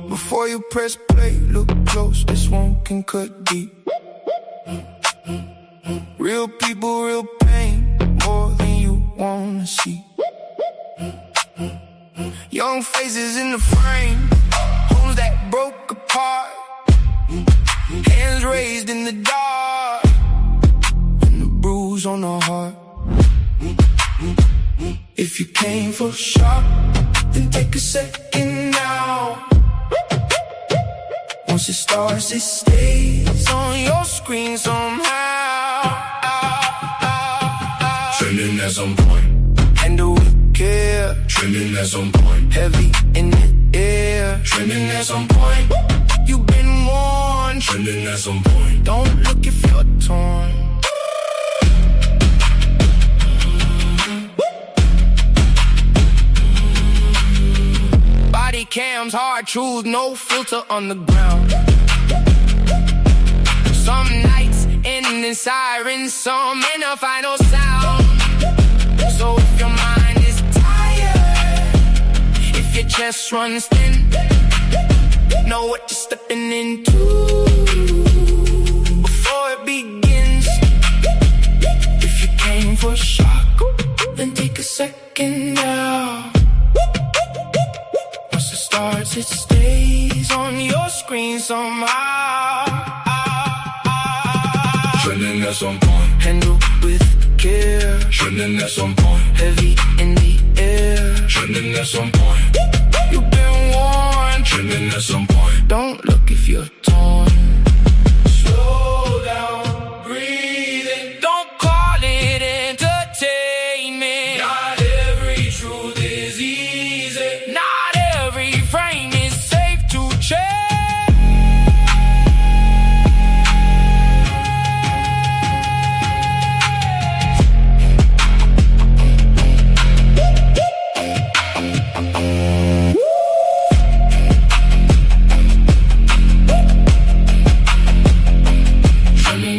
Before you press play, look close, this one can cut deep. Real people, real pain, more than you wanna see. Young faces in the frame, homes that broke apart, hands raised in the dark, and the bruise on the heart. If you came for shock, then take a second now. Once it starts, it stays on your screen somehow. Trending at some point, handle with care. Trending at some point, heavy in the air. Trending at some point, you've been warned. Trending at some point, don't look if you're torn. Body cams, hard truth, no filter on the ground. Some nights end in sirens, some in a final sound. So if your mind is tired, if your chest runs thin, know what you're stepping into before it begins. If you came for shock, then take a second now. Once it starts, it stays on your screen somehow. Trending at some point, handle with care. Trending at some point, heavy in the air. Trending at some point, you've been warned. Trending at some point, don't look if you're torn. Slow down, breathe in. Don't call it entertainment. Not every truth is easy. Not every frame is safe to change.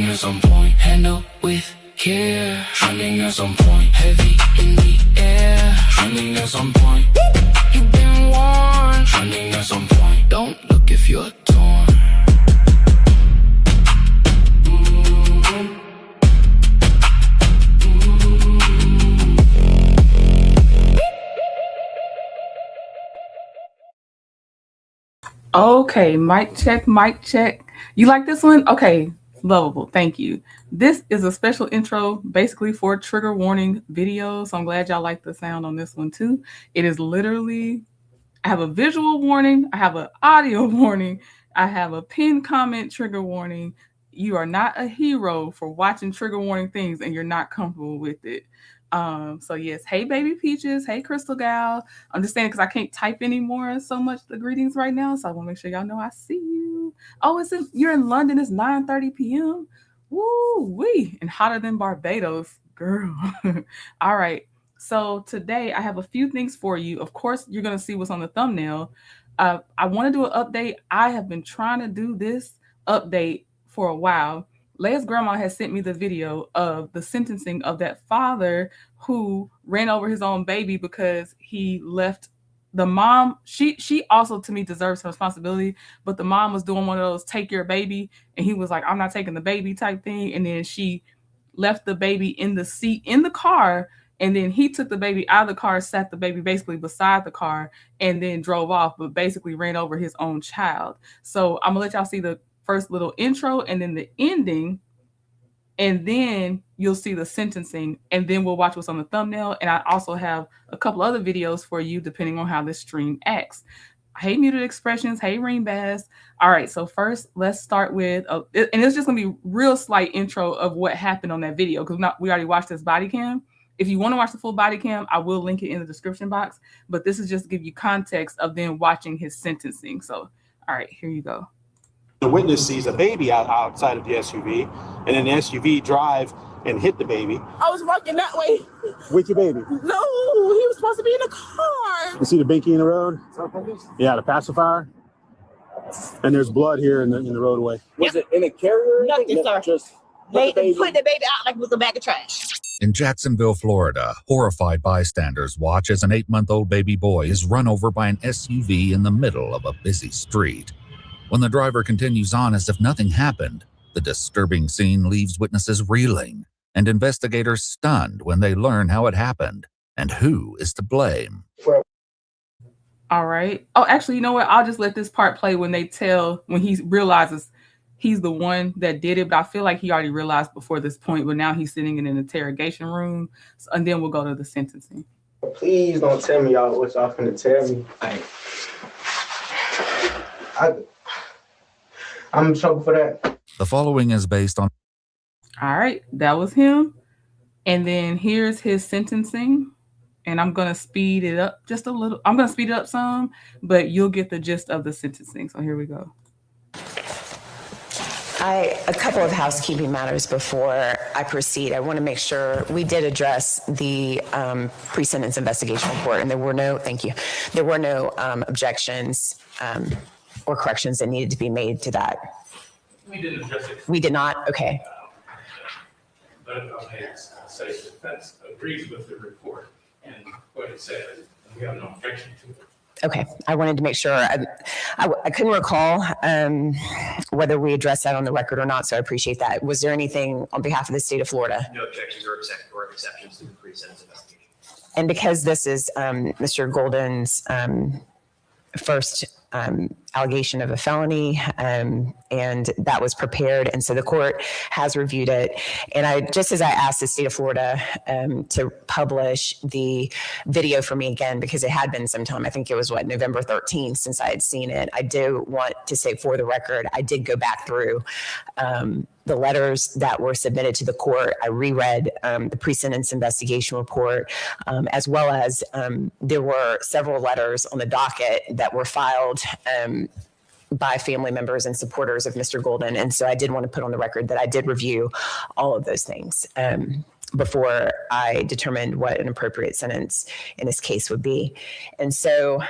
At some point, handle with care. Trending at some point, heavy in the air. Trending at some point, you've been warned. Trending at some point, don't look if you're torn. Okay, mic check, mic check. You like this one? Okay, lovable. Thank you. This is a special intro basically for trigger warning videos. So I'm glad y'all like the sound on this one too. It is literally, I have a visual warning, I have an audio warning, I have a pinned comment trigger warning. You are not a hero for watching trigger warning things and you're not comfortable with it. So yes, hey baby peaches, hey crystal gal. I'm just saying because I can't type anymore so much the greetings right now, so I want to make sure y'all know I see you. Oh, you're in London. It's 9:30 p.m. Woo wee, and hotter than Barbados, girl. All right. So today I have a few things for you. Of course, you're gonna see what's on the thumbnail. I want to do an update. I have been trying to do this update for a while. Leia's grandma has sent me the video of the sentencing of that father who ran over his own baby because he left the mom. She also, to me, deserves some responsibility, but the mom was doing one of those take your baby, and he was like, I'm not taking the baby type thing. And then she left the baby in the seat in the car, and then he took the baby out of the car, sat the baby basically beside the car, and then drove off, but basically ran over his own child. So I'm gonna let y'all see the first little intro and then the ending, and then you'll see the sentencing, and then we'll watch what's on the thumbnail. And I also have a couple other videos for you depending on how this stream acts. Hey Muted Expressions, hey Ring Bass. All right, so first let's start with and it's just gonna be real slight intro of what happened on that video, because we already watched this body cam. If you want to watch the full body cam, I will link it in the description box, but this is just to give you context of then watching his sentencing. So all right, here you go. The witness sees a baby outside of the SUV, and then the SUV drive and hit the baby. I was walking that way. With your baby? No, he was supposed to be in the car. You see the binky in the road? Yeah, the pacifier. And there's blood here in the roadway. Was it in a carrier? Nothing, sir. Just They put the baby out like it was a bag of trash. In Jacksonville, Florida, horrified bystanders watch as an 8-month-old baby boy is run over by an SUV in the middle of a busy street. When the driver continues on as if nothing happened, the disturbing scene leaves witnesses reeling and investigators stunned when they learn how it happened and who is to blame. All right. Oh, actually, you know what? I'll just let this part play when he realizes he's the one that did it. But I feel like he already realized before this point, but now he's sitting in an interrogation room. And then we'll go to the sentencing. Please don't tell me y'all what y'all finna tell me. I'm in trouble for that. The following is based on... All right. That was him. And then here's his sentencing. And I'm going to speed it up just a little. I'm going to speed it up some, but you'll get the gist of the sentencing. So here we go. A couple of housekeeping matters before I proceed. I want to make sure we did address the pre-sentence investigation report, and there were no objections or corrections that needed to be made to that. We didn't address it. We did not? Okay. But I say the defense agrees with the report and what it says. We have no objection to it. Okay. I wanted to make sure. I couldn't recall whether we addressed that on the record or not, so I appreciate that. Was there anything on behalf of the state of Florida? No objections or exceptions to the pre-sentence investigation. And because this is Mr. Golden's first allegation of a felony, and that was prepared, and so the court has reviewed it. And just as I asked the state of Florida to publish the video for me again, because it had been some time, I think it was November 13th since I had seen it. I do want to say for the record, I did go back through the letters that were submitted to the court. I reread the pre-sentence investigation report, as well as there were several letters on the docket that were filed by family members and supporters of Mr. Golden. And so I did want to put on the record that I did review all of those things before I determined what an appropriate sentence in this case would be. And so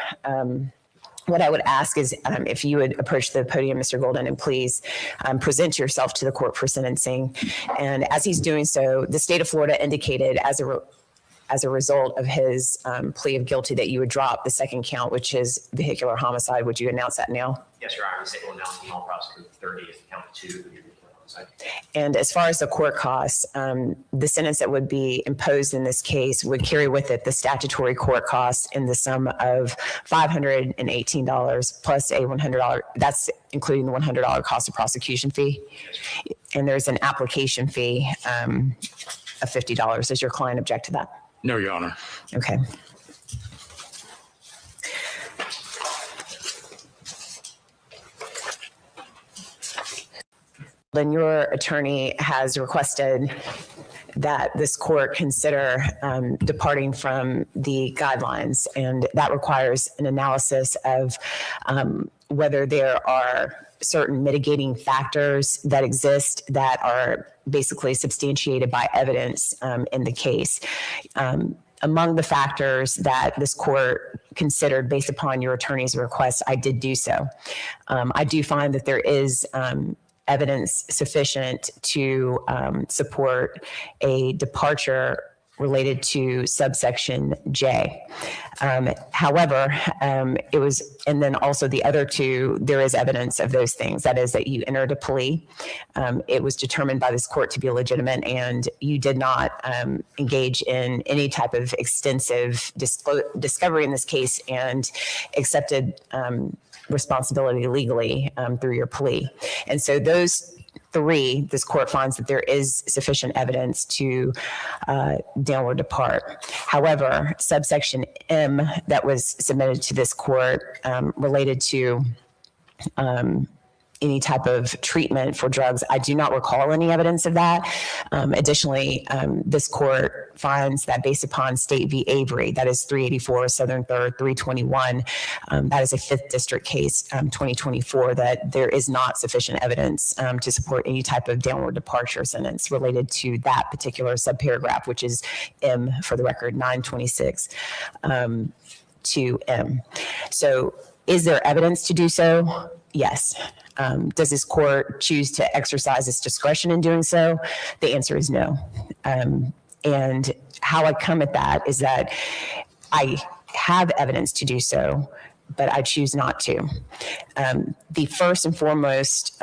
what I would ask is if you would approach the podium, Mr. Golden, and please present yourself to the court for sentencing. And as he's doing so, the state of Florida indicated as a result of his plea of guilty that you would drop the second count, which is vehicular homicide. Would you announce that now? Yes, Your Honor. The state will announce the all prosecute 30 is count 2 of vehicular homicide. And as far as the court costs, the sentence that would be imposed in this case would carry with it the statutory court costs in the sum of $518 plus a $100. That's including the $100 cost of prosecution fee. Yes, and there's an application fee of $50. Does your client object to that? No, Your Honor. Okay. Then your attorney has requested that this court consider departing from the guidelines, and that requires an analysis of whether there are certain mitigating factors that exist that are basically substantiated by evidence in the case. Among the factors that this court considered based upon your attorney's request, I did do so. I do find that there is evidence sufficient to support a departure related to subsection J. However, it was, and then also the other two, there is evidence of those things. That is that you entered a plea. It was determined by this court to be legitimate, and you did not engage in any type of extensive discovery in this case and accepted responsibility legally through your plea. And so those three, this court finds that there is sufficient evidence to downward depart. However, subsection M that was submitted to this court related to any type of treatment for drugs, I do not recall any evidence of that. Additionally, this court finds that based upon State v. Avery, that is 384 Southern 3rd 321, that is a 5th District case, 2024, that there is not sufficient evidence to support any type of downward departure sentence related to that particular subparagraph, which is M, for the record, 926 to M. So is there evidence to do so? Yes. Does this court choose to exercise its discretion in doing so? The answer is no. And how I come at that is that I have evidence to do so, but I choose not to. The first and foremost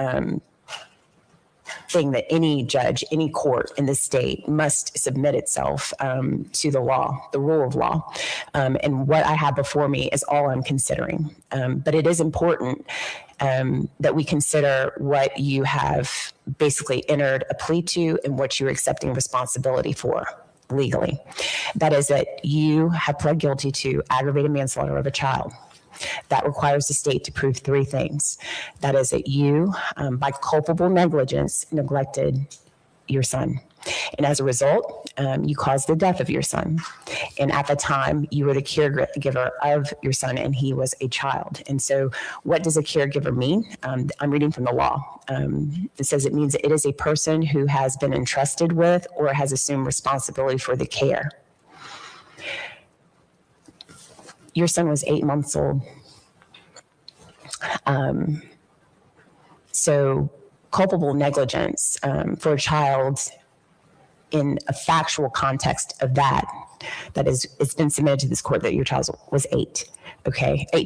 thing that any judge, any court in this state must submit itself to the law, the rule of law. And what I have before me is all I'm considering. But it is important that we consider what you have basically entered a plea to and what you're accepting responsibility for legally. That is that you have pled guilty to aggravated manslaughter of a child. That requires the state to prove three things. That is that you, by culpable negligence, neglected your son. And as a result, you caused the death of your son. And at the time, you were the caregiver of your son, and he was a child. And so what does a caregiver mean? I'm reading from the law. It says it means it is a person who has been entrusted with or has assumed responsibility for the care. Your son was 8 months old. So culpable negligence for a child in a factual context of that is, it's been submitted to this court that your child was 8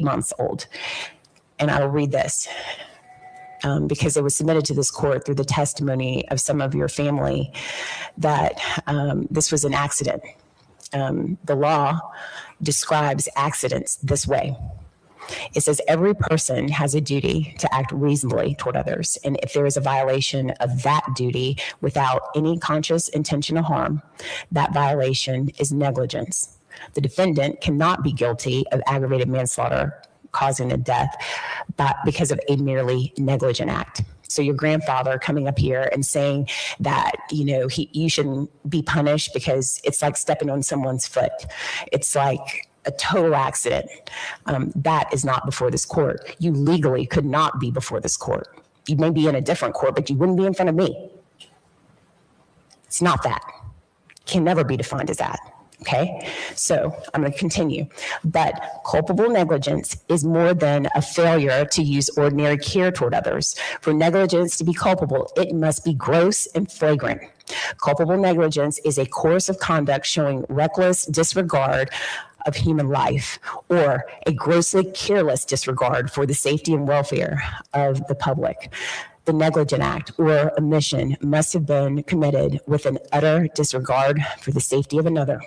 months old. And I will read this because it was submitted to this court through the testimony of some of your family that this was an accident. The law describes accidents this way. It says every person has a duty to act reasonably toward others. And if there is a violation of that duty without any conscious intention of harm, that violation is negligence. The defendant cannot be guilty of aggravated manslaughter causing a death because of a merely negligent act. So your grandfather coming up here and saying that, you shouldn't be punished because it's like stepping on someone's foot. It's like a total accident. That is not before this court. You legally could not be before this court. You may be in a different court, but you wouldn't be in front of me. It's not that. Can never be defined as that. Okay, so I'm going to continue. But culpable negligence is more than a failure to use ordinary care toward others. For negligence to be culpable, it must be gross and flagrant. Culpable negligence is a course of conduct showing reckless disregard of human life or a grossly careless disregard for the safety and welfare of the public. The negligent act or omission must have been committed with an utter disregard for the safety of another.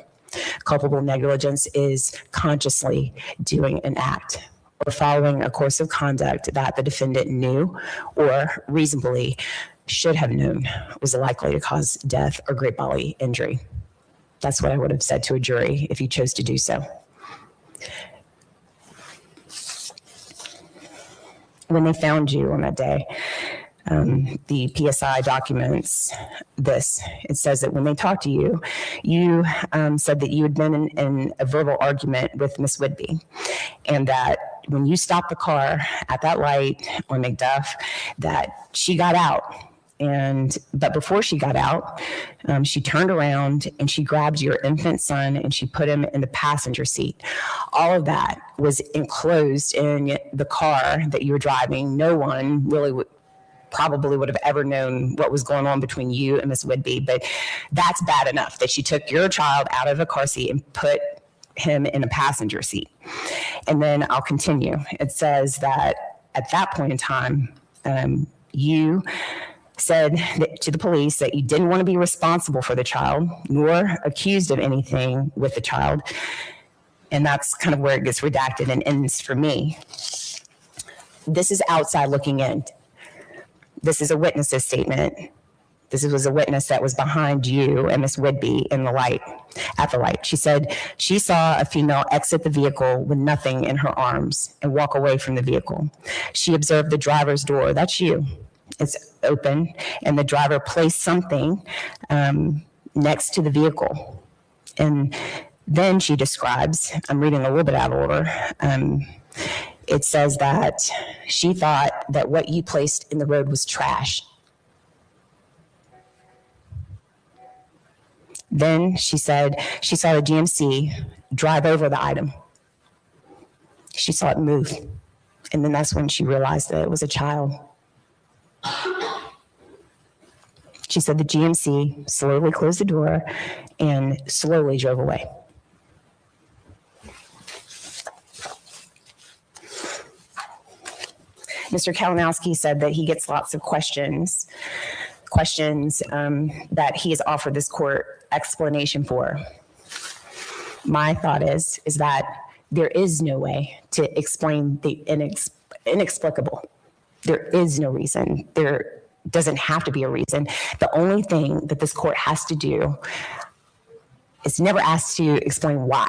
Culpable negligence is consciously doing an act or following a course of conduct that the defendant knew or reasonably should have known was likely to cause death or great bodily injury. That's what I would have said to a jury if you chose to do so. When they found you on that day, the PSI documents this. It says that when they talked to you, you said that you had been in a verbal argument with Miss Whitby, and that when you stopped the car at that light on McDuff, that she got out. But before she got out, she turned around and she grabbed your infant son and she put him in the passenger seat. All of that was enclosed in the car that you were driving. No one really probably would have ever known what was going on between you and Miss Whitby, but that's bad enough that she took your child out of a car seat and put him in a passenger seat. And then I'll continue. It says that at that point in time, you said to the police that you didn't want to be responsible for the child nor accused of anything with the child. And that's kind of where it gets redacted and ends for me. This is outside looking in. This is a witness's statement. This was a witness that was behind you and Miss Whitby at the light. She said she saw a female exit the vehicle with nothing in her arms and walk away from the vehicle. She observed the driver's door, that's you, it's open, and the driver placed something next to the vehicle. And then she describes, I'm reading a little bit out of order, it says that she thought that what you placed in the road was trash. Then she said she saw the GMC drive over the item. She saw it move. And then that's when she realized that it was a child. She said the GMC slowly closed the door and slowly drove away. Mr. Kalinowski said that he gets lots of questions that he has offered this court explanation for. My thought is that there is no way to explain the inexplicable. There is no reason. There doesn't have to be a reason. The only thing that this court has to do is never asked to explain why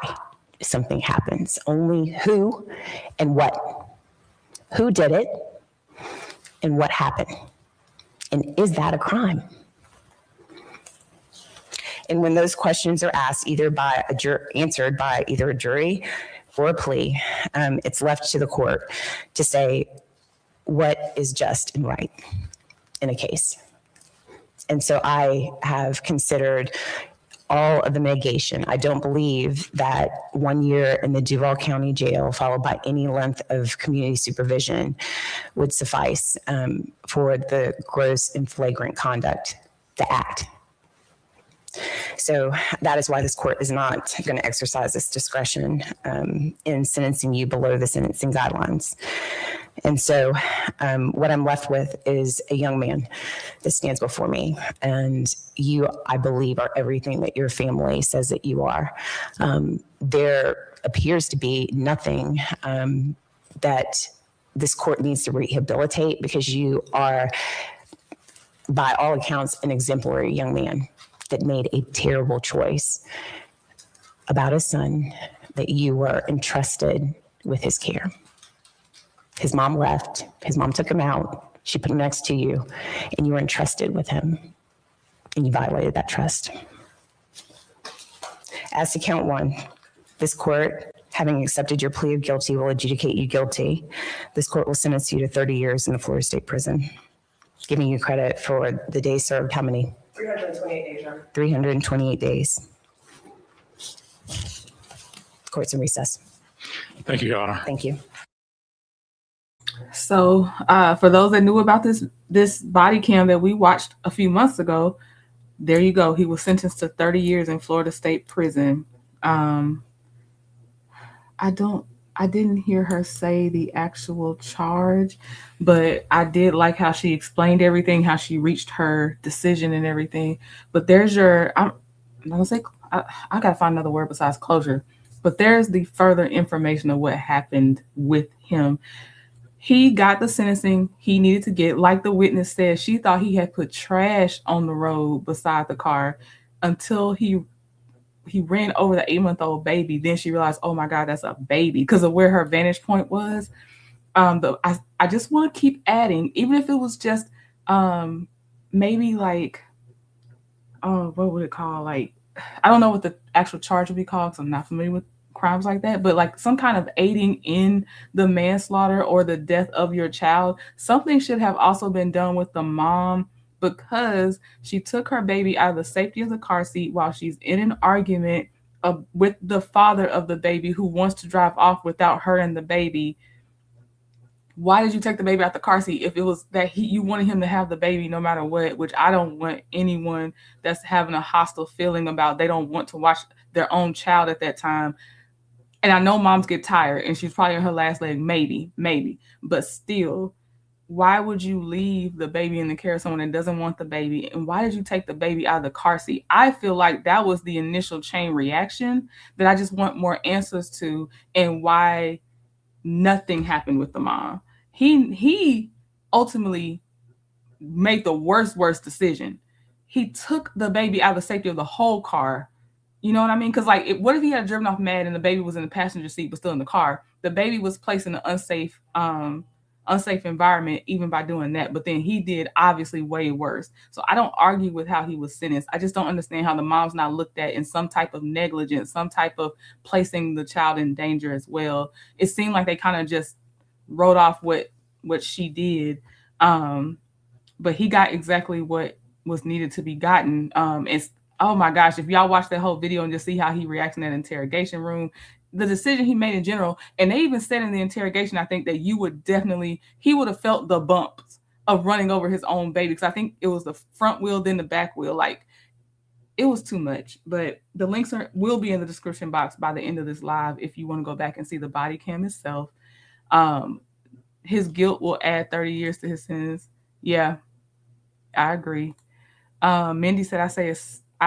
something happens, only who and what. Who did it and what happened? And is that a crime? And when those questions are asked either by answered by either a jury or a plea, it's left to the court to say what is just and right in a case. And so I have considered all of the mitigation. I don't believe that 1 year in the Duval County Jail, followed by any length of community supervision, would suffice for the gross and flagrant conduct, the act. So that is why this court is not going to exercise this discretion in sentencing you below the sentencing guidelines. And so what I'm left with is a young man that stands before me. And you, I believe, are everything that your family says that you are. There appears to be nothing that this court needs to rehabilitate, because you are, by all accounts, an exemplary young man that made a terrible choice about his son, that you were entrusted with his care. His mom left, his mom took him out, she put him next to you, and you were entrusted with him, and you violated that trust. As to count one, this court, having accepted your plea of guilty, will adjudicate you guilty. This court will sentence you to 30 years in the Florida State Prison, giving you credit for the days served. How many? 328 days, Your Honor. 328 days. Court's in recess. Thank you, Your Honor. Thank you. So for those that knew about this body cam that we watched a few months ago, there you go. He was sentenced to 30 years in Florida State Prison. I didn't hear her say the actual charge, but I did like how she explained everything, how she reached her decision and everything. But there's your, I'm gonna say, I gotta find another word besides closure, but there's the further information of what happened with him. He got the sentencing he needed to get. Like the witness said, she thought he had put trash on the road beside the car until he ran over the 8-month-old baby. Then she realized, oh my God, that's a baby, because of where her vantage point was. I just want to keep adding, even if it was just maybe like, what would it call? Like, I don't know what the actual charge would be called, because I'm not familiar with crimes like that, but like some kind of aiding in the manslaughter or the death of your child. Something should have also been done with the mom, because she took her baby out of the safety of the car seat while she's in an argument with the father of the baby, who wants to drive off without her and the baby. Why did you take the baby out the car seat if it was that you wanted him to have the baby no matter what? Which I don't want anyone that's having a hostile feeling about they don't want to watch their own child at that time. And I know moms get tired and she's probably on her last leg, maybe, but still, why would you leave the baby in the care of someone that doesn't want the baby? And why did you take the baby out of the car seat? I feel like that was the initial chain reaction that I just want more answers to, and why nothing happened with the mom. He ultimately made the worst decision. He took the baby out of the safety of the whole car. You know what I mean? Because like, what if he had driven off mad and the baby was in the passenger seat but still in the car? The baby was placed in an unsafe environment even by doing that. But then he did obviously way worse. So I don't argue with how he was sentenced. I just don't understand how the mom's not looked at in some type of negligence, some type of placing the child in danger as well. It seemed like they kind of just wrote off what she did. But he got exactly what was needed to be gotten. Oh my gosh, if y'all watch that whole video and just see how he reacts in that interrogation room, the decision he made in general. And they even said in the interrogation, I think that he would have felt the bumps of running over his own baby. Because I think it was the front wheel, then the back wheel. Like, it was too much. But the links will be in the description box by the end of this live if you want to go back and see the body cam itself. His guilt will add 30 years to his sentence. Yeah, I agree. Mindy said, I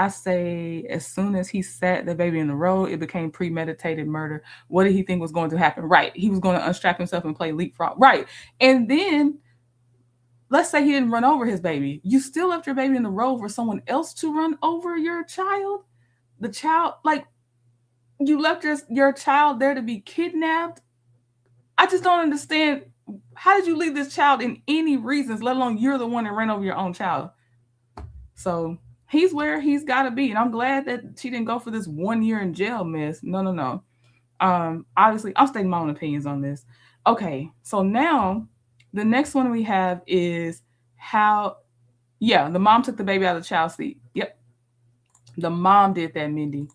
say as soon as he sat the baby in the road, it became premeditated murder. What did he think was going to happen? Right. He was going to unstrap himself and play leapfrog. Right. And then let's say he didn't run over his baby. You still left your baby in the road for someone else to run over your child. The child, like, you left your child there to be kidnapped. I just don't understand. How did you leave this child in any reasons, let alone you're the one that ran over your own child? So he's where he's got to be. And I'm glad that she didn't go for this 1 year in jail mess. No. Obviously, I'm stating my own opinions on this. Okay, so now the next one we have is the mom took the baby out of the child's seat. Yep. The mom did that, Mindy.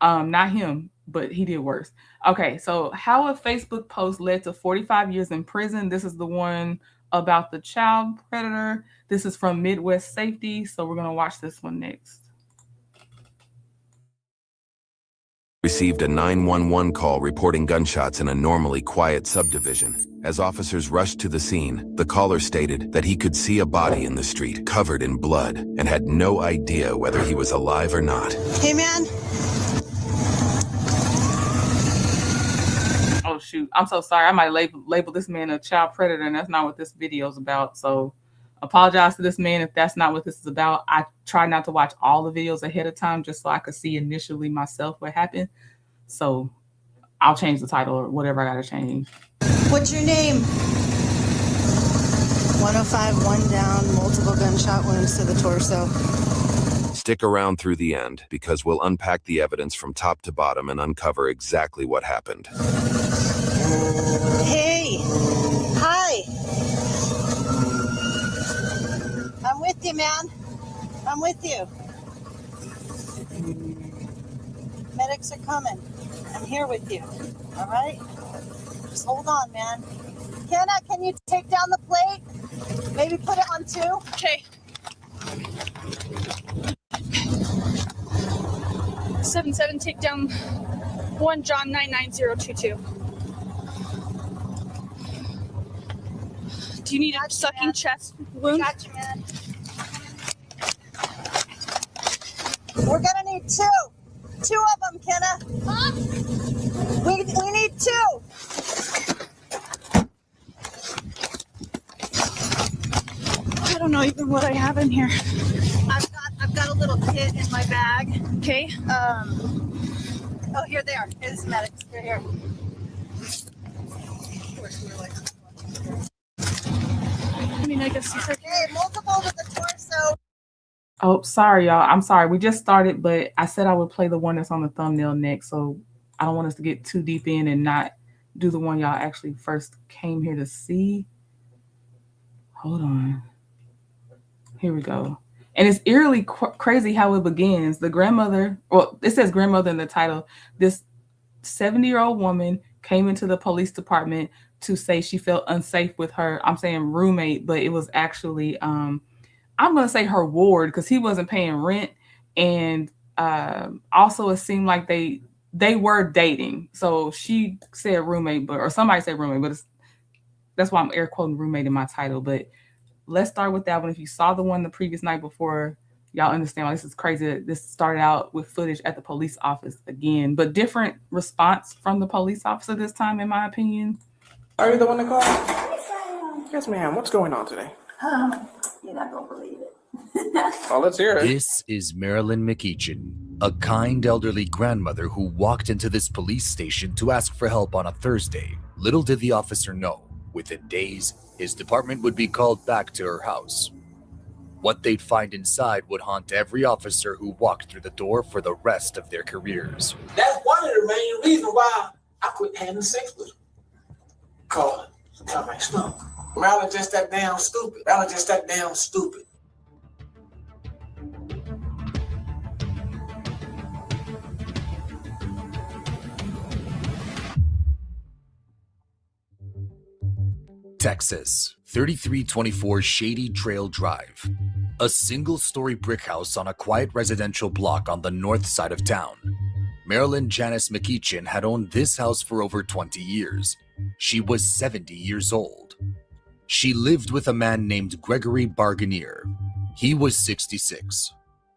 Not him, but he did worse. Okay, so how a Facebook post led to 45 years in prison. This is the one about the child predator. This is from Midwest Safety, so we're going to watch this one next. Received a 911 call reporting gunshots in a normally quiet subdivision. As officers rushed to the scene, the caller stated that he could see a body in the street covered in blood and had no idea whether he was alive or not. Hey, man. Oh, shoot. I'm so sorry. I might label this man a child predator, and that's not what this video is about. So apologize to this man if that's not what this is about. I try not to watch all the videos ahead of time just so I could see initially myself what happened. So I'll change the title or whatever I got to change. What's your name? 105, one down, multiple gunshot wounds to the torso. Stick around through the end because we'll unpack the evidence from top to bottom and uncover exactly what happened. Hey. Hi. I'm with you, man. I'm with you. Medics are coming. I'm here with you. All right? Just hold on, man. Kenna, can you take down the plate? Maybe put it on 2? Okay. 77, take down 1 John 99022. Do you need a sucking chest wound? Gotcha, man. We're gonna need 2. 2 of them, Kenna. Huh? We need 2. I don't know even what I have in here. I've got a little kit in my bag. Okay. Oh, here they are. Here's the medics. They're here. I mean, I guess it's okay. Hey, multiple to the torso. Oh, sorry, y'all. I'm sorry. We just started, but I said I would play the one that's on the thumbnail next. So I don't want us to get too deep in and not do the one y'all actually first came here to see. Hold on. Here we go. And it's eerily crazy how it begins. The grandmother, well, it says grandmother in the title. This 70-year-old woman came into the police department to say she felt unsafe with her, I'm saying roommate, but it was actually, I'm going to say her ward because he wasn't paying rent. And also it seemed like they were dating. So she said roommate, or somebody said roommate, but that's why I'm air quoting roommate in my title. But let's start with that one. If you saw the one the previous night before, y'all understand why this is crazy. This started out with footage at the police office again, but different response from the police officer this time, in my opinion. Are you the one that called? Yes, ma'am. What's going on today? You're not going to believe it. Oh, let's hear it. This is Marilyn McEachin, a kind elderly grandmother who walked into this police station to ask for help on a Thursday. Little did the officer know, within days, his department would be called back to her house. What they'd find inside would haunt every officer who walked through the door for the rest of their careers. That's one of the main reasons why I quit having sex with her. Cause I smoke. Marilyn just that damn stupid. Marilyn just that damn stupid. Texas, 3324 Shady Trail Drive. A single-story brick house on a quiet residential block on the north side of town. Marilyn Janice McEachin had owned this house for over 20 years. She was 70 years old. She lived with a man named Gregory Barganier. He was 66.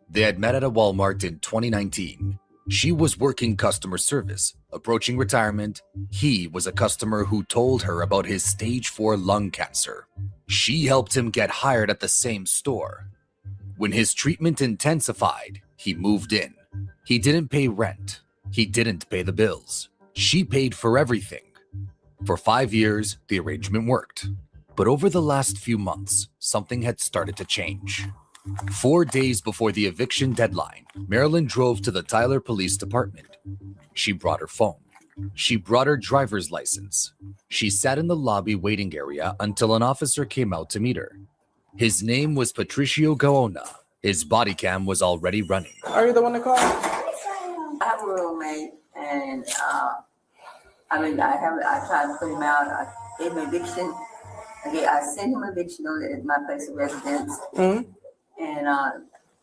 They had met at a Walmart in 2019. She was working customer service, approaching retirement. He was a customer who told her about his stage 4 lung cancer. She helped him get hired at the same store. When his treatment intensified, he moved in. He didn't pay rent. He didn't pay the bills. She paid for everything. For 5 years, the arrangement worked. But over the last few months, something had started to change. 4 days before the eviction deadline, Marilyn drove to the Tyler Police Department. She brought her phone. She brought her driver's license. She sat in the lobby waiting area until an officer came out to meet her. His name was Patricio Gaona. His body cam was already running. Are you the one that called? I have a roommate, and I tried to put him out. I gave him eviction. I sent him eviction notice at my place of residence, and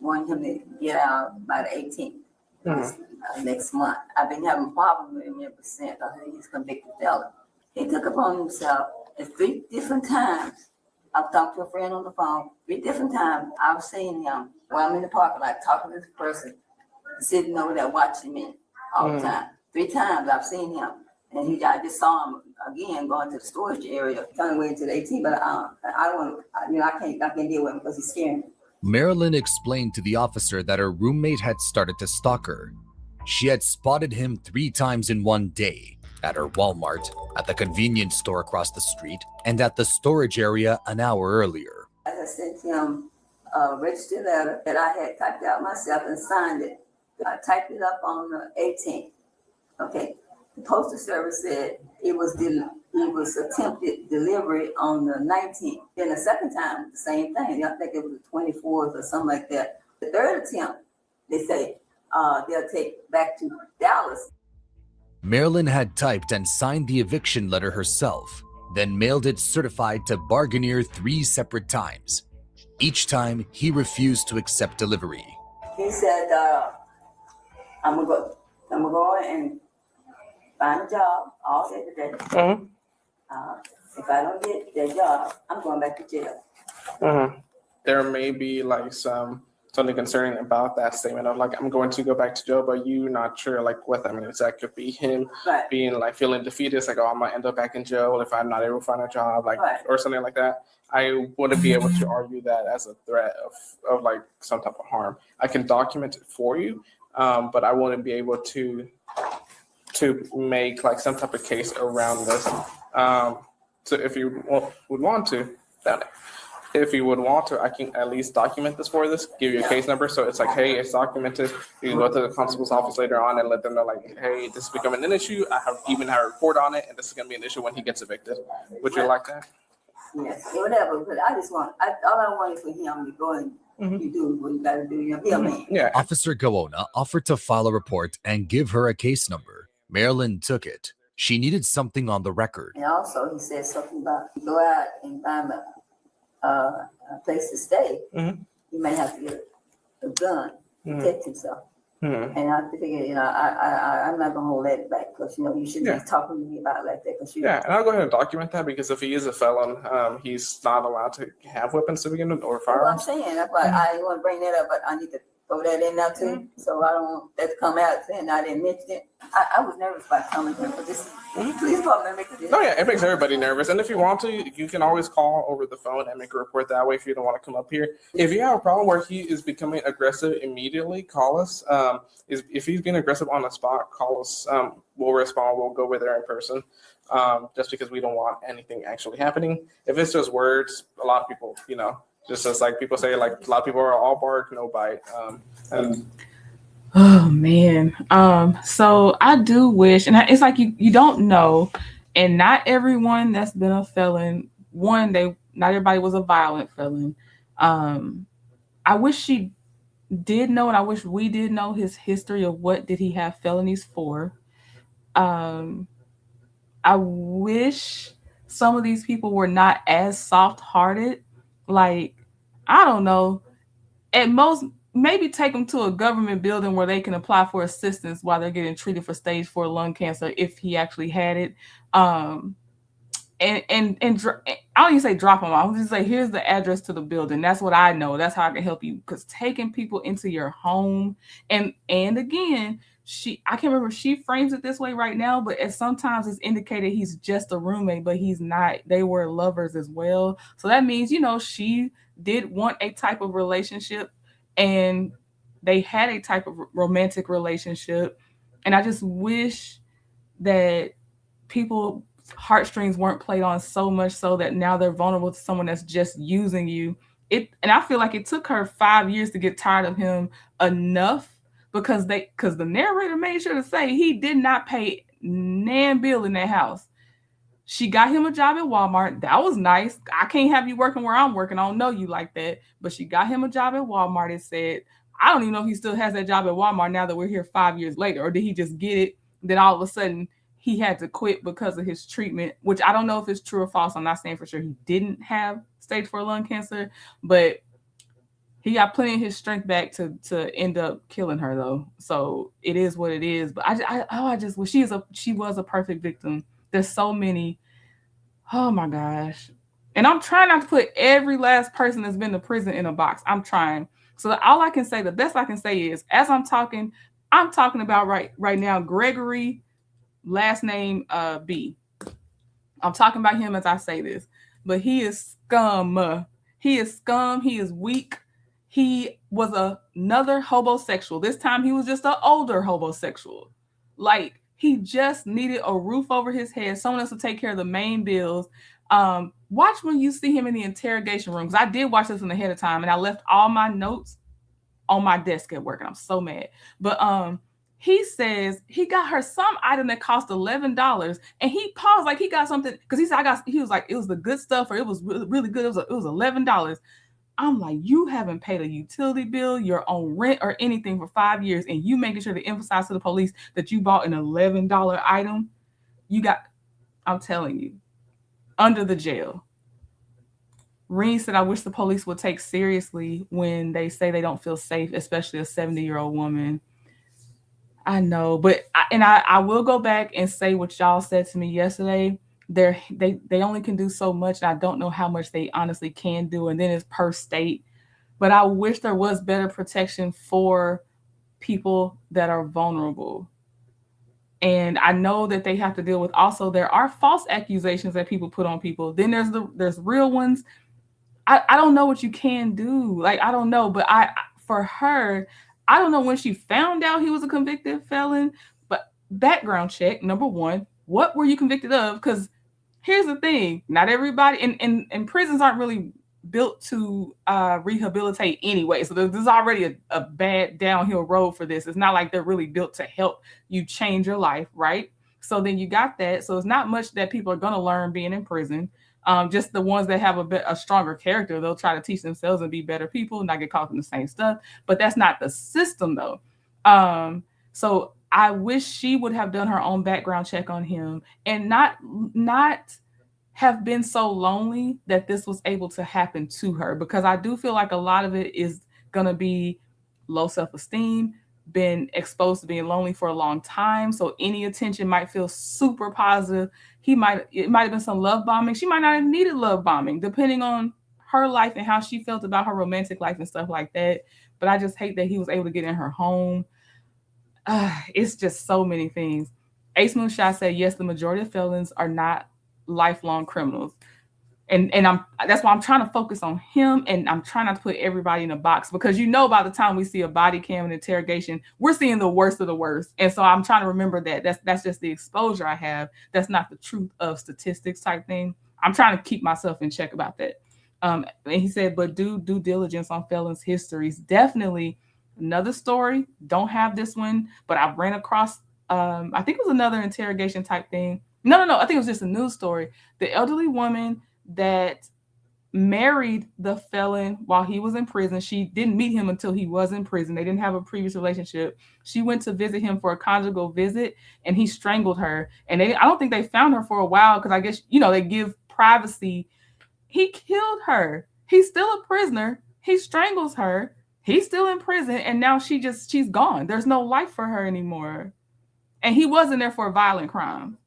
wanted him to get out by the 18th next month. I've been having problems with him ever since. I think he's a convicted felon. He took upon himself at 3 different times. I've talked to a friend on the phone 3 different times. I've seen him while I'm in the parking lot talking to this person, sitting over there watching me all the time. 3 times I've seen him. And I just saw him again going to the storage area, turning away to the 18, but I can't deal with him because he's scaring me. Marilyn explained to the officer that her roommate had started to stalk her. She had spotted him 3 times in one day, at her Walmart, at the convenience store across the street, and at the storage area an hour earlier. I sent him a registered letter that I had typed out myself and signed it. I typed it up on the 18th. Okay. The postal service said it was attempted delivery on the 19th. Then the second time, the same thing. I think it was the 24th or something like that. The third attempt, they say they'll take back to Dallas. Marilyn had typed and signed the eviction letter herself, then mailed it certified to Barganier 3 separate times. Each time, he refused to accept delivery. He said, I'm gonna go and find a job all day today. If I don't get that job, I'm going back to jail. There may be like something concerning about that statement of like, I'm going to go back to jail, but you're not sure like what that means. That could be him being like feeling defeated. It's like, oh, I might end up back in jail if I'm not able to find a job, like or something like that. I wouldn't be able to argue that as a threat of like some type of harm. I can document it for you, but I wouldn't be able to make like some type of case around this. So if you would want to, I can at least document this for this, give you a case number. So it's like, hey, it's documented. You can go to the constable's office later on and let them know like, hey, this is becoming an issue. I have even had a report on it, and this is going to be an issue when he gets evicted. Would you like that? Yes, whatever. But all I want is for him to go and you do what you got to do. You're a man. Yeah. Officer Gaona offered to file a report and give her a case number. Marilyn took it. She needed something on the record. And also, he said something about go out and find a place to stay. He may have to get a gun to protect himself. And I figured, I'm not gonna hold that back because you shouldn't be talking to me about it like that. And I'll go ahead and document that because if he is a felon, he's not allowed to have weapons to begin with or firearms. Well, I'm saying that's why I didn't want to bring that up, but I need to throw that in now too, so I don't want that to come out saying I didn't mention it. I was nervous about coming here, but this police department makes a difference. Oh yeah, it makes everybody nervous. And if you want to, you can always call over the phone and make a report that way if you don't want to come up here. If you have a problem where he is becoming aggressive immediately, call us. If he's being aggressive on the spot, call us. We'll respond. We'll go over there in person. Just because we don't want anything actually happening. If it's just words, a lot of people, just as like people say, like a lot of people are all bark, no bite. Oh man. So I do wish, and it's like you don't know, and not everyone that's been a felon, not everybody was a violent felon. I wish she did know, and I wish we did know his history of what did he have felonies for. I wish some of these people were not as soft-hearted. Like, I don't know. At most, maybe take them to a government building where they can apply for assistance while they're getting treated for stage 4 lung cancer if he actually had it. I don't even say drop them off. I'll just say, here's the address to the building. That's what I know. That's how I can help you. Because taking people into your home, and again, I can't remember if she frames it this way right now, but sometimes it's indicated he's just a roommate, but he's not. They were lovers as well. So that means, she did want a type of relationship, and they had a type of romantic relationship. And I just wish that people heartstrings weren't played on so much so that now they're vulnerable to someone that's just using you. And I feel like it took her 5 years to get tired of him enough, because the narrator made sure to say he did not pay nan bill in that house. She got him a job at Walmart. That was nice. I can't have you working where I'm working. I don't know you like that. But she got him a job at Walmart. It said, I don't even know if he still has that job at Walmart now that we're here 5 years later, or did he just get it? Then all of a sudden he had to quit because of his treatment, which I don't know if it's true or false. I'm not saying for sure he didn't have stage 4 lung cancer, but he got plenty of his strength back to end up killing her, though. So it is what it is. But I just wish she was a perfect victim. There's so many. Oh my gosh. And I'm trying not to put every last person that's been to prison in a box. I'm trying. So all I can say, the best I can say is, as I'm talking about right now, Gregory, last name B. I'm talking about him as I say this. But he is scum. He is scum. He is weak. He was another homosexual. This time he was just an older homosexual. Like, he just needed a roof over his head, someone else to take care of the main bills. Watch when you see him in the interrogation room, because I did watch this one ahead of time, and I left all my notes on my desk at work, and I'm so mad. But he says he got her some item that cost $11, and he paused like he got something, because he said he was like, it was the good stuff, or it was really, really good. It was $11. I'm like, you haven't paid a utility bill, your own rent, or anything for 5 years, and you making sure to emphasize to the police that you bought an $11 item. I'm telling you, under the jail. Reen said, I wish the police would take seriously when they say they don't feel safe, especially a 70-year-old woman. I know, but I will go back and say what y'all said to me yesterday. They only can do so much, and I don't know how much they honestly can do, and then it's per state. But I wish there was better protection for people that are vulnerable. And I know that they have to deal with, also there are false accusations that people put on people. Then there's real ones. I don't know what you can do. Like, I don't know, but for her, I don't know when she found out he was a convicted felon, but background check, number one, what were you convicted of? Because here's the thing, not everybody, and prisons aren't really built to rehabilitate anyway. So there's already a bad downhill road for this. It's not like they're really built to help you change your life, right? So then you got that. So it's not much that people are going to learn being in prison. Just the ones that have a stronger character, they'll try to teach themselves and be better people and not get caught in the same stuff. But that's not the system, though. So I wish she would have done her own background check on him and not have been so lonely that this was able to happen to her, because I do feel like a lot of it is going to be low self-esteem, been exposed to being lonely for a long time. So any attention might feel super positive. It might have been some love bombing. She might not have needed love bombing, depending on her life and how she felt about her romantic life and stuff like that. But I just hate that he was able to get in her home. It's just so many things. Ace Moonshot said, yes, the majority of felons are not lifelong criminals. And that's why I'm trying to focus on him, and I'm trying not to put everybody in a box, because by the time we see a body cam and interrogation, we're seeing the worst of the worst. And so I'm trying to remember that that's just the exposure I have. That's not the truth of statistics type thing. I'm trying to keep myself in check about that. And he said, but do due diligence on felons' histories. Definitely another story. Don't have this one, but I ran across, I think it was another interrogation type thing. No. I think it was just a news story. The elderly woman that married the felon while he was in prison. She didn't meet him until he was in prison. They didn't have a previous relationship. She went to visit him for a conjugal visit, and he strangled her. And I don't think they found her for a while because I guess, they give privacy. He killed her. He's still a prisoner. He strangles her. He's still in prison, and now she's gone. There's no life for her anymore. And he wasn't there for a violent crime.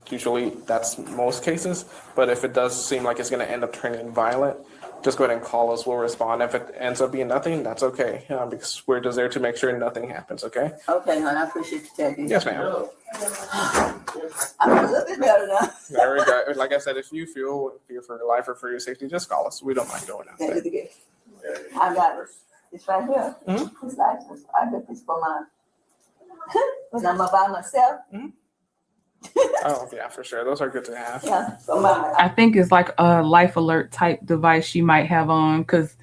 Usually that's most cases, but if it does seem like it's going to end up turning violent, just go ahead and call us. We'll respond. If it ends up being nothing, that's okay, because we're just there to make sure nothing happens, okay? Okay, hon, I appreciate you taking. Yes, ma'am. I'm a little bit better now. There we go. Like I said, if you feel fear for your life or for your safety, just call us. We don't mind going out there. I got it. It's right here. Mm-hmm. It's license. I got this for mine. When I'm by myself. Mm-hmm. Oh, yeah, for sure. Those are good to have. Yeah, for mine. I think it's like a life alert type device she might have on, because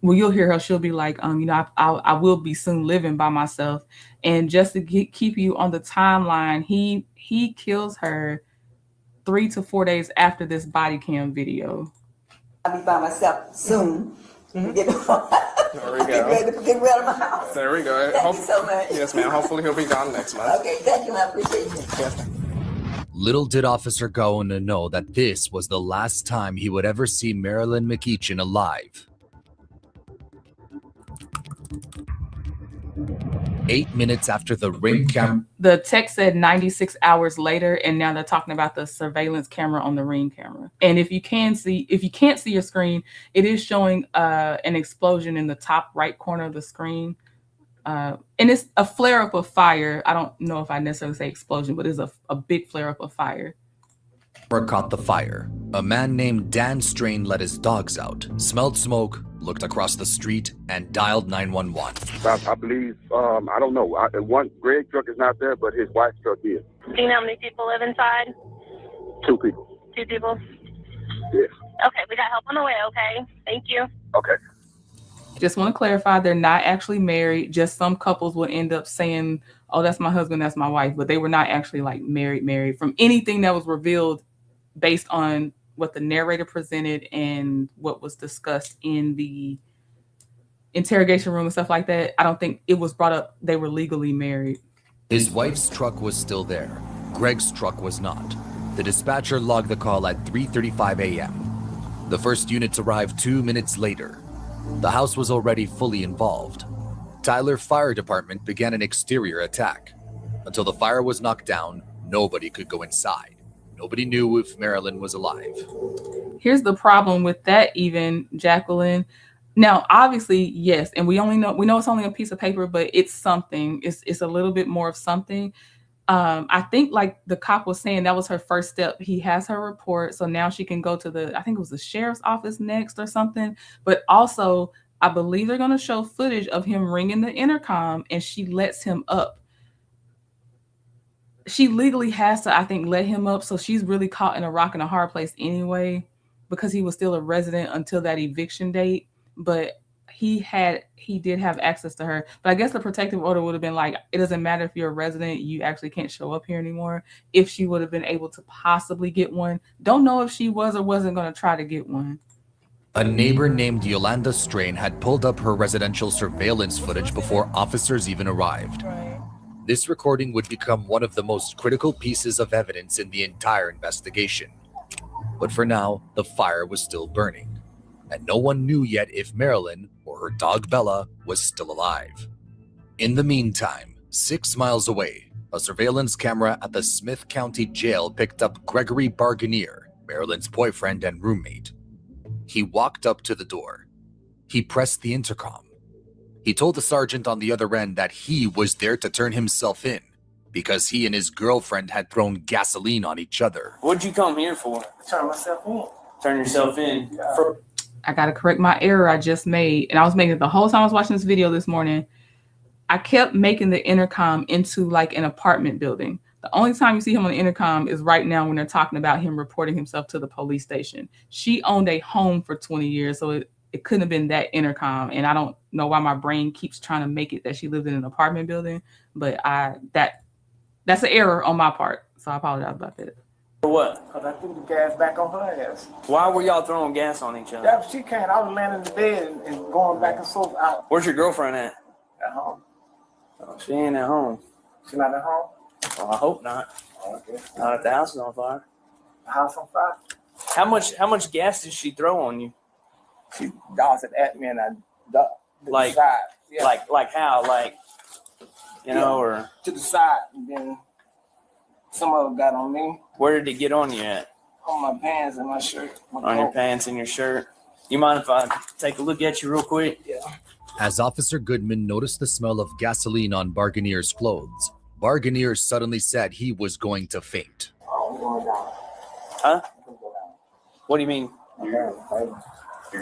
you'll hear her. She'll be like, I will be soon living by myself. And just to keep you on the timeline, he kills her 3 to 4 days after this body cam video. I'll be by myself soon. Mm-hmm. There we go. Get rid of my house. There we go. Thank you so much. Yes, ma'am. Hopefully he'll be gone next month. Okay, thank you. I appreciate you. Yes, ma'am. Little did Officer Gowan know that this was the last time he would ever see Marilyn McEachin alive. 8 minutes after the ring camera. The text said 96 hours later, and now they're talking about the surveillance camera on the ring camera. And if you can't see your screen, it is showing an explosion in the top right corner of the screen. And it's a flare up of fire. I don't know if I necessarily say explosion, but it's a big flare up of fire. Caught the fire. A man named Dan Strain let his dogs out, smelled smoke, looked across the street, and dialed 911. I believe, I don't know. One Greg's truck is not there, but his wife's truck is. Do you know how many people live inside? 2 people. 2 people? Yes. Okay, we got help on the way, okay? Thank you. Okay. Just want to clarify, they're not actually married. Just some couples will end up saying, oh, that's my husband, that's my wife. But they were not actually like married from anything that was revealed based on what the narrator presented and what was discussed in the interrogation room and stuff like that. I don't think it was brought up they were legally married. His wife's truck was still there. Greg's truck was not. The dispatcher logged the call at 3:35 a.m. The first units arrived 2 minutes later. The house was already fully involved. Tyler Fire Department began an exterior attack. Until the fire was knocked down, nobody could go inside. Nobody knew if Marilyn was alive. Here's the problem with that, even, Jacqueline. Now, obviously, yes, and we know it's only a piece of paper, but it's something. It's a little bit more of something. I think, like the cop was saying, that was her first step. He has her report, so now she can go to I think it was the sheriff's office next or something. But also, I believe they're going to show footage of him ringing the intercom, and she lets him up. She legally has to, I think, let him up. So she's really caught in a rock and a hard place anyway, because he was still a resident until that eviction date. But he did have access to her. But I guess the protective order would have been like, it doesn't matter if you're a resident, you actually can't show up here anymore. If she would have been able to possibly get one. Don't know if she was or wasn't going to try to get one. A neighbor named Yolanda Strain had pulled up her residential surveillance footage before officers even arrived. This recording would become one of the most critical pieces of evidence in the entire investigation. But for now, the fire was still burning, and no one knew yet if Marilyn or her dog Bella was still alive. In the meantime, 6 miles away, a surveillance camera at the Smith County Jail picked up Gregory Barganier, Marilyn's boyfriend and roommate. He walked up to the door. He pressed the intercom. He told the sergeant on the other end that he was there to turn himself in because he and his girlfriend had thrown gasoline on each other. What'd you come here for? Turn myself in. Turn yourself in. I got to correct my error I just made. And I was making it the whole time I was watching this video this morning. I kept making the intercom into like an apartment building. The only time you see him on the intercom is right now when they're talking about him reporting himself to the police station. She owned a home for 20 years, so it couldn't have been that intercom. And I don't know why my brain keeps trying to make it that she lived in an apartment building, but that's an error on my part. So I apologize about that. For what? Because I threw the gas back on her ass. Why were y'all throwing gas on each other? Yeah, she can't. I was laying in the bed and going back and forth out Where's your girlfriend at? at home. Oh, she ain't at home. She not at home? Well, I hope not. Okay. Not if the house is on fire. The house on fire? How much gas did she throw on you? She dodged it at me and I ducked to Like, the side. Yeah. like how? Like, you know, or to the side. And then some of it got on me. Where did it get on you at? On my pants and my shirt. My On your coat. pants and your shirt. You mind if I take a look at you real quick? Yeah. As Officer Goodman noticed the smell of gasoline on Barganier's clothes, Barganier suddenly said he was going to faint. Oh, I'm going down. Huh? What do you mean? You're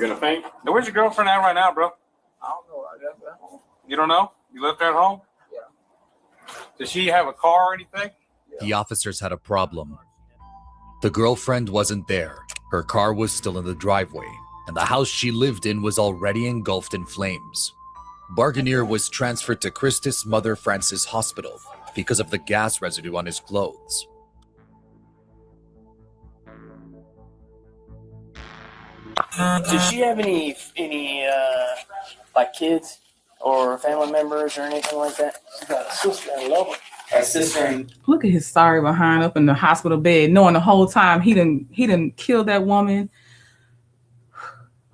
gonna faint? Now, where's your girlfriend at right now, bro? I don't know. I left at home. You don't know? You left her at home? Yeah. Does she have a car or anything? The officers had a problem. The girlfriend wasn't there. Her car was still in the driveway, and the house she lived in was already engulfed in flames. Barganier was transferred to Christus Mother Francis Hospital because of the gas residue on his clothes. Did she have any like kids or family members or anything like that? She got a sister and lover. A sister and Look at his sorry behind up in the hospital bed, knowing the whole time he didn't kill that woman.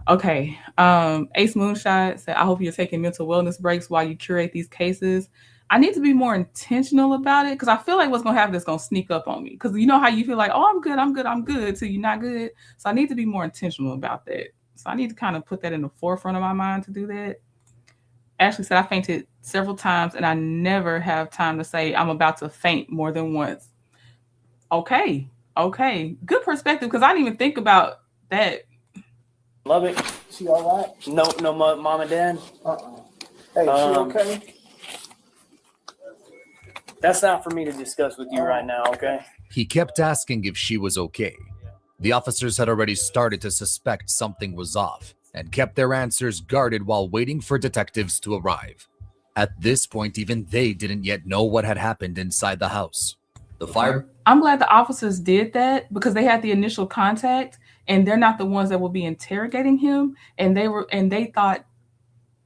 Okay. Ace Moonshot said, I hope you're taking mental wellness breaks while you curate these cases. I need to be more intentional about it because I feel like what's going to happen is going to sneak up on me. Because you know how you feel like, oh, I'm good, till you're not good. So I need to be more intentional about that. So I need to kind of put that in the forefront of my mind to do that. Ashley said, I fainted several times and I never have time to say I'm about to faint more than once. Okay. Good perspective because I didn't even think about that. love it. She all right? No, mom and dad. Hey, she okay? That's not for me to discuss with you right now, okay? He kept asking if she was okay. The officers had already started to suspect something was off and kept their answers guarded while waiting for detectives to arrive. At this point, even they didn't yet know what had happened inside the house. The fire... I'm glad the officers did that because they had the initial contact and they're not the ones that will be interrogating him. And they thought,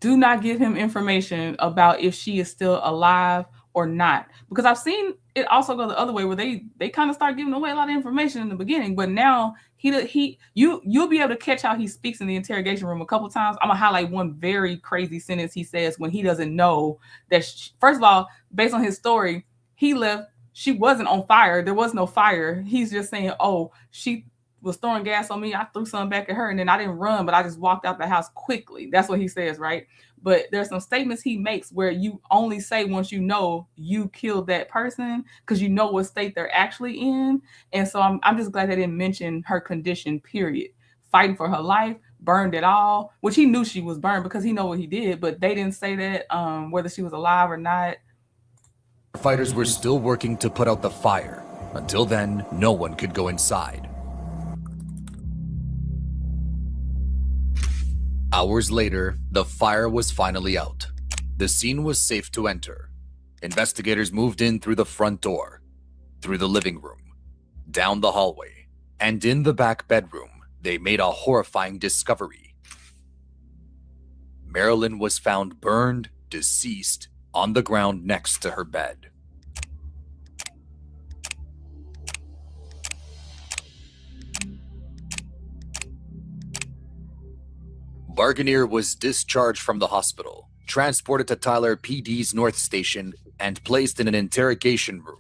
do not give him information about if she is still alive or not. Because I've seen it also go the other way where they kind of start giving away a lot of information in the beginning, but now you'll be able to catch how he speaks in the interrogation room a couple times. I'm gonna highlight one very crazy sentence he says when he doesn't know that first of all, based on his story, he left, she wasn't on fire, there was no fire. He's just saying, oh, she was throwing gas on me, I threw something back at her, and then I didn't run, but I just walked out the house quickly. That's what he says, right? But there's some statements he makes where you only say once you know you killed that person because you know what state they're actually in. And so I'm just glad they didn't mention her condition, period. Fighting for her life, burned it all, which he knew she was burned because he know what he did, but they didn't say that whether she was alive or not. Fighters were still working to put out the fire. Until then, no one could go inside. Hours later, the fire was finally out. The scene was safe to enter. Investigators moved in through the front door, through the living room, down the hallway, and in the back bedroom, they made a horrifying discovery. Marilyn was found burned, deceased, on the ground next to her bed. Barganier was discharged from the hospital, transported to Tyler PD's North Station, and placed in an interrogation room.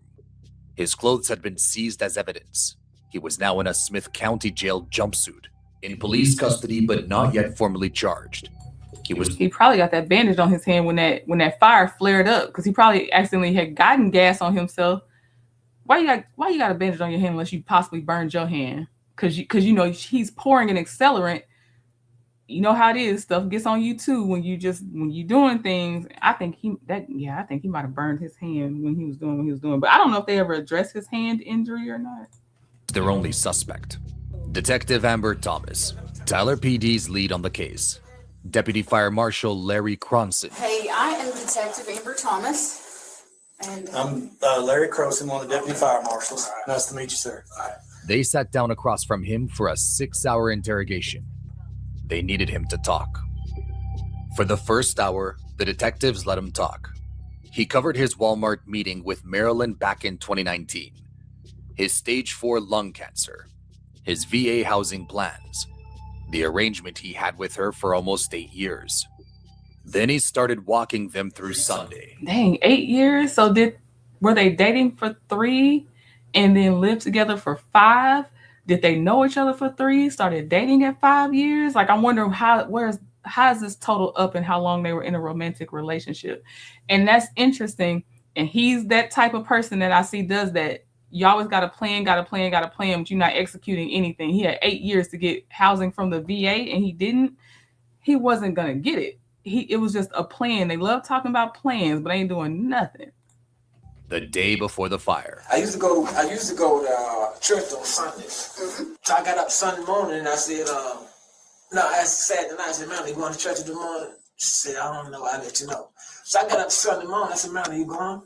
His clothes had been seized as evidence. He was now in a Smith County jail jumpsuit, in police custody but not yet formally charged. He probably got that bandage on his hand when that fire flared up because he probably accidentally had gotten gas on himself. Why you got a bandage on your hand unless you possibly burned your hand? Because you know he's pouring an accelerant. You know how it is. Stuff gets on you too when you doing things. I think he might have burned his hand when he was doing what he was doing. But I don't know if they ever addressed his hand injury or not. Their only suspect, Detective Amber Thomas, Tyler PD's lead on the case. Deputy Fire Marshal Larry Cronson. Hey, I am Detective Amber Thomas. And I'm Larry Croson, one of the deputy fire marshals. Nice to meet you, sir. They sat down across from him for a 6-hour interrogation. They needed him to talk. For the first hour, the detectives let him talk. He covered his Walmart meeting with Marilyn back in 2019, his stage 4 lung cancer, his VA housing plans, the arrangement he had with her for almost 8 years. Then he started walking them through Sunday. Dang, 8 years? So were they dating for 3 and then lived together for 5? Did they know each other for 3, started dating at 5 years? Like, I'm wondering how is this total up and how long they were in a romantic relationship? And that's interesting. And he's that type of person that I see does that. You always got a plan, but you're not executing anything. He had 8 years to get housing from the VA and he wasn't going to get it. It was just a plan. They love talking about plans, but they ain't doing nothing. The day before the fire. I used to go to church on Sundays. Mm-hmm. So I got up Sunday morning and I said, I asked Saturday night, I said, "Man, you going to church in the morning?" She said, "I don't know, I'll let you know." So I got up Sunday morning, I said, "Man, are you going?"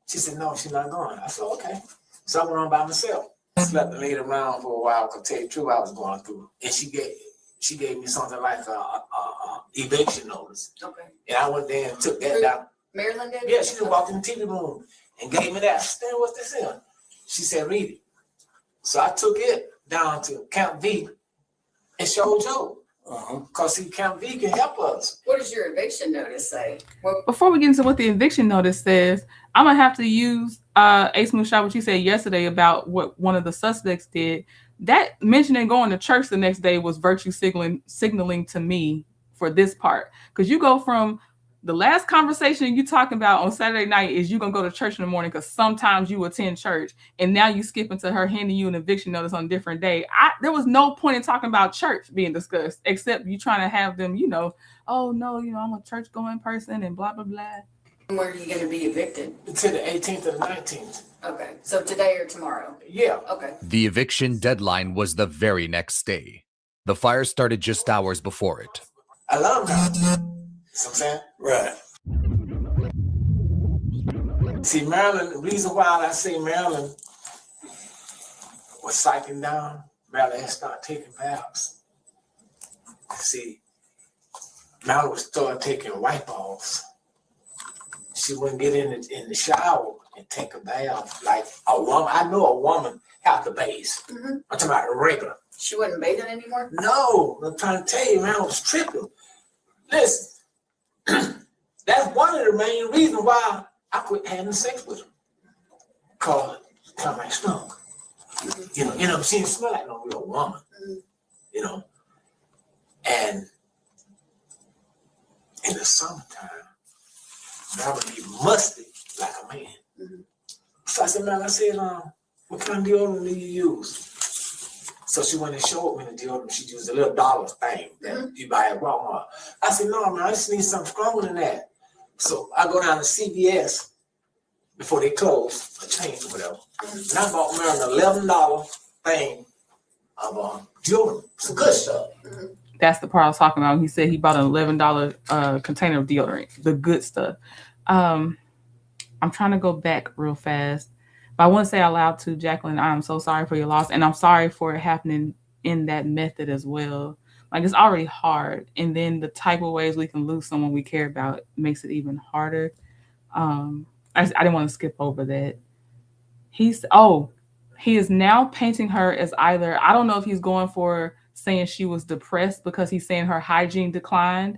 She said, "No, she's not going." I said, "Okay." So I went on by myself. I slept and laid around for a while, to tell you the truth, I was going through. And she gave me something like a eviction notice. Okay. And I went there and took that down. Maryland did? Yeah, she just walked in the TV room and gave me that. I said, "What's this in?" She said, "Read it." So I took it down to Camp V and showed Joe. Because Camp V can help us. What does your eviction notice say? Before we get into what the eviction notice says, I'm going to have to use Ace Moonshot, what you said yesterday about what one of the suspects did. That mentioning going to church the next day was virtue signaling to me for this part. Because you go from the last conversation you talking about on Saturday night is you going to go to church in the morning because sometimes you attend church. And now you skip into her handing you an eviction notice on a different day. There was no point in talking about church being discussed, except you trying to have them, oh, no, I'm a church going person and blah, blah, blah. Where are you going to be evicted? Until the 18th or the 19th. Okay. So today or tomorrow? Yeah. Okay. The eviction deadline was the very next day. The fire started just hours before it. I love her. You know what I'm saying? Right. See, Marilyn, the reason why I say Marilyn was psyching down, Marilyn had started taking baths. See, Marilyn would start taking wipe offs. She wouldn't get in the shower and take a bath like a woman. I know a woman have to bathe. Mm-hmm. I'm talking about a regular. She wasn't bathing anymore? No, I'm trying to tell you, man, I was tripping. Listen, that's one of the main reasons why I quit having sex with her. Cause my stomach. You know what I'm saying? She smell like no real woman. And in the summertime, I would be musty like a man. Mm-hmm. So I said, what kind of deodorant do you use? So she went and showed me the deodorant. She used a little dollar thing that you buy at Walmart. I said, "No, man, I just need something stronger than that." So I go down to CVS before they close, a change or whatever. And I bought Marilyn an $11 thing of deodorant. Some good stuff. That's the part I was talking about. He said he bought an $11 container of deodorant, the good stuff. I'm trying to go back real fast. But I want to say out loud to Jacqueline, I'm so sorry for your loss. And I'm sorry for it happening in that method as well. Like, it's already hard. And then the type of ways we can lose someone we care about makes it even harder. I didn't want to skip over that. He is now painting her as either, I don't know if he's going for saying she was depressed because he's saying her hygiene declined.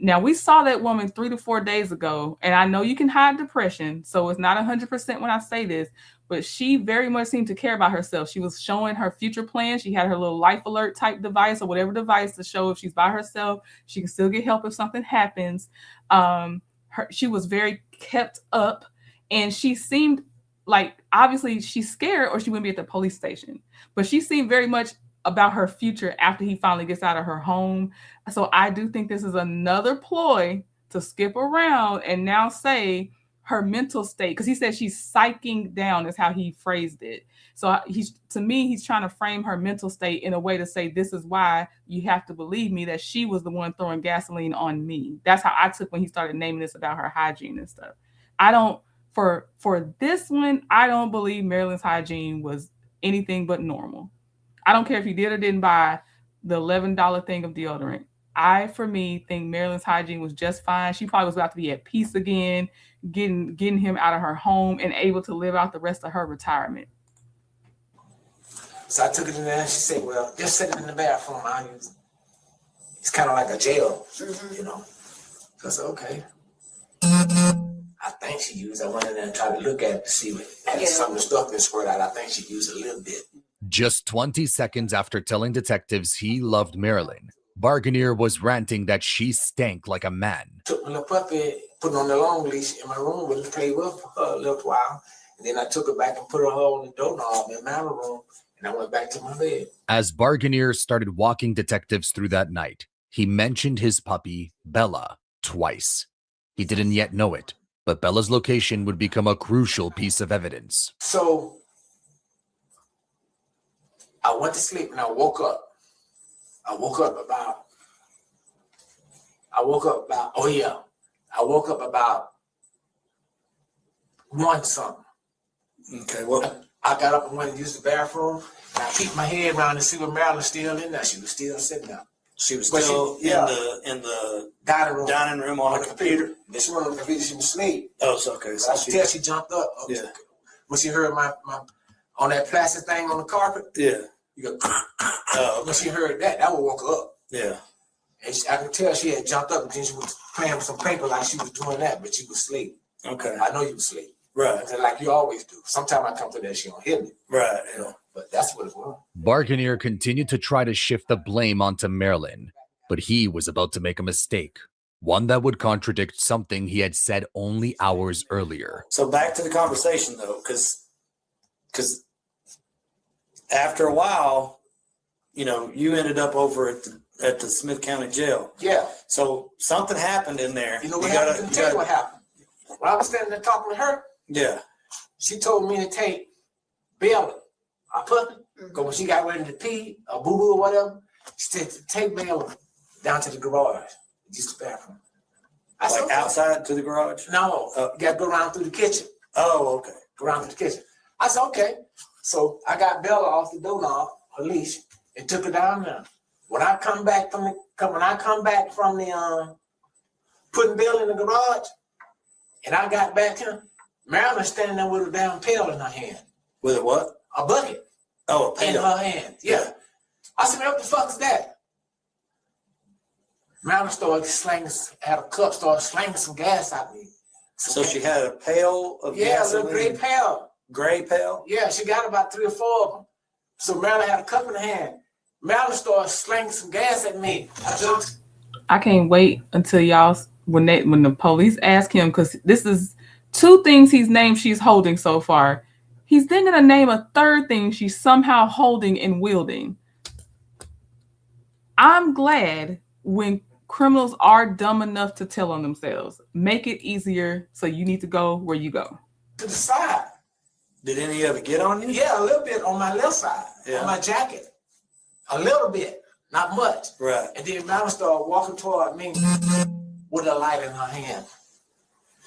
Now, we saw that woman 3 to 4 days ago, and I know you can hide depression, so it's not 100% when I say this, but she very much seemed to care about herself. She was showing her future plans. She had her little life alert type device or whatever device to show if she's by herself, she can still get help if something happens. She was very kept up, and she seemed like, obviously she's scared or she wouldn't be at the police station, but she seemed very much about her future after he finally gets out of her home. So I do think this is another ploy to skip around and now say her mental state, because he said she's psyching down is how he phrased it. So he's trying to frame her mental state in a way to say, this is why you have to believe me that she was the one throwing gasoline on me. That's how I took when he started naming this about her hygiene and stuff. For this one, I don't believe Marilyn's hygiene was anything but normal. I don't care if you did or didn't buy the $11 thing of deodorant. For me, think Marilyn's hygiene was just fine. She probably was about to be at peace again, getting him out of her home and able to live out the rest of her retirement. So I took it in there and she said, well, just set it in the bathroom. I'll use it. It's kind of like a jail, you know. So I said, okay. I think she used it. I went in there and tried to look at it to see if some of the stuff been squirted out. I think she used a little bit. Just 20 seconds after telling detectives he loved Marilyn, Barganier was ranting that she stank like a man. Took my little puppy, put her on the long leash in my room, with her, played with her a little while. And then I took her back and put her on the doorknob in my room, and I went back to my bed. As Barganier started walking detectives through that night, he mentioned his puppy, Bella, twice. He didn't yet know it, but Bella's location would become a crucial piece of evidence. So I went to sleep and I woke up. I woke up about 1 something. Okay, well, I got up and went and used the bathroom, and I peeked my head around to see where Marilyn's still in there. She was still sitting there. She was still in the dining room on the computer. She wasn't on the computer. She was asleep. Oh, it's okay. So I could tell she jumped up. Yeah. When she heard my on that plastic thing on the carpet. Yeah. You go. When she heard that would woke her up. Yeah. And I could tell she had jumped up and then she was playing with some paper like she was doing that, but she was asleep. Okay. I know you was asleep. Right. Like you always do. Sometimes I come to that, she don't hear me. Right. You know, but that's what it was. Barganier continued to try to shift the blame onto Marilyn, but he was about to make a mistake, one that would contradict something he had said only hours earlier. So back to the conversation, though, because after a while, you know, you ended up over at the Smith County Jail. Yeah. So something happened in there. You know what happened? Let me tell you what happened. When I was standing there talking to her, yeah, she told me to take Bella, I put it, because when she got ready to pee or boo-boo or whatever, she said, take Bella down to the garage, just the bathroom. I said, okay. Outside to the garage? No, you got to go around through the kitchen. Oh, okay. Go around through the kitchen. I said, okay. So I got Bella off the doorknob, her leash, and took her down there. When I come back from the putting Bella in the garage, and I got back here, Marilyn standing there with a damn pail in her hand. With a what? A bucket. Oh, a pail. In her hand. Yeah. I said, man, what the fuck is that? Marilyn started slanging some gas at me. So she had a pail of gasoline? Yeah, a little gray pail. Gray pail? Yeah, she got about 3 or 4 of them. So Marilyn had a cup in her hand. Marilyn started slanging some gas at me. I can't wait until y'all, when the police ask him, because this is 2 things he's named she's holding so far. He's then going to name a 3rd thing she's somehow holding and wielding. I'm glad when criminals are dumb enough to tell on themselves. Make it easier so you need to go where you go. To the side. Did any of it get on you? Yeah, a little bit on my left side, on my jacket. A little bit, not much. Right. And then Marilyn started walking toward me with a light in her hand.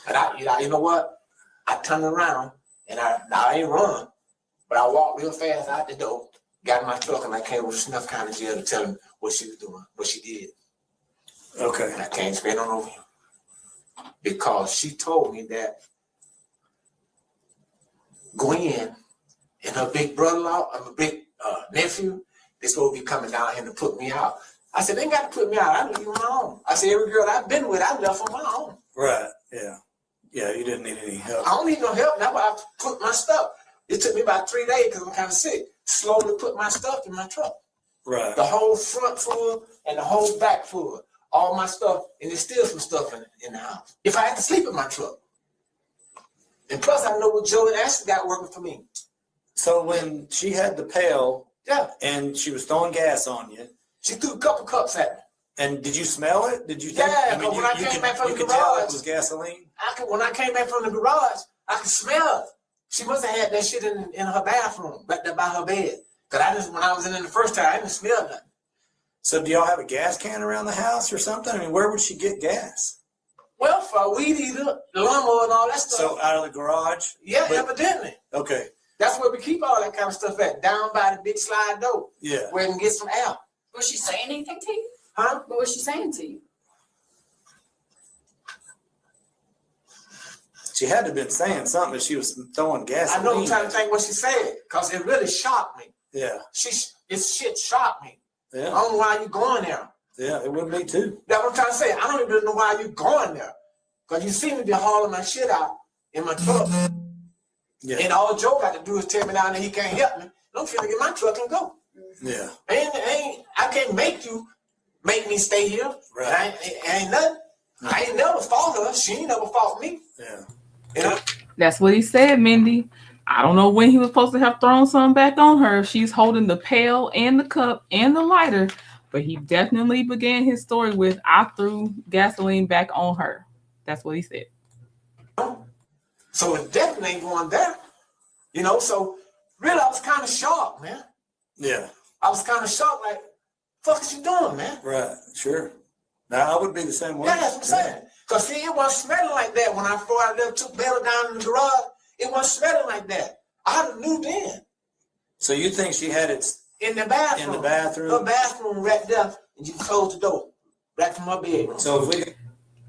And you know what? I turned around and I ain't run, but I walked real fast out the door, got in my truck, and I came with Smith County Jail to tell him what she was doing, what she did. Okay. And I came straight on over here because she told me that Gwen and her big brother-in-law, her big nephew, they're supposed to be coming down here to put me out. I said, they ain't got to put me out. I leave on my own. I said, every girl I've been with, I left on my own. Right, yeah. Yeah, you didn't need any help. I don't need no help. That's why I put my stuff. It took me about 3 days because I'm kind of sick. Slowly put my stuff in my truck. Right. The whole front full and the whole back full. All my stuff, and there's still some stuff in the house. If I had to sleep in my truck. And plus, I know what Joe and Ashley got working for me. So when she had the pail, yeah, and she was throwing gas on you, she threw a couple cups at me. And did you smell it? Did you? Yeah, because when I came back from the garage, tell it was gasoline. When I came back from the garage, I could smell it. She must have had that shit in her bathroom, back there by her bed. Because when I was in there the first time, I didn't smell nothing. So do y'all have a gas can around the house or something? I mean, where would she get gas? Well, for a weed eater, the lawnmower and all that stuff. So out of the garage? Yeah, evidently. Okay. That's where we keep all that kind of stuff at, down by the big slide door. Yeah. Where we can get some air. Was she saying anything to you? Huh? What was she saying to you? She had to have been saying something if she was throwing gasoline. I know I'm trying to think what she said, because it really shocked me. Yeah. It's shit shocked me. Yeah. I don't know why you going there. Yeah, it would me too. That's what I'm trying to say. I don't even know why you going there. Because you see me be hauling my shit out in my truck. Yeah. And all Joe got to do is tell me down there he can't help me. I'm finna get my truck and go. Yeah. I can't make you make me stay here. Right. Ain't nothing. I ain't never fought her. She ain't never fought me. Yeah. You know? That's what he said, Mindy. I don't know when he was supposed to have thrown something back on her if she's holding the pail and the cup and the lighter, but he definitely began his story with, I threw gasoline back on her. That's what he said. So it definitely ain't going there. You know, so really I was kind of shocked, man. Yeah. I was kind of shocked, like, fuck is you doing, man? Right, sure. Now I would be the same way. Yeah, that's what I'm saying. Because see, it wasn't smelling like that when before I left, took Bella down in the garage. It wasn't smelling like that. I knew then. So you think she had it in the bathroom? In the bathroom? Her bathroom right there, and you closed the door right from her bedroom. So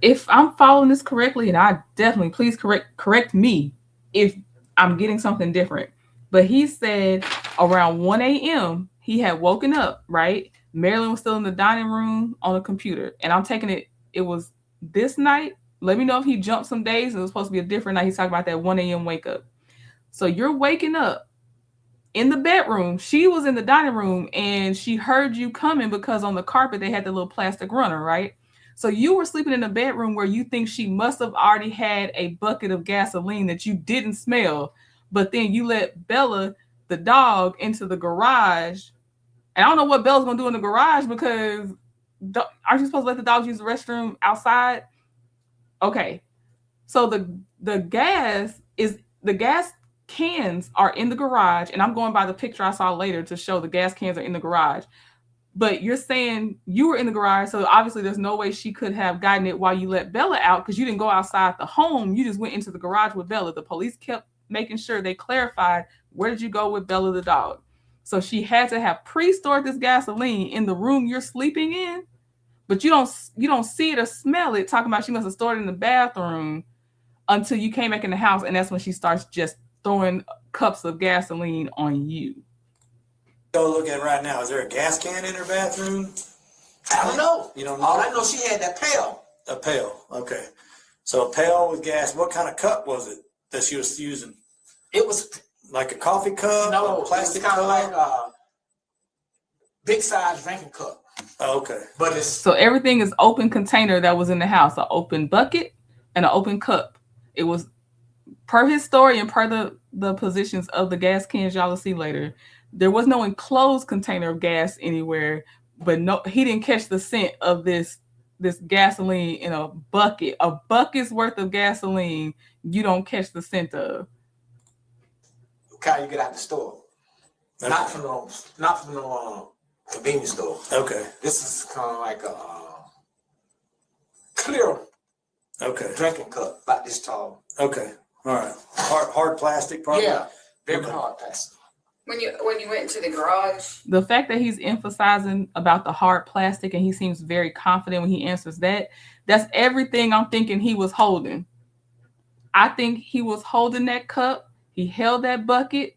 if I'm following this correctly, and I definitely, please correct me if I'm getting something different. But he said around 1 a.m. he had woken up, right? Marilyn was still in the dining room on the computer. And I'm taking it was this night. Let me know if he jumped some days and it was supposed to be a different night. He's talking about that 1 a.m. wake up. So you're waking up in the bedroom. She was in the dining room and she heard you coming because on the carpet they had the little plastic runner, right? So you were sleeping in a bedroom where you think she must have already had a bucket of gasoline that you didn't smell, but then you let Bella, the dog, into the garage. And I don't know what Bella's gonna do in the garage because aren't you supposed to let the dogs use the restroom outside? Okay, so the gas cans are in the garage, and I'm going by the picture I saw later to show the gas cans are in the garage. But you're saying you were in the garage, so obviously there's no way she could have gotten it while you let Bella out because you didn't go outside the home. You just went into the garage with Bella. The police kept making sure they clarified, where did you go with Bella the dog? So she had to have pre-stored this gasoline in the room you're sleeping in, but you don't see it or smell it, talking about she must have stored it in the bathroom until you came back in the house, and that's when she starts just throwing cups of gasoline on you. Go look at it right now. Is there a gas can in her bathroom? I don't know. You don't know? All I know, she had that pail. A pail, okay. So a pail with gas. What kind of cup was it that she was using? It was like a coffee cup? No, a plastic it was kind of cup? like a big size drinking cup. Oh, okay. But it's so everything is open container that was in the house, an open bucket and an open cup. It was per his story and per the positions of the gas cans y'all will see later. There was no enclosed container of gas anywhere, but no, he didn't catch the scent of this gasoline in a bucket. A bucket's worth of gasoline, you don't catch the scent of. How you get out the store? Okay. Not from no convenience store. Okay. This is kind of like a clear drinking cup, about this tall. Okay. All right. Hard plastic, probably. Yeah, very hard plastic. When you went into the garage, the fact that he's emphasizing about the hard plastic and he seems very confident when he answers that's everything I'm thinking he was holding. I think he was holding that cup. He held that bucket.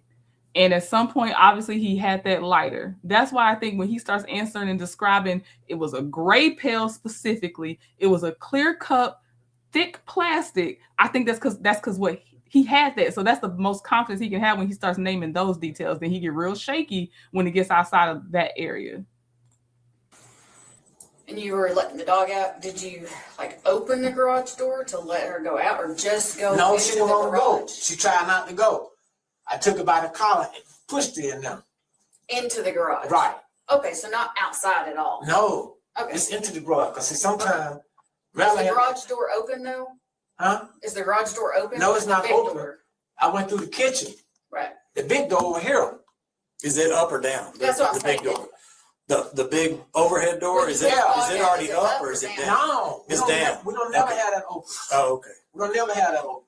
And at some point, obviously, he had that lighter. That's why I think when he starts answering and describing, it was a gray pail specifically. It was a clear cup, thick plastic. I think that's because what he had that. So that's the most confidence he can have when he starts naming those details. Then he get real shaky when he gets outside of that area. and you were letting the dog out. Did you like open the garage door to let her go out, or just go? No, into she didn't want to garage? go. She tried not to go. I took her by the collar and pushed her in there. Into the garage. Right. Okay, so not outside at all. No. Okay. It's into the garage because sometimes. Is the garage door open though? Huh? Is the garage door open? No, it's The not big open. door? I went through the kitchen. Right. The big door over here. Is it up or down? That's what I'm the big saying. door. The big overhead door, is it already up or is it down? No. It's down. We don't never Okay. have that open. Oh, okay. We don't never have that open.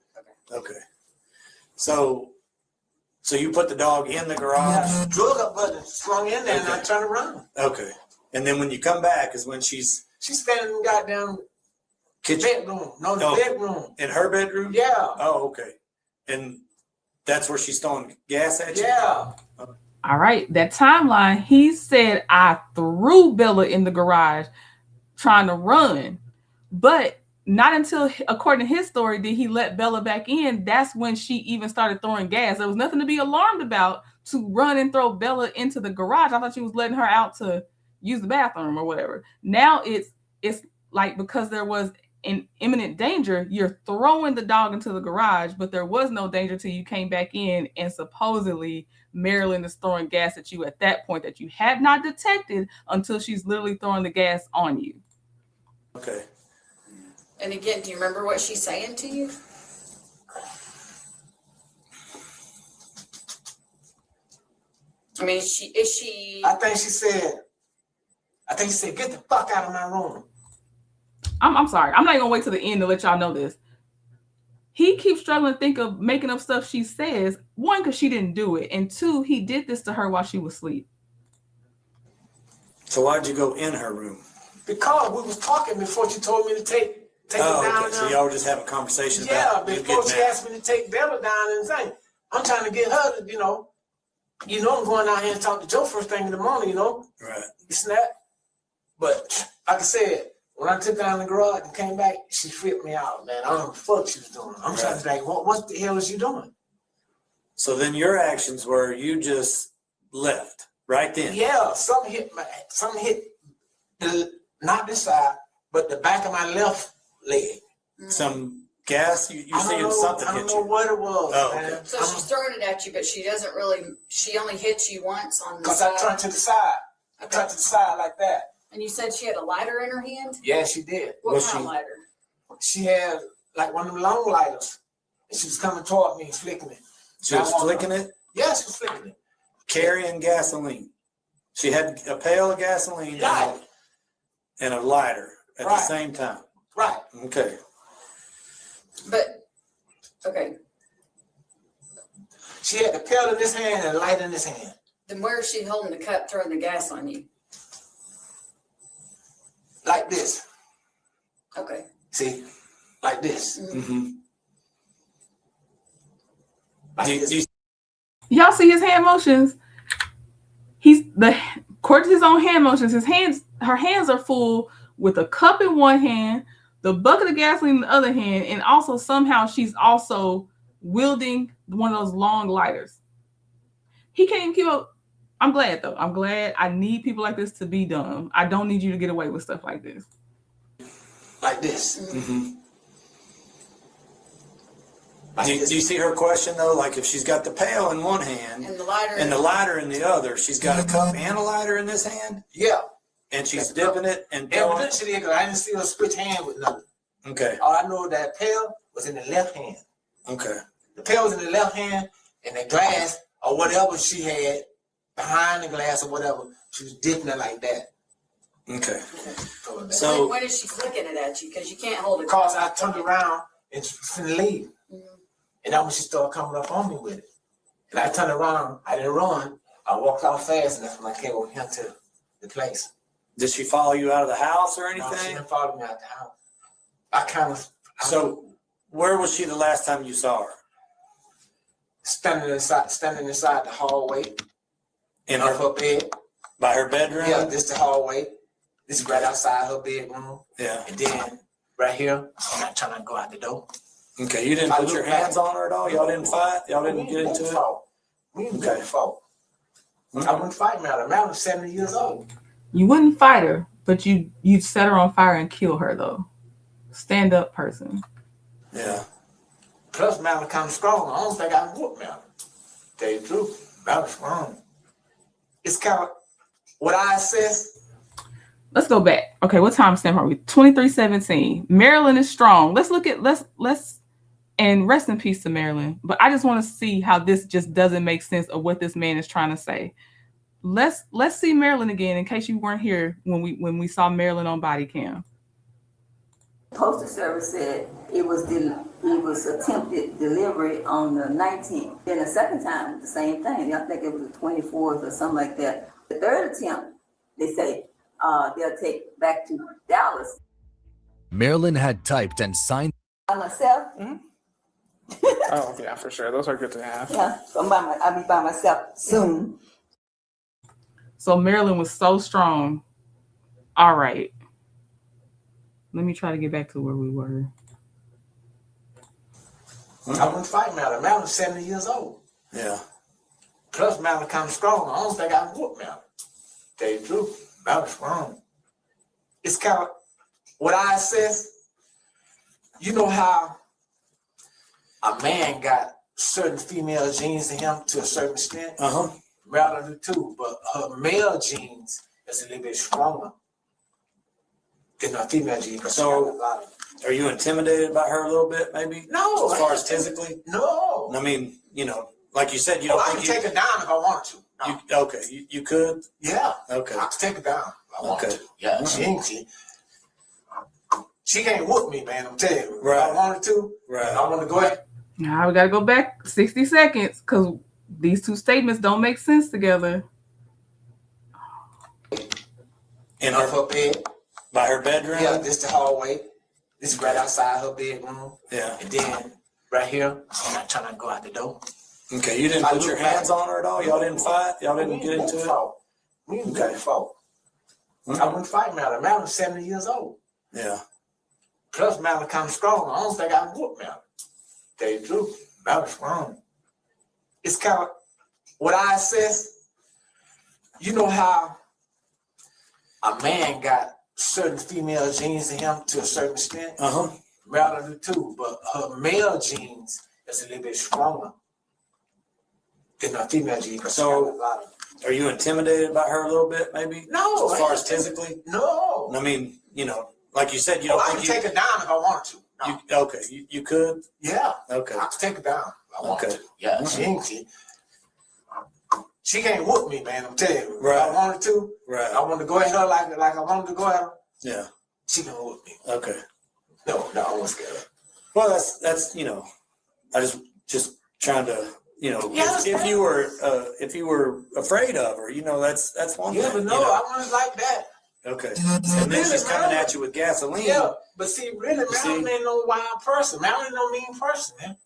Okay. So So you put the dog in the garage? Drug up button, swung in there, and I turned around. Okay. And then when you come back is when she's standing in the goddamn kitchen bedroom. No, the bedroom. In her bedroom? Yeah. Oh, okay. And that's where she's throwing gas at you? Yeah. All right, that timeline, he said, I threw Bella in the garage trying to run, but not until, according to his story, did he let Bella back in. That's when she even started throwing gas. There was nothing to be alarmed about to run and throw Bella into the garage. I thought she was letting her out to use the bathroom or whatever. Now it's like, because there was an imminent danger, you're throwing the dog into the garage, but there was no danger till you came back in, and supposedly Marilyn is throwing gas at you at that point that you had not detected until she's literally throwing the gas on you. Okay. And again, do you remember what she's saying to you? I mean, is she? I think she said, get the fuck out of my room. I'm sorry. I'm not even gonna wait till the end to let y'all know this. He keeps struggling to think of making up stuff she says. One, because she didn't do it. And two, he did this to her while she was asleep. So why'd you go in her room? Because we was talking before she told me to take it down. Okay. So y'all were just having a conversation about you before she asked me to take Bella down and thing. I'm trying to get her to, you know, I'm going out here and talk to Joe first thing in the morning, Right. Snap. But like I said, when I took her down the garage and came back, she freaked me out, man. I don't know what the fuck she was doing. I'm trying to think, what the hell is you doing? So then your actions were you just left right then? Yeah, something hit not this side, but the back of my left leg. Some gas? You seen something hit you? I don't know what it was, man. Okay. So she's throwing it at you, but she doesn't really, she only hits you once on the Because side. I turned to the side. I turned to the side like that. And you said she had a lighter in her hand? Yeah, she did. What kind of lighter? She had like one of them long lighters. And she was coming toward me and flicking it. She was flicking it? Yeah, she was flicking it. Carrying gasoline. She had a pail of gasoline and a lighter at the same time. Right. Okay. But, okay. She had the pail in this hand and a light in this hand. Then where is she holding the cup, throwing the gas on you? Like this. Okay. See? Like this. Mm-hmm. Y'all see his hand motions? According to his own hand motions, her hands are full with a cup in one hand, the bucket of gasoline in the other hand, and also somehow she's also wielding one of those long lighters. He can't even keep up. I'm glad though. I'm glad. I need people like this to be dumb. I don't need you to get away with stuff like this. Like this. Mm-hmm. Do you see her question though? Like if she's got the pail in one hand and the lighter in the other, she's got a cup and a lighter in this hand? Yeah. And she's dipping it and throwing it? Because I didn't see her switch hand with nothing. Okay. All I know that pail was in the left hand. Okay. The pail was in the left hand, and the glass or whatever she had behind the glass or whatever, she was dipping it like that. Okay. So when is she flicking it at you? Because you can't hold it. Because I turned around and she was finna leave. And that's when she started coming up on me with it. And I turned around, I didn't run, I walked out fast, and that's when I came over here to the place. Did she follow you out of the house or anything? No, she didn't follow me out the house. I kind of. So where was she the last time you saw her? Standing inside the hallway. In her bed. By her bedroom? Yeah, this the hallway. This is right outside her bedroom. Yeah. And then right here, I'm not trying to go out the door. Okay, you didn't put your hands on her at all? Y'all didn't fight? Y'all didn't get into it? We didn't get fought. I wouldn't fight Madeline. Madelin's 70 years old. You wouldn't fight her, but you'd set her on fire and kill her though. Stand up person. Yeah. Plus Madeline kind of strong. I don't think I can whoop Madeline. Tell you the truth. Madelin's strong. It's kind of what I assess. Let's go back. Okay, what time stamp are we? 23:17. Marilyn is strong. Let's and rest in peace to Marilyn. But I just want to see how this just doesn't make sense of what this man is trying to say. Let's see Marilyn again in case you weren't here when we saw Marilyn on body cam. Postal Service said it was attempted delivery on the 19th. Then the second time, the same thing. I think it was the 24th or something like that. The third attempt, they say they'll take back to Dallas. Marilyn had typed and signed By myself. Oh, yeah, for sure. Those are good to have. Yeah, so I'll be by myself soon. So Marilyn was so strong. All right. Let me try to get back to where we were. I wouldn't fight Marilyn. Marilyn's 70 years old. Yeah. Plus, Marilyn kind of strong. I don't think I can whoop Marilyn. Tell you the truth, Marilyn's strong. It's kind of what I assess. You know how a man got certain female genes in him to a certain extent? Marilyn do too, but her male genes is a little bit stronger than her female genes. So, are you intimidated by her a little bit, maybe? No. As far as physically? No. I mean, you know, like you said, you don't I can take her down if I wanted to. No. You could? Yeah. Okay. I can take her down if I wanted to. Yeah, Mhm. She can't whoop me, man. I'm telling you. Right. If I wanted to. Right. I want to go ahead. Now we got to go back 60 seconds because these two statements don't make sense together. In her bed. By her bedroom? Yeah, this the hallway. This is right outside her bedroom. Yeah. And then right here, I'm not trying to go out the door. Okay, you didn't put your hands on her at all? Y'all didn't fight? Y'all didn't get into it? We didn't get fought. I wouldn't fight Marilyn. Marilyn's 70 years old. Yeah. Plus, Marilyn kind of strong. I don't think I can whoop Marilyn. Tell you the truth, Marilyn's strong. It's kind of what I assess. You know how a man got certain female genes in him to a certain extent? Marilyn do too, but her male genes is a little bit stronger than her female genes. So, are you intimidated by her a little bit, maybe? No. As far as physically? No. I mean, you know, like you said, you don't I can take her down if I wanted to. No. You could? Yeah. Okay. I can take her down if I wanted to. Yeah. Mhm. She can't whoop me, man. I'm telling you. Right. If I wanted to. Right. I wanted to go at her like I wanted to go at her. Yeah. She can whoop me. Okay. No, I wasn't scared. Well, that's you know, I just trying to, you know, Yeah, if you were afraid of her, you know, that's one You thing. never know. I wasn't like that. Okay. And then she's coming at you with gasoline. Yeah, but see, really, You see? Marilyn ain't no wild person. Marilyn ain't no mean person, man.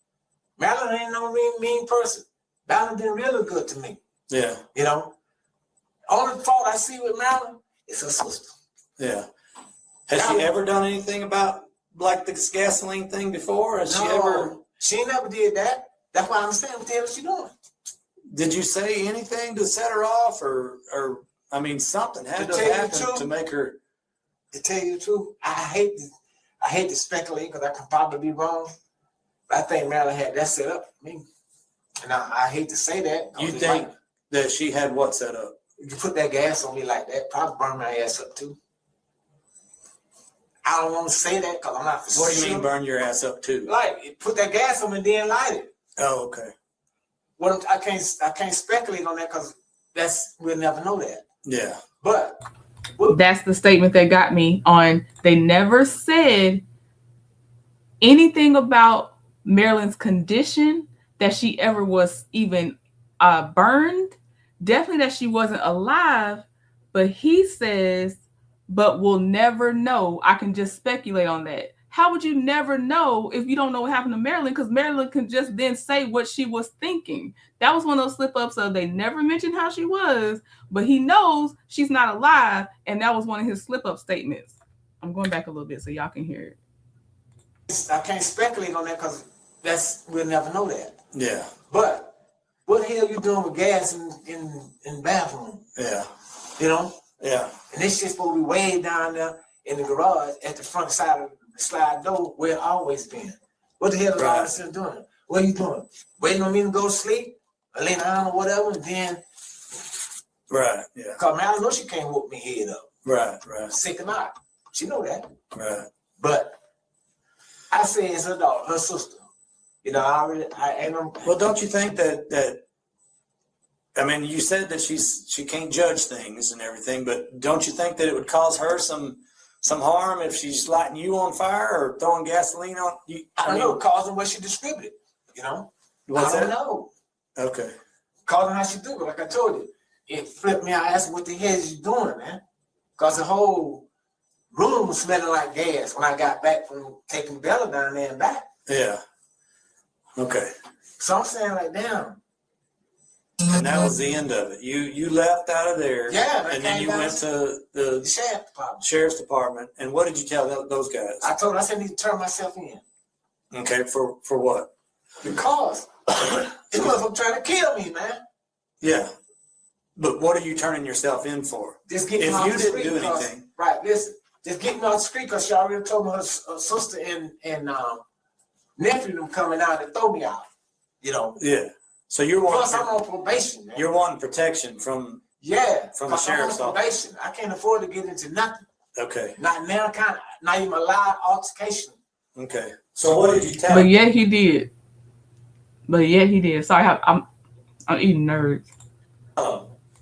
Marilyn ain't no mean person. Marilyn been really good to me. Yeah. You know, only fault I see with Marilyn is her sister. Yeah. Has she ever done anything about like this gasoline thing before? Has she ever? She never did that. That's why I understand what the hell she doing. Did you say anything to set her off, or I mean, something had to happen to make her? To tell you the truth, I hate to speculate because I can probably be wrong. But I think Marilyn had that set up for me. And I hate to say that. You think that she had what set up? You put that gas on me like that, probably burn my ass up too. I don't want to say that because I'm not for What do you sure. mean burn your ass up too? Like put that gas on me and then light it. Oh, okay. I can't speculate on that because we'll never know that. Yeah. But that's the statement that got me on. They never said anything about Marilyn's condition, that she ever was even burned. Definitely that she wasn't alive. But he says, but we'll never know. I can just speculate on that. How would you never know if you don't know what happened to Marilyn? Because Marilyn can just then say what she was thinking. That was one of those slip-ups of they never mentioned how she was, but he knows she's not alive, and that was one of his slip-up statements. I'm going back a little bit so y'all can hear it. I can't speculate on that because we'll never know that. Yeah. But what the hell you doing with gas in the bathroom? Yeah. You know? Yeah. And this shit's supposed to be way down there in the garage at the front side of the slide door where it always been. What the hell is all this doing? What are you doing? Waiting on me to go to sleep? Or lay down or whatever, and then... Right, yeah. Because man, I know she can't whoop me head up. Right. Sick or not. She know that. Right. But I say it's her daughter, her sister. You know, Well, don't you think that I mean, you said that she can't judge things and everything, but don't you think that it would cause her some some harm if she's lighting you on fire or throwing gasoline on you? I don't know, causing what she distributed, you know? What's I don't that? know. Okay. Causing how she do it, like I told you. It flipped me. I asked her, what the hell is you doing, man? Because the whole room was smelling like gas when I got back from taking Bella down there and back. Yeah. Okay. So I'm saying, like, damn. And that was the end of it. You left out of there. Yeah. And then you went to the sheriff's department. And what did you tell those guys? I told her, I said, I need to turn myself in. Okay. For what? Because this motherfucker trying to kill me, man. Yeah. But what are you turning yourself in for? Just getting if off you the didn't street do because- anything. Right, listen. Just getting off the street because she already told me her sister and nephew them coming out and throw me out. You know. Yeah. So you're Plus, wanting. I'm on probation, man. You're wanting protection from. Yeah. From the 'cause I'm on sheriff's office. probation. I can't afford to get into nothing. Okay. Not now, not even a loud altercation. Okay. So what did you tell? But yet he did. Sorry, I'm eating nerds.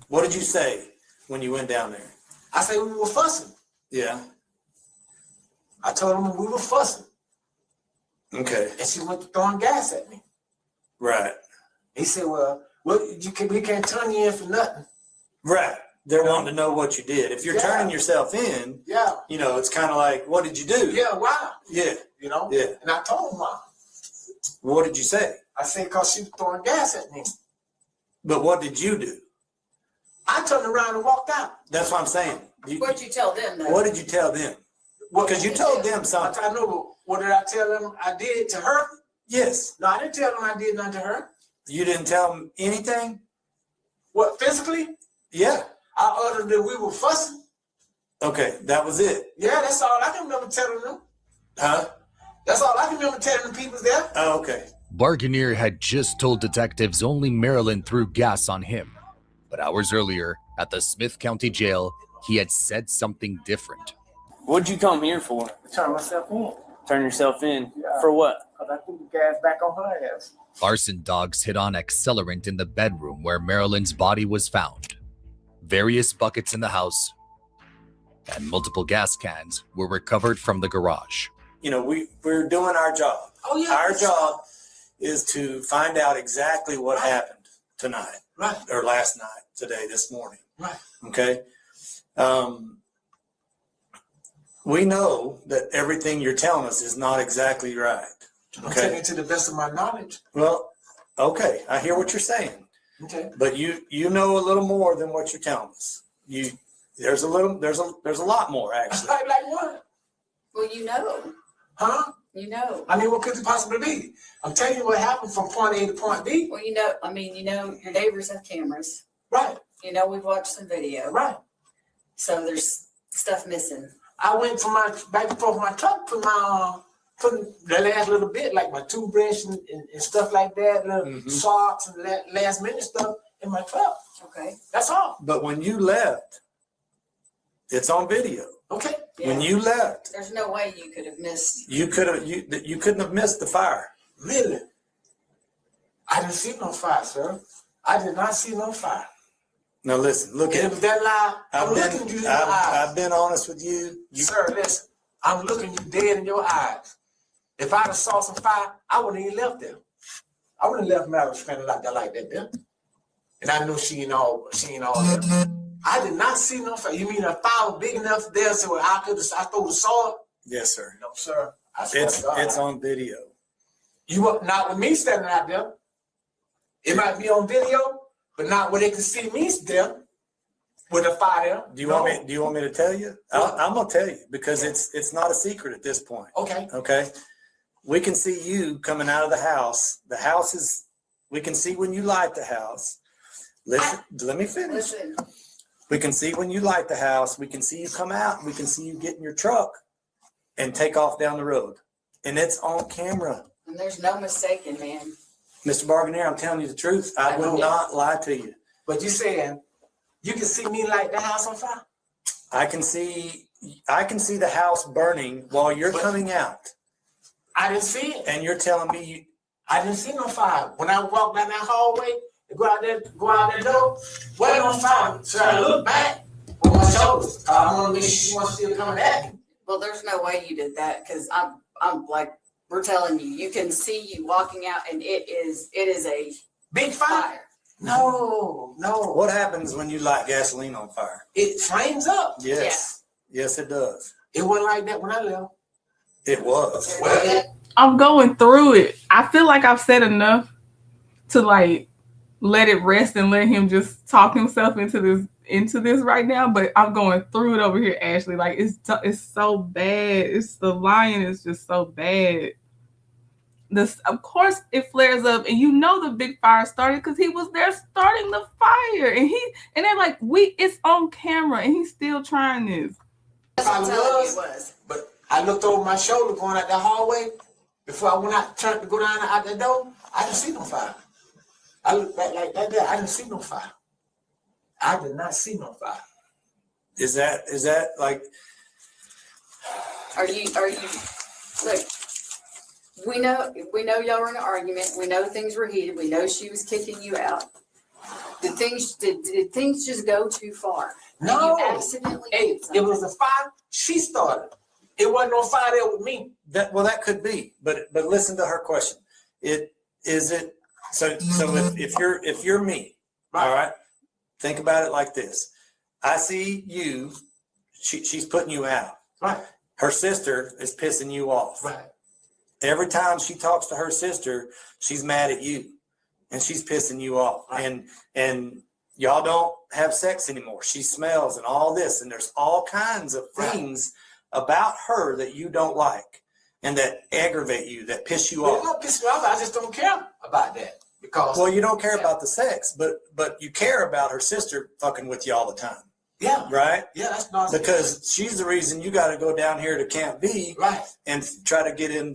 What did you say when you went down there? I said we were fussing. Yeah. I told him we were fussing. Okay. And she went to throwing gas at me. Right. He said, well, we can't turn you in for nothing. Right. They're wanting to know what you did. If you're turning yourself in, you know, it's kind of like, what did you do? Yeah, why? Yeah. You know? Yeah. And I told him why. What did you say? I said, because she was throwing gas at me. But what did you do? I turned around and walked out. That's what I'm saying. What'd you tell them, though? What did you tell them? Because you told them something. I know, what did I tell them I did to her? Yes. No, I didn't tell them I did nothing to her. You didn't tell them anything? What, physically? Yeah. I uttered that we were fussing. Okay, that was it. Yeah, that's all I can remember telling them. Huh? That's all I can remember telling the people there. Oh, okay. Barganier had just told detectives only Marilyn threw gas on him. But hours earlier, at the Smith County Jail, he had said something different. What'd you come here for? Turn myself in. Turn yourself in? Yeah. For what? Because I threw the gas back on her ass. Arson dogs hid on accelerant in the bedroom where Marilyn's body was found. Various buckets in the house and multiple gas cans were recovered from the garage. You know, we're doing our job. Oh, yeah. Our job is to find out exactly what happened tonight. Right. Or last night, today, this morning. Right. Okay. We know that everything you're telling us is not exactly right. I'm telling you to the best of my knowledge. Well, okay, I hear what you're saying. Okay. But you know a little more than what you're telling us. There's a lot more actually. Like what? Well, you know. Huh? You know. I mean, what could it possibly be? I'm telling you what happened from point A to point B. Well, you know, your neighbors have cameras. Right. You know, we've watched some video. Right. So there's stuff missing. I went from my back and forth my truck putting the last little bit, like my toothbrush and stuff like that, little socks and last minute stuff in my truck. Okay. That's all. But when you left, it's on video. Okay. Yeah. When you left, There's no way you could have missed. you couldn't have missed the fire. Really? I didn't see no fire, sir. I did not see no fire. Now listen, look And at if that lie, I'm I've looking you in your eyes. I've been honest with you. Sir, listen, I'm looking you dead in your eyes. If I'd have saw some fire, I wouldn't even left there. I wouldn't have left Marilyn standing like that there. And I knew she ain't all there. I did not see no fire. You mean a fire big enough there so I throw the sword? Yes, sir. No, sir. I swear to God. It's on video. You were not with me standing out there. It might be on video, but not where they can see me there with a fire there. Do you want me to tell you? I'm gonna tell you because it's not a secret at this point. Okay. Okay. We can see you coming out of the house. The house is. We can see when you light the house. Listen. Let me finish. Listen. We can see when you light the house. We can see you come out. We can see you get in your truck and take off down the road. And it's on camera. And there's no mistaking, man. Mr. Barganier, I'm telling you the truth. I will not lie to you. But you saying you can see me light the house on fire? I can see the house burning while you're coming out. I didn't see it. And you're telling me I didn't see no fire. When I walked down that hallway, go out that door, wasn't on fire. So I looked back on my shoulders. I want to make sure she was still coming at me. Well, there's no way you did that because I'm like, we're telling you, you can see you walking out and it is a big fire. No. What happens when you light gasoline on fire? It flames up. Yes. Yeah. Yes, it does. It wasn't like that when I left. It was. Well, I'm going through it. I feel like I've said enough to like let it rest and let him just talk himself into this right now. But I'm going through it over here, Ashley. Like it's so bad. The lying is just so bad. Of course it flares up, and you know the big fire started because he was there starting the fire, and they're like, it's on camera, and he's still trying this. But I looked over my shoulder going out that hallway before I went out, turned to go down out that door. I didn't see no fire. I looked back like that. I didn't see no fire. I did not see no fire. Is that like? Are you? Look. We know y'all were in an argument. We know things were heated. We know she was kicking you out. Did things just go too far? No. You accidentally it was a fire. She started. It wasn't no fire there with me. That could be. But listen to her question. So if you're me, right. All right, think about it like this. I see you. She's putting you out. Right. Her sister is pissing you off. Right. Every time she talks to her sister, she's mad at you and she's pissing you off. Right. And y'all don't have sex anymore. She smells and all this. And there's all kinds of things about her that you don't like and that aggravate you, that piss you off. It don't piss me off. I just don't care about that. Because you don't care about the sex, but you care about her sister fucking with you all the time. Yeah. Right? Yeah, that's nonsense. Because she's the reason you got to go down here to Camp B and try to get in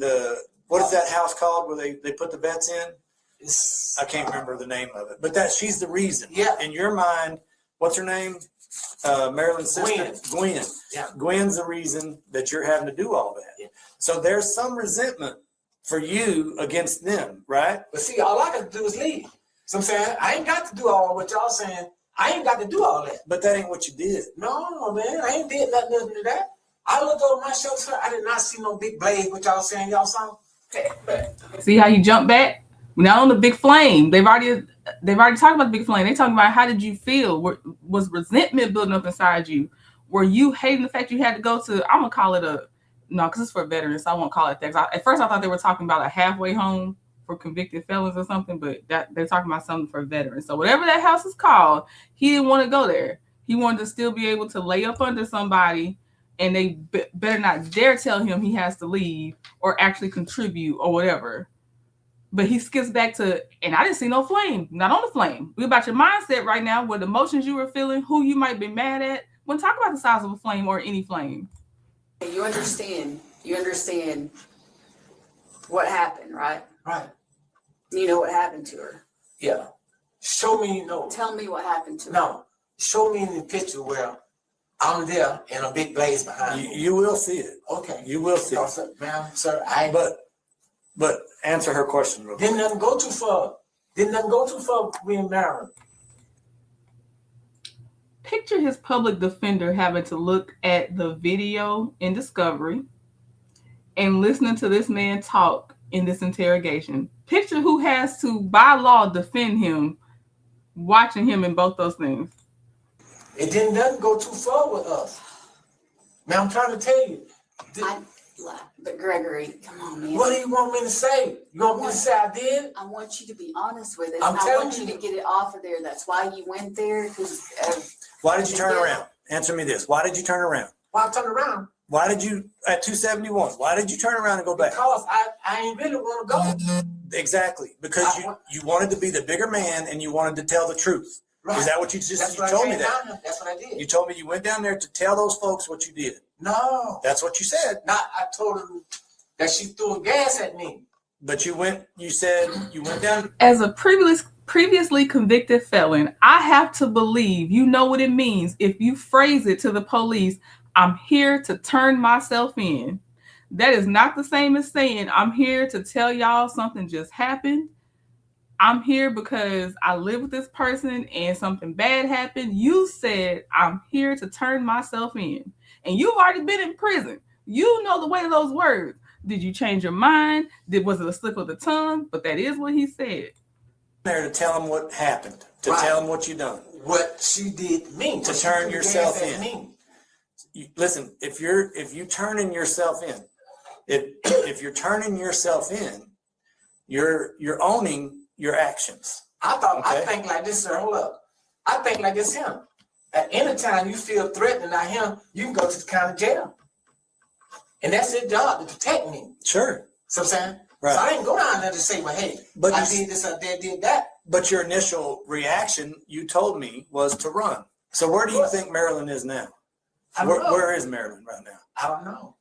what is that house called where they put the vets in? I can't remember the name of it. But she's the reason. Yeah. In your mind, what's her name? Marilyn's sister? Gwen. Yeah. Gwen's the reason that you're having to do all that. Yeah. So there's some resentment for you against them, right? But see, all I got to do is leave. So I'm saying, I ain't got to do all what y'all saying. I ain't got to do all that. But that ain't what you did. No, man. I ain't did nothing to that. I looked over my shoulder. I did not see no big blaze, what y'all saying y'all saw. See how you jump back? Now on the big flame. They've already talked about the big flame. They talking about how did you feel? Was resentment building up inside you? Were you hating the fact you had to go to, I'm going to call it because it's for veterans, so I won't call it that. At first I thought they were talking about a halfway home for convicted felons or something, but they're talking about something for veterans. So whatever that house is called, he didn't want to go there. He wanted to still be able to lay up under somebody, and they better not dare tell him he has to leave or actually contribute or whatever. But he skips back to, and I didn't see no flame, not on the flame. We're about your mindset right now, what emotions you were feeling, who you might be mad at. When talk about the size of a flame or any flame. You understand what happened, right? Right. You know what happened to her. Yeah. Show me, no. Tell me what happened to her. No. Show me in the picture where I'm there and a big blaze behind me. You will see it. Okay. You will see it. Sir, ma'am, sir, But answer her question real quick. Didn't nothing go too far. We in Maryland. Picture his public defender having to look at the video in discovery and listening to this man talk in this interrogation. Picture who has to, by law, defend him, watching him in both those things. It didn't nothing go too far with us. Now I'm trying to tell you. But Gregory, come on, man. What do you want me to say? You want me to say I did? I want you to be honest with it. I want you to get it off of there. That's why you went there. Why did you turn around? Answer me this. Why did you turn around? Why turn around? Why did you, at 271, why did you turn around and go back? Because I ain't really want to go. Exactly. Because you wanted to be the bigger man and you wanted to tell the truth. Right. Is that what you told me that? That's what I did. You told me you went down there to tell those folks what you did. No. That's what you said. I told them that she threw gas at me. But you said you went down. As a previously convicted felon, I have to believe you know what it means if you phrase it to the police, I'm here to turn myself in. That is not the same as saying, I'm here to tell y'all something just happened. I'm here because I live with this person and something bad happened. You said, I'm here to turn myself in. And you've already been in prison. You know the weight of those words. Did you change your mind? Was it a slip of the tongue? But that is what he said. There to tell him what happened, to tell him what you done. What she did mean. To turn yourself in. Listen, if you turning yourself in, if you're turning yourself in, you're owning your actions. I think like this, sir. Hold up. I think like this him. At any time you feel threatened by him, you can go to the county jail. And that's his job to protect me. Sure. So I'm saying? Right. So I didn't go down there to say, well, hey, but I did this, I did that. But your initial reaction, you told me, was to run. So where do you think Marilyn is now? Where is Marilyn right now? I don't know.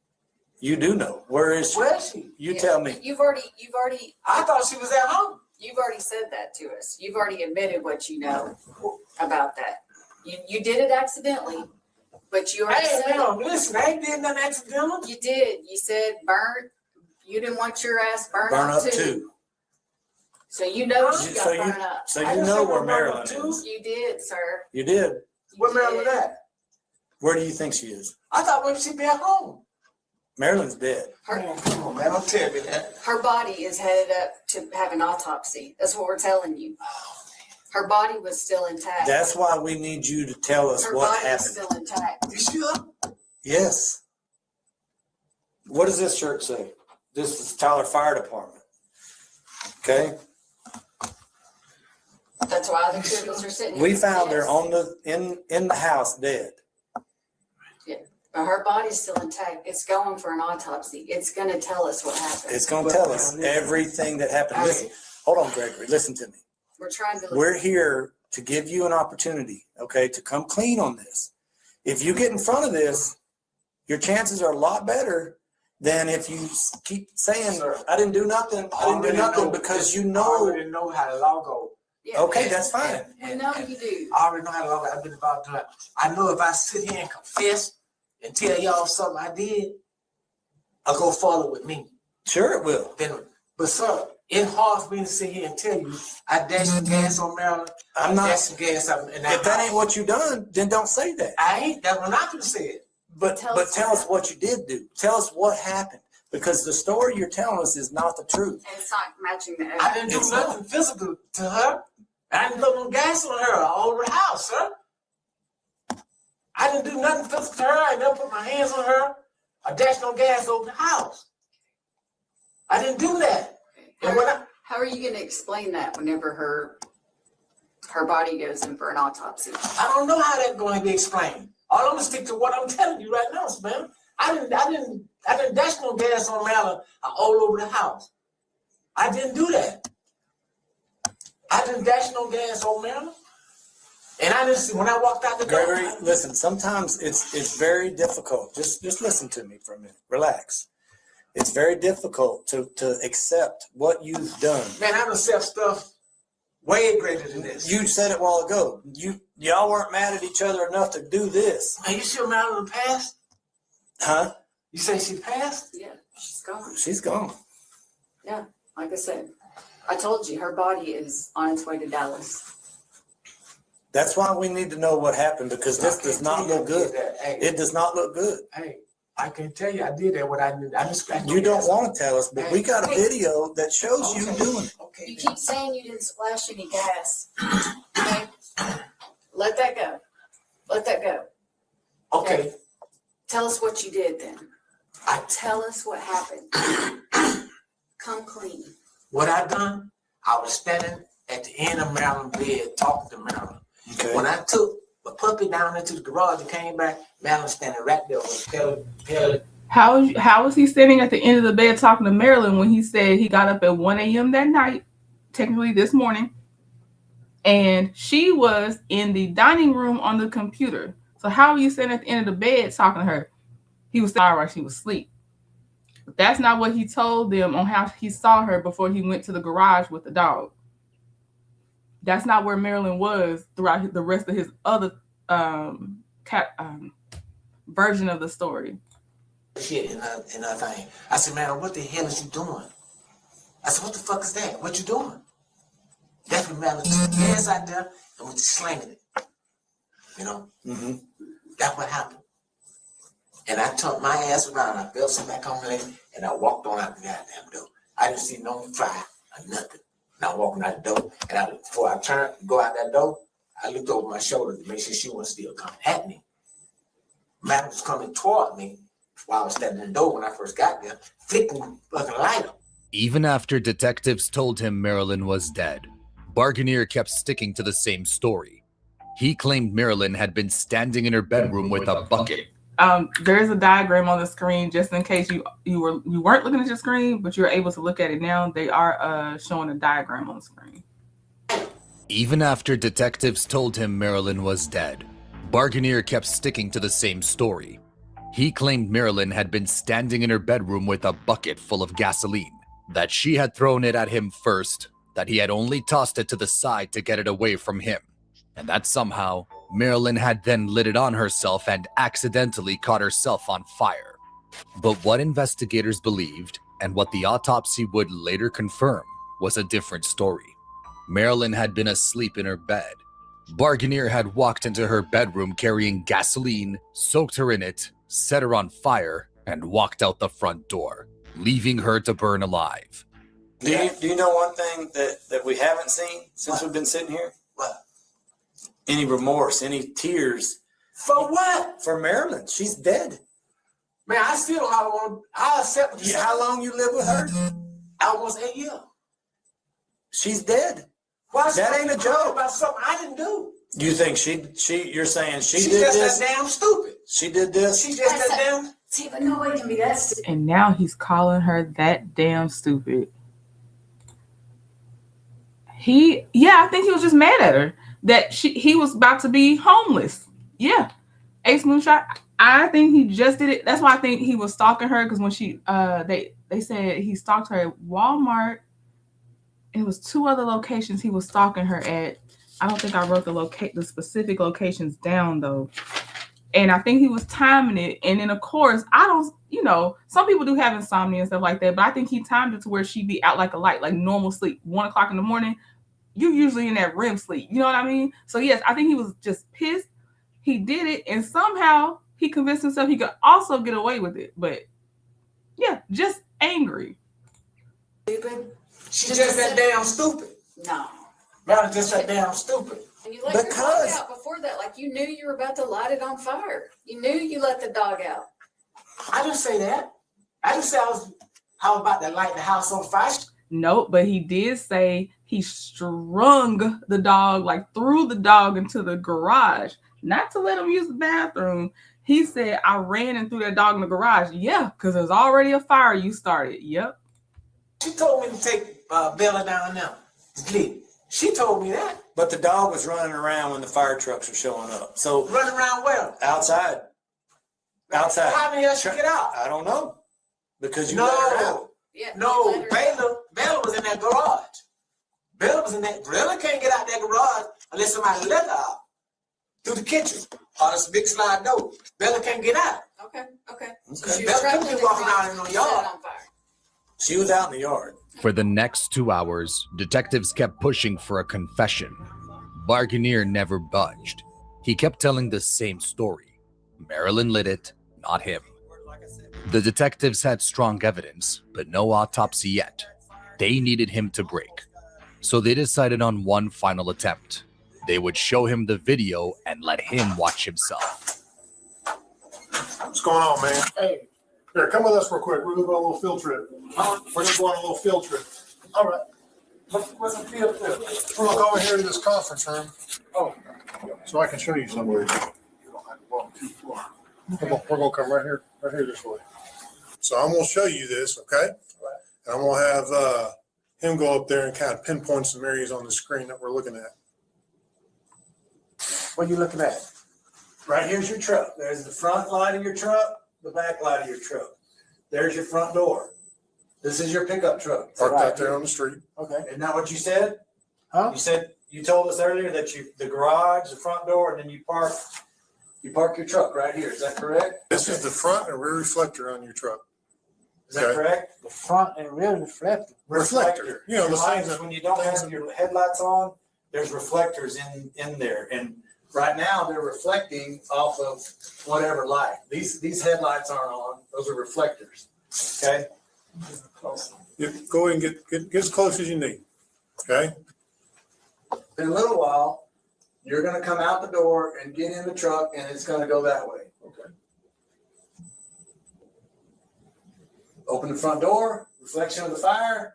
You do know. Where is she? Where is she? You tell me. You've already. I thought she was at home. You've already said that to us. You've already admitted what you know about that. You did it accidentally, but you already said it. Listen, I ain't did nothing accidental. You did. You said burn. You didn't want your ass burned up too. So you know she got burned up. So you know where Marilyn is. You did, sir. You did. Where Marilyn at? Where do you think she is? I thought maybe she'd be at home. Marilyn's dead. Come on, man, don't tell me that. Her body is headed up to have an autopsy. That's what we're telling you. Her body was still intact. That's why we need you to tell us what happened. Her body is still intact. You sure? Yes. What does this shirt say? This is Tyler Fire Department. Okay. That's why the criminals are sitting here. We found her on in the house dead. Yeah. But her body's still intact. It's going for an autopsy. It's going to tell us what happened. It's going to tell us everything that happened. Listen, hold on, Gregory. Listen to me. We're trying to. We're here to give you an opportunity, okay, to come clean on this. If you get in front of this, your chances are a lot better than if you keep saying, I didn't do nothing. I didn't do nothing because you know. I already know how the law goes. Yeah, okay, that's fine. We know you do. I already know how the law goes. I've been about doing it. I know if I sit here and confess and tell y'all something I did, I'll go follow with me. Sure it will. But sir, it's hard for me to sit here and tell you I dashed some gas on Maryland. I'm not. Dashed some gas up in that if that ain't what you done, then don't say that. I ain't. That's what I'm gonna say it. But tell us what you did do. Tell us what happened. Because the story you're telling us is not the truth. And it's not matching the evidence. I didn't do nothing physical to her. I didn't put no gas on her all over the house, sir. I didn't do nothing physical to her. I never put my hands on her. I dashed no gas over the house. I didn't do that. How are you going to explain that whenever her body goes in for an autopsy? I don't know how that's going to be explained. All I'm gonna stick to what I'm telling you right now, man. I didn't dash no gas on Maryland all over the house. I didn't do that. I didn't dash no gas on Maryland. And I didn't see when I walked out the door. Gregory, listen, sometimes it's very difficult. Just listen to me for a minute. Relax. It's very difficult to accept what you've done. Man, I accept stuff way greater than this. You said it a while ago. Y'all weren't mad at each other enough to do this. Are you sure Marilyn passed? Huh? You say she passed? Yeah, she's gone. She's gone. Yeah, like I said, I told you her body is on its way to Dallas. That's why we need to know what happened, because this does not look good. It does not look good. Hey, I can tell you I did that. What I did, I just scratched. You don't want to tell us, but we got a video that shows you doing it. Okay. You keep saying you didn't splash any gas. Okay? Let that go. Let that go. Okay. Tell us what you did then. Tell us what happened. Come clean. What I done, I was standing at the end of Marilyn's bed talking to Marilyn. Okay. When I took the puppy down into the garage and came back, Marilyn standing right there with Pellet. How was he standing at the end of the bed talking to Marilyn when he said he got up at 1 a.m. that night, technically this morning, and she was in the dining room on the computer? So how are you standing at the end of the bed talking to her? He was sorry while she was asleep. But that's not what he told them on how he saw her before he went to the garage with the dog. That's not where Marilyn was throughout the rest of his other version of the story. Shit and that thing. I said, man, what the hell is you doing? I said, what the fuck is that? What you doing? That's when Marilyn took the gas out there and was just slinging it. You know? Mm-hmm. That's what happened. And I turned my ass around. I felt something back on my leg, and I walked on out the goddamn door. I didn't see no fire or nothing. And I'm walking out the door, and before I turned to go out that door, I looked over my shoulder to make sure she wasn't still coming at me. Man was coming toward me while I was standing in the door when I first got there, flicking fucking light up. Even after detectives told him Marilyn was dead, Barganier kept sticking to the same story. He claimed Marilyn had been standing in her bedroom with a bucket. There is a diagram on the screen just in case you weren't looking at your screen, but you're able to look at it now. They are showing a diagram on the screen. Even after detectives told him Marilyn was dead, Barganier kept sticking to the same story. He claimed Marilyn had been standing in her bedroom with a bucket full of gasoline, that she had thrown it at him first, that he had only tossed it to the side to get it away from him, and that somehow Marilyn had then lit it on herself and accidentally caught herself on fire. But what investigators believed, and what the autopsy would later confirm, was a different story. Marilyn had been asleep in her bed. Barganier had walked into her bedroom carrying gasoline, soaked her in it, set her on fire, and walked out the front door, leaving her to burn alive. Do you know one thing that we haven't seen since we've been sitting here? What? Any remorse, any tears. For what? For Marilyn. She's dead. Man, I still don't want to. I accept what you said. How long you live with her? Almost 8 years. She's dead. Why that ain't a joke. About something I didn't do. You think you're saying she did just this? That damn stupid. She did this? She just that damn. See, but no way can be that stupid. And now he's calling her that damn stupid. I think he was just mad at her that he was about to be homeless. Yeah. Ace Moonshot. I think he just did it. That's why I think he was stalking her, because when they said he stalked her at Walmart. It was 2 other locations he was stalking her at. I don't think I wrote the specific locations down though. And I think he was timing it. And then of course, some people do have insomnia and stuff like that, but I think he timed it to where she'd be out like a light, like normal sleep. 1 o'clock in the morning, you're usually in that REM sleep. You know what I mean? So yes, I think he was just pissed. He did it, and somehow he convinced himself he could also get away with it. But yeah, just angry. Stupid. She's just that damn stupid. No. Marilyn just that damn stupid. And you let your dog out before that, like you knew you were about to light it on fire. You knew you let the dog out. I didn't say that. I didn't say I was about to light the house on fire. Nope, but he did say he strung the dog, like threw the dog into the garage, not to let him use the bathroom. He said, I ran and threw that dog in the garage. Yeah, because there was already a fire you started. Yep. She told me to take Bella down there to sleep. She told me that. But the dog was running around when the fire trucks were showing up. So running around where? Outside. Outside. How many else she get out? I don't know. Because you let her out. Yeah, no, Bella was in that garage. Bella can't get out that garage unless somebody let her out. Through the kitchen. Or this big slide door. Bella can't get out. Okay. So Bella couldn't be walking out in the yard. She was out in the yard. For the next 2 hours, detectives kept pushing for a confession. Barganier never budged. He kept telling the same story. Marilyn lit it, not him. The detectives had strong evidence, but no autopsy yet. They needed him to break. So they decided on one final attempt. They would show him the video and let him watch himself. What's going on, man? Hey, here, come with us real quick. We're going to go on a little field trip. We're going to go on a little field trip. All right. What's the field trip? We're going to go over here to this conference room. Oh, so I can show you somewhere. You don't have to walk too far. We're going to come right here this way. So I'm going to show you this, okay? And I'm going to have him go up there and kind of pinpoint some areas on the screen that we're looking at. What are you looking at? Right here's your truck. There's the front light of your truck, the back light of your truck. There's your front door. This is your pickup truck. Parked out there on the street. Okay. Isn't that what you said? Huh? You told us earlier that the garage, the front door, and then you park your truck right here. Is that correct? This is the front and rear reflector on your truck. Is that correct? The front and rear reflector. Reflector. You know, the lights, things when you don't have your headlights on, there's reflectors in there. And Right now, they're reflecting off of whatever light. These headlights aren't on. Those are reflectors. Okay. Go ahead and get as close as you need. Okay. In a little while, you're going to come out the door and get in the truck, and it's going to go that way. Okay. Open the front door. Reflection of the fire.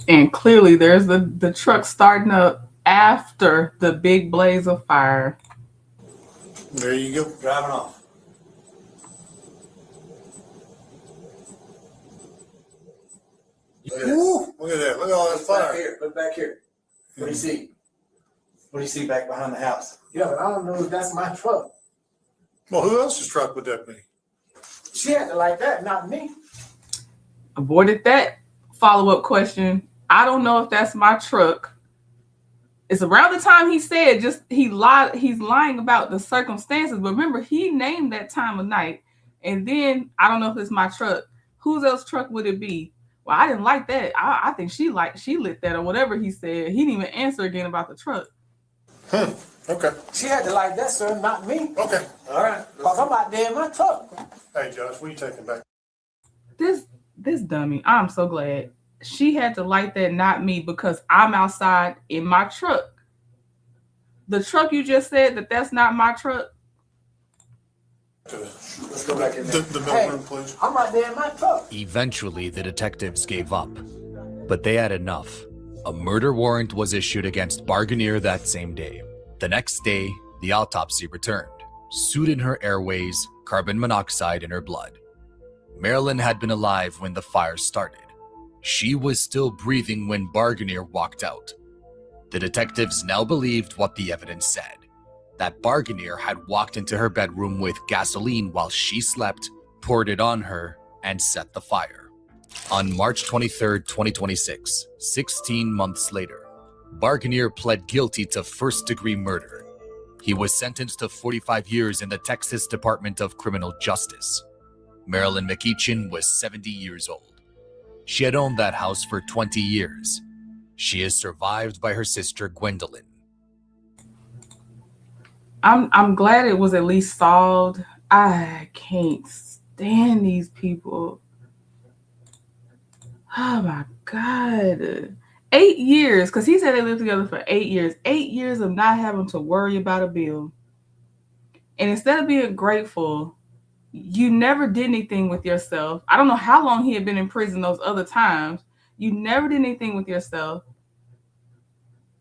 And clearly there's the truck starting up after the big blaze of fire. There you go. Driving off. Ooh, look at that. Look at all that fire. Back here. Look back here. What do you see? What do you see back behind the house? Yeah, but I don't know if that's my truck. Well, who else's truck would that be? She had to like that, not me. Avoided that follow-up question. I don't know if that's my truck. It's around the time he said he's lying about the circumstances. But remember, he named that time of night. And then I don't know if it's my truck. Whose else's truck would it be? Well, I didn't like that. I think she lit that or whatever he said. He didn't even answer again about the truck. Okay. She had to like that, sir, not me. Okay. All right. Because I'm out there in my truck. Hey, Josh, what are you taking back? This dummy. I'm so glad. She had to light that, not me, because I'm outside in my truck. The truck you just said that's not my truck. Let's go back in there. The middle room, please. I'm right there in my truck. Eventually, the detectives gave up, but they had enough. A murder warrant was issued against Barganier that same day. The next day, the autopsy returned. Soot in her airways, carbon monoxide in her blood. Marilyn had been alive when the fire started. She was still breathing when Barganier walked out. The detectives now believed what the evidence said, that Barganier had walked into her bedroom with gasoline while she slept, poured it on her, and set the fire. On March 23, 2026, 16 months later, Barganier pled guilty to first-degree murder. He was sentenced to 45 years in the Texas Department of Criminal Justice. Marilyn McEachin was 70 years old. She had owned that house for 20 years. She is survived by her sister Gwendolyn. I'm glad it was at least solved. I can't stand these people. Oh my God. 8 years, because he said they lived together for 8 years. 8 years of not having to worry about a bill. And instead of being grateful, you never did anything with yourself. I don't know how long he had been in prison those other times. You never did anything with yourself.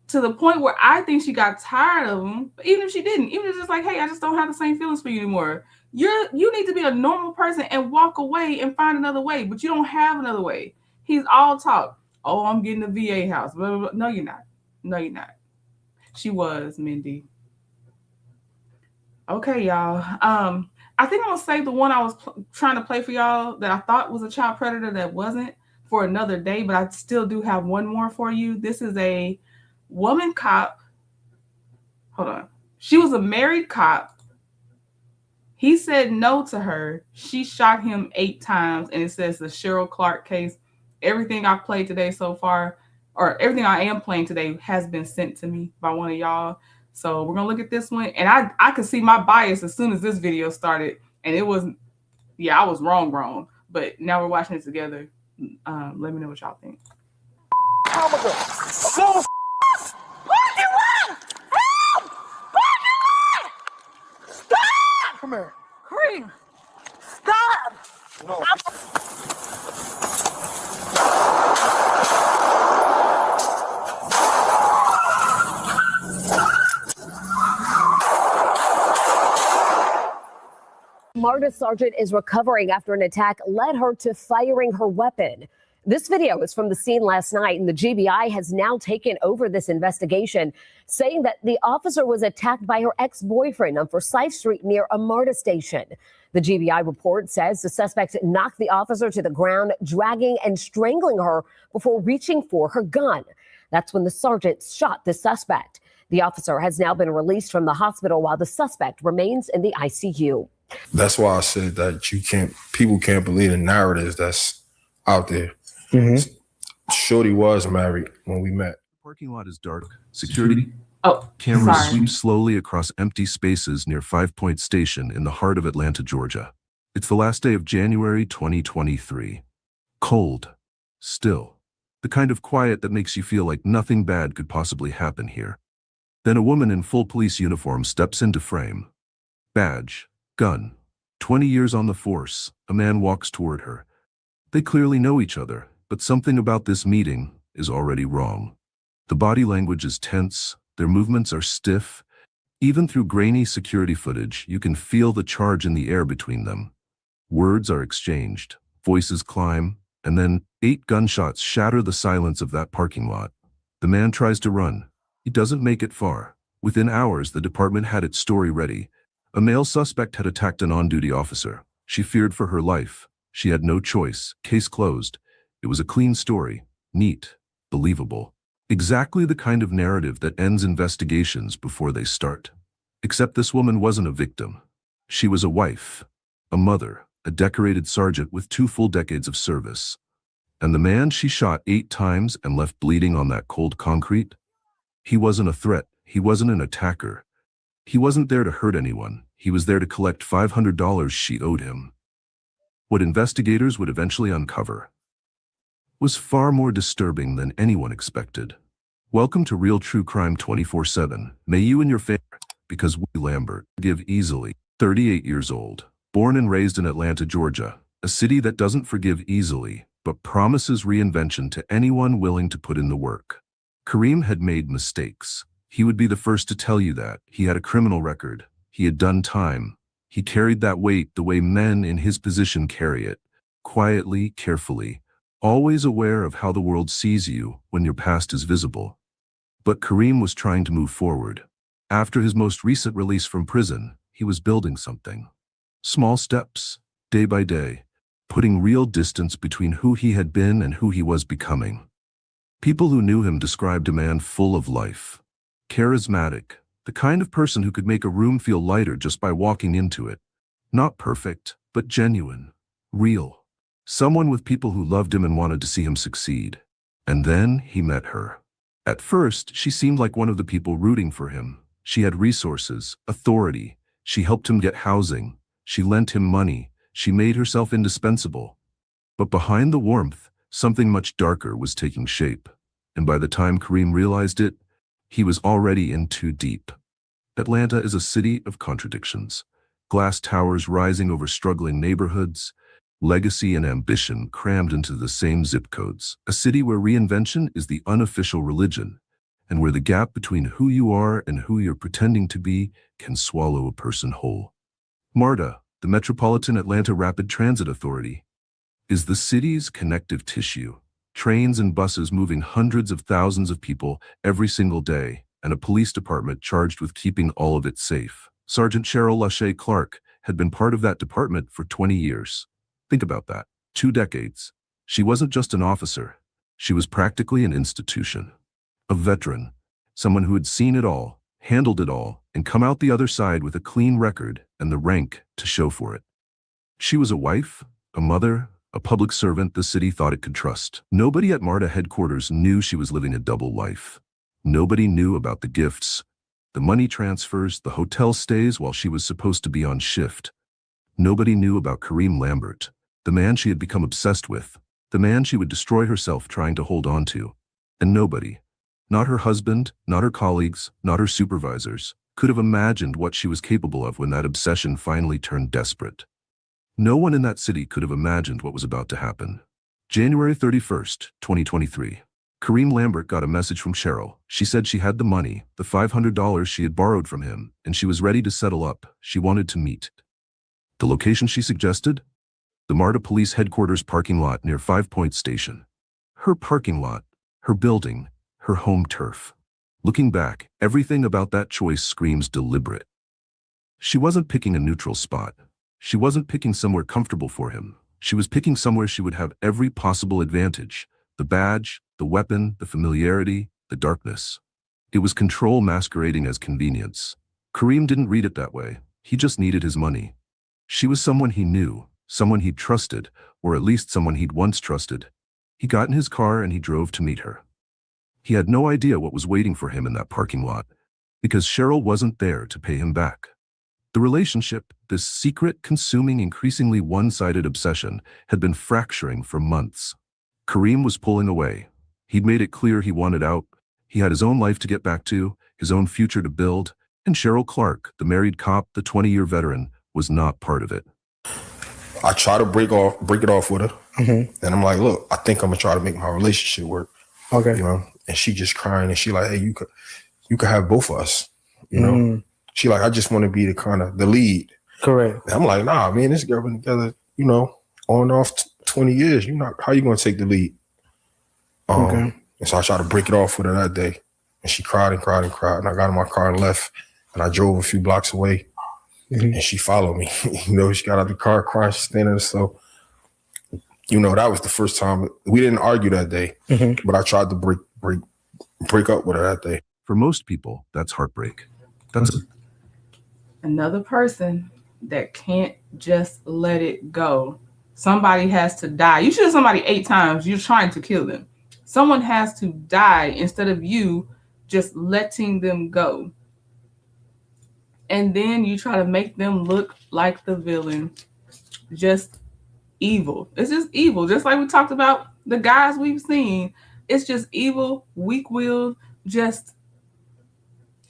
To the point where I think she got tired of him. But even if she didn't, even if it's just like, hey, I just don't have the same feelings for you anymore. You need to be a normal person and walk away and find another way. But you don't have another way. He's all talk. Oh, I'm getting a VA house. Blah, blah, blah. No, you're not. No, you're not. She was, Mindy. Okay, y'all. I think I'm going to save the one I was trying to play for y'all that I thought was a child predator that wasn't for another day, but I still do have one more for you. This is a woman cop. Hold on. She was a married cop. He said no to her. She shot him 8 times, and it says the Cheryl Clark case. Everything I've played today so far, or everything I am playing today, has been sent to me by one of y'all. So we're going to look at this one. And I could see my bias as soon as this video started. And it was, yeah, I was wrong. But now we're watching it together. Let me know what y'all think. Stop! Come here. Cream. Stop! No. Marta Sargent is recovering after an attack led her to firing her weapon. This video is from the scene last night, and the GBI has now taken over this investigation, saying that the officer was attacked by her ex-boyfriend on Forsyth Street near a MARTA station. The GBI report says the suspect knocked the officer to the ground, dragging and strangling her before reaching for her gun. That's when the sergeant shot the suspect. The officer has now been released from the hospital while the suspect remains in the ICU. That's why I said that people can't believe the narratives that's out there. Mm-hmm. Shorty was married when we met. Parking lot is dark. Security Oh, cameras sorry. sweep slowly across empty spaces near 5 Point Station in the heart of Atlanta, Georgia. It's the last day of January 2023. Cold. Still. The kind of quiet that makes you feel like nothing bad could possibly happen here. Then a woman in full police uniform steps into frame. Badge. Gun. 20 years on the force. A man walks toward her. They clearly know each other, but something about this meeting is already wrong. The body language is tense, their movements are stiff. Even through grainy security footage, you can feel the charge in the air between them. Words are exchanged, voices climb, and then 8 gunshots shatter the silence of that parking lot. The man tries to run. He doesn't make it far. Within hours, the department had its story ready. A male suspect had attacked an on-duty officer. She feared for her life. She had no choice. Case closed. It was a clean story. Neat. Believable. Exactly the kind of narrative that ends investigations before they start. Except this woman wasn't a victim. She was a wife, a mother, a decorated sergeant with 2 full decades of service. And the man she shot 8 times and left bleeding on that cold concrete? He wasn't a threat. He wasn't an attacker. He wasn't there to hurt anyone. He was there to collect $500 she owed him. What investigators would eventually uncover was far more disturbing than anyone expected. Welcome to Real True Crime 24/7. May you and your family, because we Lambert, give easily. 38 years old, born and raised in Atlanta, Georgia, a city that doesn't forgive easily, but promises reinvention to anyone willing to put in the work. Kareem had made mistakes. He would be the first to tell you that. He had a criminal record. He had done time. He carried that weight the way men in his position carry it, quietly, carefully, always aware of how the world sees you when your past is visible. But Kareem was trying to move forward. After his most recent release from prison, he was building something. Small steps, day by day, putting real distance between who he had been and who he was becoming. People who knew him described a man full of life. Charismatic, the kind of person who could make a room feel lighter just by walking into it. Not perfect, but genuine, real. Someone with people who loved him and wanted to see him succeed. And then he met her. At first, she seemed like one of the people rooting for him. She had resources, authority. She helped him get housing. She lent him money. She made herself indispensable. But behind the warmth, something much darker was taking shape. And by the time Kareem realized it, he was already in too deep. Atlanta is a city of contradictions. Glass towers rising over struggling neighborhoods, legacy and ambition crammed into the same zip codes. A city where reinvention is the unofficial religion, and where the gap between who you are and who you're pretending to be can swallow a person whole. MARTA, the Metropolitan Atlanta Rapid Transit Authority, is the city's connective tissue. Trains and buses moving hundreds of thousands of people every single day, and a police department charged with keeping all of it safe. Sergeant Cheryl Lachey Clark had been part of that department for 20 years. Think about that. 2 decades. She wasn't just an officer. She was practically an institution. A veteran. Someone who had seen it all, handled it all, and come out the other side with a clean record and the rank to show for it. She was a wife, a mother, a public servant the city thought it could trust. Nobody at MARTA headquarters knew she was living a double life. Nobody knew about the gifts, the money transfers, the hotel stays while she was supposed to be on shift. Nobody knew about Kareem Lambert, the man she had become obsessed with, the man she would destroy herself trying to hold on to. And nobody, not her husband, not her colleagues, not her supervisors, could have imagined what she was capable of when that obsession finally turned desperate. No one in that city could have imagined what was about to happen. January 31st, 2023. Kareem Lambert got a message from Cheryl. She said she had the money, the $500 she had borrowed from him, and she was ready to settle up. She wanted to meet. The location she suggested? The MARTA Police Headquarters parking lot near 5 Point Station. Her parking lot, her building, her home turf. Looking back, everything about that choice screams deliberate. She wasn't picking a neutral spot. She wasn't picking somewhere comfortable for him. She was picking somewhere she would have every possible advantage. The badge, the weapon, the familiarity, the darkness. It was control masquerading as convenience. Kareem didn't read it that way. He just needed his money. She was someone he knew, someone he'd trusted, or at least someone he'd once trusted. He got in his car and he drove to meet her. He had no idea what was waiting for him in that parking lot, because Cheryl wasn't there to pay him back. The relationship, this secret, consuming, increasingly one-sided obsession, had been fracturing for months. Kareem was pulling away. He'd made it clear he wanted out. He had his own life to get back to, his own future to build, and Cheryl Clark, the married cop, the 20-year veteran, was not part of it. I try to break it off with her. And I'm like, look, I think I'm gonna try to make my relationship work. Okay. You know, and she just crying and she like, hey, you could have both of us. You know, she like, I just want to be the lead. Correct. And I'm like, nah, me and this girl been together, you know, on and off 20 years. How you gonna take the lead? Okay. And so I tried to break it off with her that day. And she cried and cried and cried. And I got in my car and left. And I drove a few blocks away. And she followed me. You know, she got out the car crying, she's standing there. So, you know, that was the first time. We didn't argue that day, but I tried to break up with her that day. For most people, that's heartbreak. That's Another person that can't just let it go. Somebody has to die. You shoot somebody 8 times, you're trying to kill them. Someone has to die instead of you just letting them go. And then you try to make them look like the villain. Just evil. It's just evil. Just like we talked about the guys we've seen. It's just evil, weak-willed, just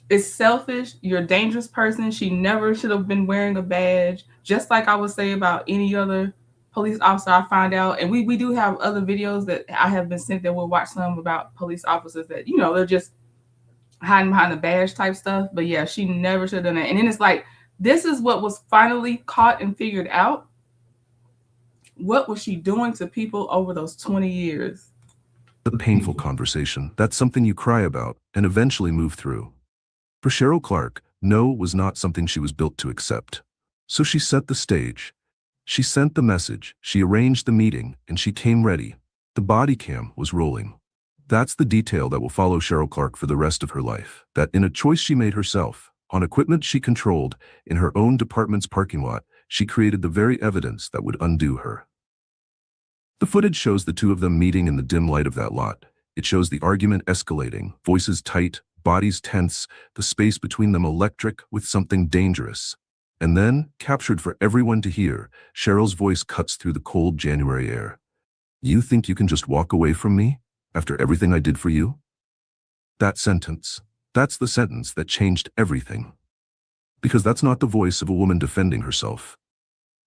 it's selfish. You're a dangerous person. She never should have been wearing a badge. Just like I would say about any other police officer I find out. And we do have other videos that I have been sent that we'll watch some about police officers that, you know, they're just hiding behind the badge type stuff. But yeah, she never should have done that. And then it's like, this is what was finally caught and figured out. What was she doing to people over those 20 years? a painful conversation. That's something you cry about and eventually move through. For Cheryl Clark, no was not something she was built to accept. So she set the stage. She sent the message, she arranged the meeting, and she came ready. The body cam was rolling. That's the detail that will follow Cheryl Clark for the rest of her life. That in a choice she made herself, on equipment she controlled, in her own department's parking lot, she created the very evidence that would undo her. The footage shows the two of them meeting in the dim light of that lot. It shows the argument escalating, voices tight, bodies tense, the space between them electric with something dangerous. And then, captured for everyone to hear, Cheryl's voice cuts through the cold January air. "You think you can just walk away from me after everything I did for you?" That sentence, that's the sentence that changed everything. Because that's not the voice of a woman defending herself.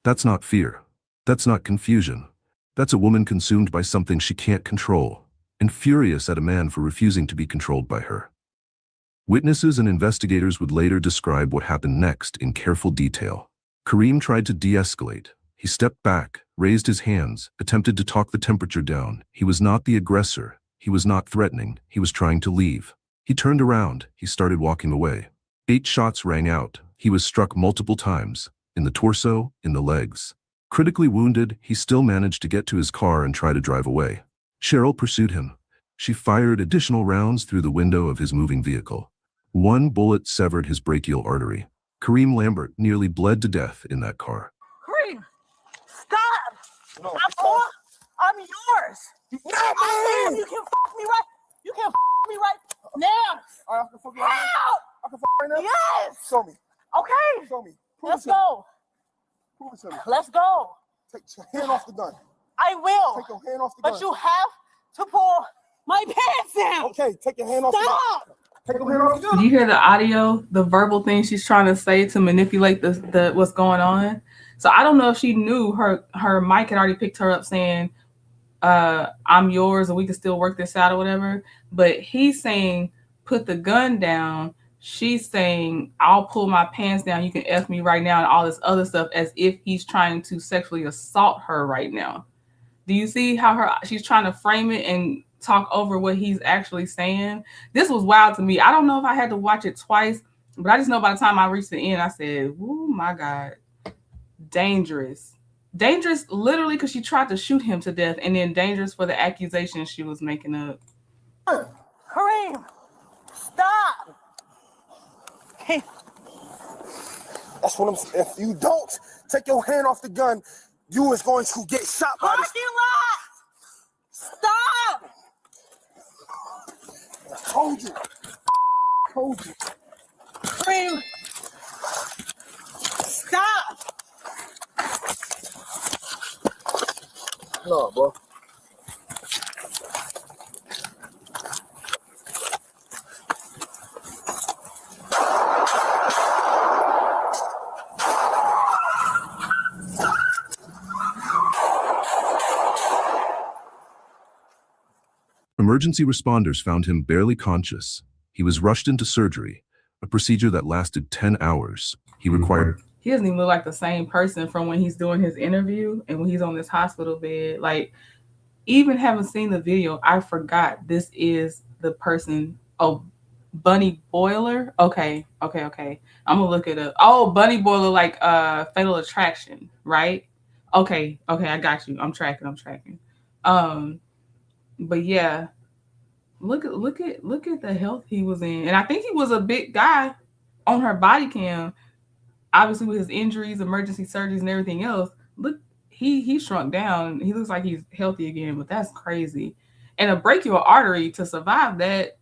That's not fear. That's not confusion. That's a woman consumed by something she can't control, and furious at a man for refusing to be controlled by her. Witnesses and investigators would later describe what happened next in careful detail. Kareem tried to de-escalate. He stepped back, raised his hands, attempted to talk the temperature down. He was not the aggressor. He was not threatening. He was trying to leave. He turned around. He started walking away. 8 shots rang out. He was struck multiple times, in the torso, in the legs. Critically wounded, he still managed to get to his car and try to drive away. Cheryl pursued him. She fired additional rounds through the window of his moving vehicle. 1 bullet severed his brachial artery. Kareem Lambert nearly bled to death in that car. Kareem, stop! I'm yours. I'm you can fuck me right. You can fuck me right now. I can fuck you Help! I can fuck right now? Yes. Show me. Okay. Show me. Let's go. Prove it to me. Let's go. Take your hand off the gun. I will. Take your hand off the gun. But you have to pull my pants down. Okay, take your hand off the gun. Stop. Take your hand off the gun. Do you hear the audio, the verbal thing she's trying to say to manipulate the what's going on? So I don't know if she knew her mic had already picked her up saying, I'm yours and we can still work this out or whatever. But he's saying, put the gun down. She's saying, I'll pull my pants down. You can F me right now and all this other stuff as if he's trying to sexually assault her right now. Do you see how she's trying to frame it and talk over what he's actually saying? This was wild to me. I don't know if I had to watch it twice, but I just know by the time I reached the end, I said, oh my God, dangerous. Dangerous literally because she tried to shoot him to death, and then dangerous for the accusations she was making up. Kareem, stop. Hey. That's what I'm saying. If you don't take your hand off the gun, you is going to get shot by this. Parking lot. Stop. Told you. Told you. Cream. Stop. No, bro. Emergency responders found him barely conscious. He was rushed into surgery, a procedure that lasted 10 hours. He required... He doesn't even look like the same person from when he's doing his interview and when he's on this hospital bed. Like, even having seen the video, I forgot this is the person. Oh, Bunny Boiler. Okay. I'm gonna look it up. Oh, Bunny Boiler, like Fatal Attraction, right? Okay, I got you. I'm tracking. But yeah, look at the health he was in, and I think he was a big guy on her body cam. Obviously, with his injuries, emergency surgeries, and everything else, look, he shrunk down. He looks like he's healthy again, but that's crazy. And a brachial artery, to survive that,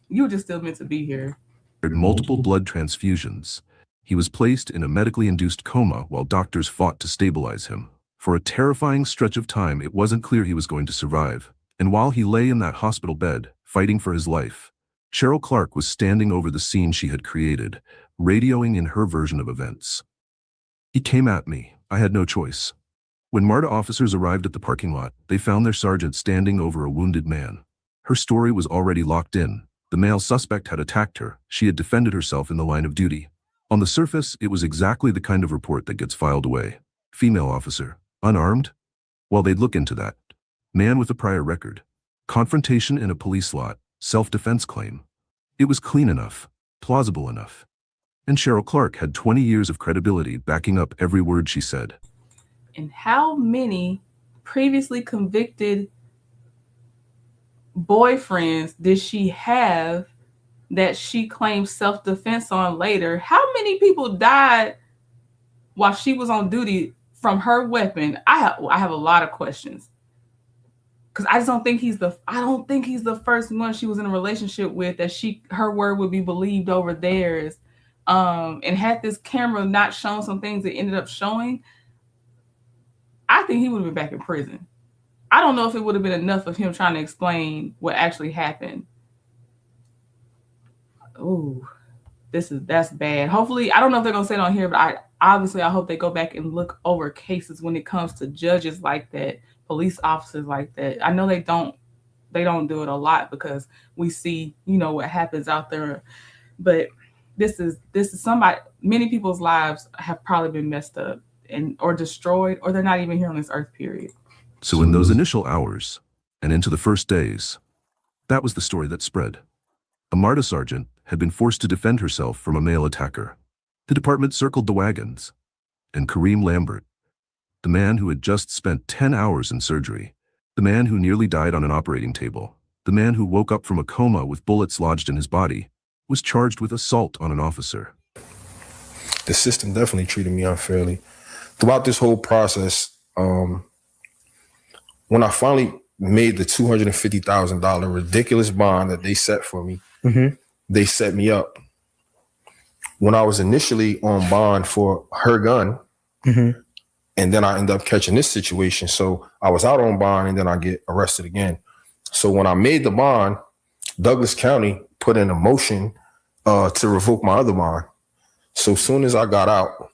you were just still meant to be here. Multiple blood transfusions. He was placed in a medically induced coma while doctors fought to stabilize him. For a terrifying stretch of time, it wasn't clear he was going to survive. And while he lay in that hospital bed, fighting for his life, Cheryl Clark was standing over the scene she had created, radioing in her version of events. He came at me. I had no choice. When MARTA officers arrived at the parking lot, they found their sergeant standing over a wounded man. Her story was already locked in. The male suspect had attacked her. She had defended herself in the line of duty. On the surface, it was exactly the kind of report that gets filed away. Female officer, unarmed? Well, they'd look into that. Man with a prior record. Confrontation in a police lot. Self-defense claim. It was clean enough. Plausible enough. And Cheryl Clark had 20 years of credibility backing up every word she said. And how many previously convicted boyfriends did she have that she claimed self-defense on later? How many people died while she was on duty from her weapon? I have a lot of questions. Because I don't think he's the first one she was in a relationship with that her word would be believed over theirs. And had this camera not shown some things it ended up showing, I think he would have been back in prison. I don't know if it would have been enough of him trying to explain what actually happened. Ooh, that's bad. Hopefully, I don't know if they're gonna say it on here, but I hope they go back and look over cases when it comes to judges like that, police officers like that. I know they don't do it a lot because we see, what happens out there. But this is somebody, many people's lives have probably been messed up or destroyed, or they're not even here on this earth, period. So in those initial hours, and into the first days, that was the story that spread. A MARTA sergeant had been forced to defend herself from a male attacker. The department circled the wagons, and Kareem Lambert, the man who had just spent 10 hours in surgery, the man who nearly died on an operating table, the man who woke up from a coma with bullets lodged in his body, was charged with assault on an officer. The system definitely treated me unfairly. Throughout this whole process, when I finally made the $250,000 ridiculous bond that they set for me, they set me up. When I was initially on bond for her gun, and then I ended up catching this situation. So I was out on bond and then I get arrested again. So when I made the bond, Douglas County put in a motion to revoke my other bond. So as soon as I got out,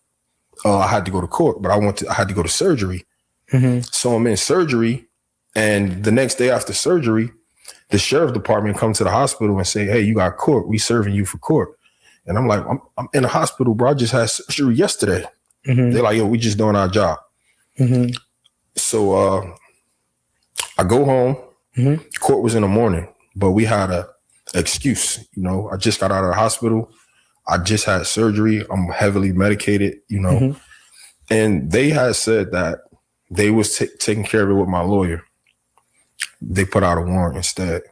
I had to go to court, but I had to go to surgery. So I'm in surgery, and the next day after surgery, the sheriff department come to the hospital and say, "Hey, you got court. We serving you for court." And I'm like, I'm in the hospital, bro. I just had surgery yesterday. They're like, "Yo, we just doing our job." So I go home. Court was in the morning, but we had a excuse. I just got out of the hospital. I just had surgery. I'm heavily medicated, and they had said that they was taking care of it with my lawyer. They put out a warrant instead.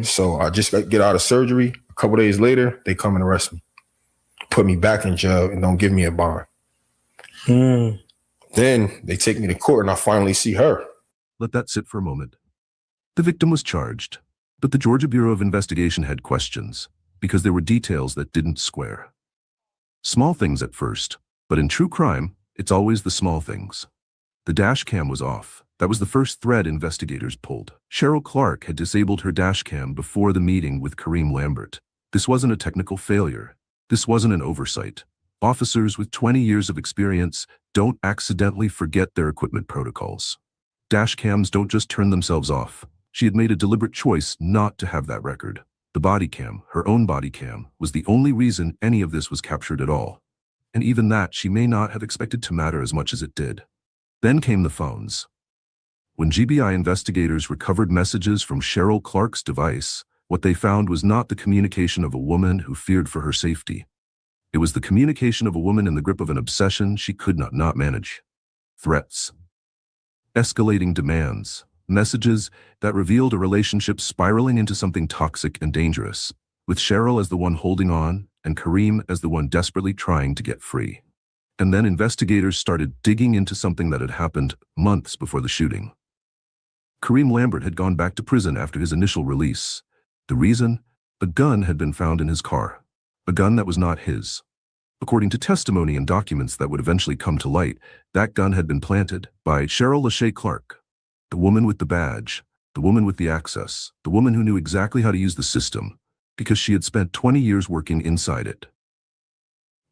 So I just get out of surgery. A couple days later, they come and arrest me, put me back in jail, and don't give me a bond. Then they take me to court, and I finally see her. Let that sit for a moment. The victim was charged. But the Georgia Bureau of Investigation had questions, because there were details that didn't square. Small things at first, but in true crime, it's always the small things. The dash cam was off. That was the first thread investigators pulled. Cheryl Clark had disabled her dash cam before the meeting with Kareem Lambert. This wasn't a technical failure. This wasn't an oversight. Officers with 20 years of experience don't accidentally forget their equipment protocols. Dash cams don't just turn themselves off. She had made a deliberate choice not to have that record. The body cam, her own body cam, was the only reason any of this was captured at all. And even that she may not have expected to matter as much as it did. Then came the phones. When GBI investigators recovered messages from Cheryl Clark's device, what they found was not the communication of a woman who feared for her safety. It was the communication of a woman in the grip of an obsession she could not manage. Threats. Escalating demands. Messages that revealed a relationship spiraling into something toxic and dangerous, with Cheryl as the one holding on and Kareem as the one desperately trying to get free. And then investigators started digging into something that had happened months before the shooting. Kareem Lambert had gone back to prison after his initial release. The reason? A gun had been found in his car. A gun that was not his. According to testimony and documents that would eventually come to light, that gun had been planted by Cheryl Lachey Clark, the woman with the badge, the woman with the access, the woman who knew exactly how to use the system, because she had spent 20 years working inside it.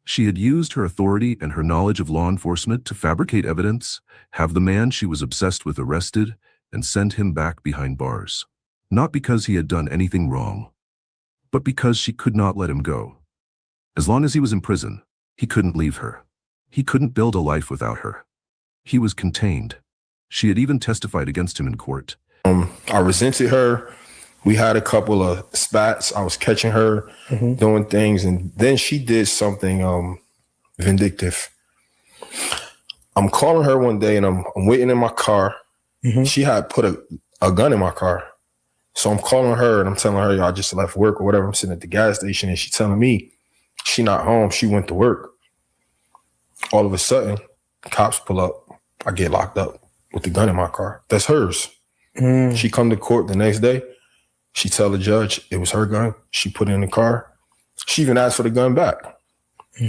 She had used her authority and her knowledge of law enforcement to fabricate evidence, have the man she was obsessed with arrested, and send him back behind bars. Not because he had done anything wrong, but because she could not let him go. As long as he was in prison, he couldn't leave her. He couldn't build a life without her. He was contained. She had even testified against him in court. I resented her. We had a couple of spats. I was catching her doing things, and then she did something vindictive. I'm calling her one day, and I'm waiting in my car. She had put a gun in my car. So I'm calling her, and I'm telling her, I just left work or whatever. I'm sitting at the gas station, and she's telling me she not home. She went to work. All of a sudden, cops pull up. I get locked up with the gun in my car. That's hers. She come to court the next day. She tell the judge it was her gun. She put it in the car. She even asked for the gun back.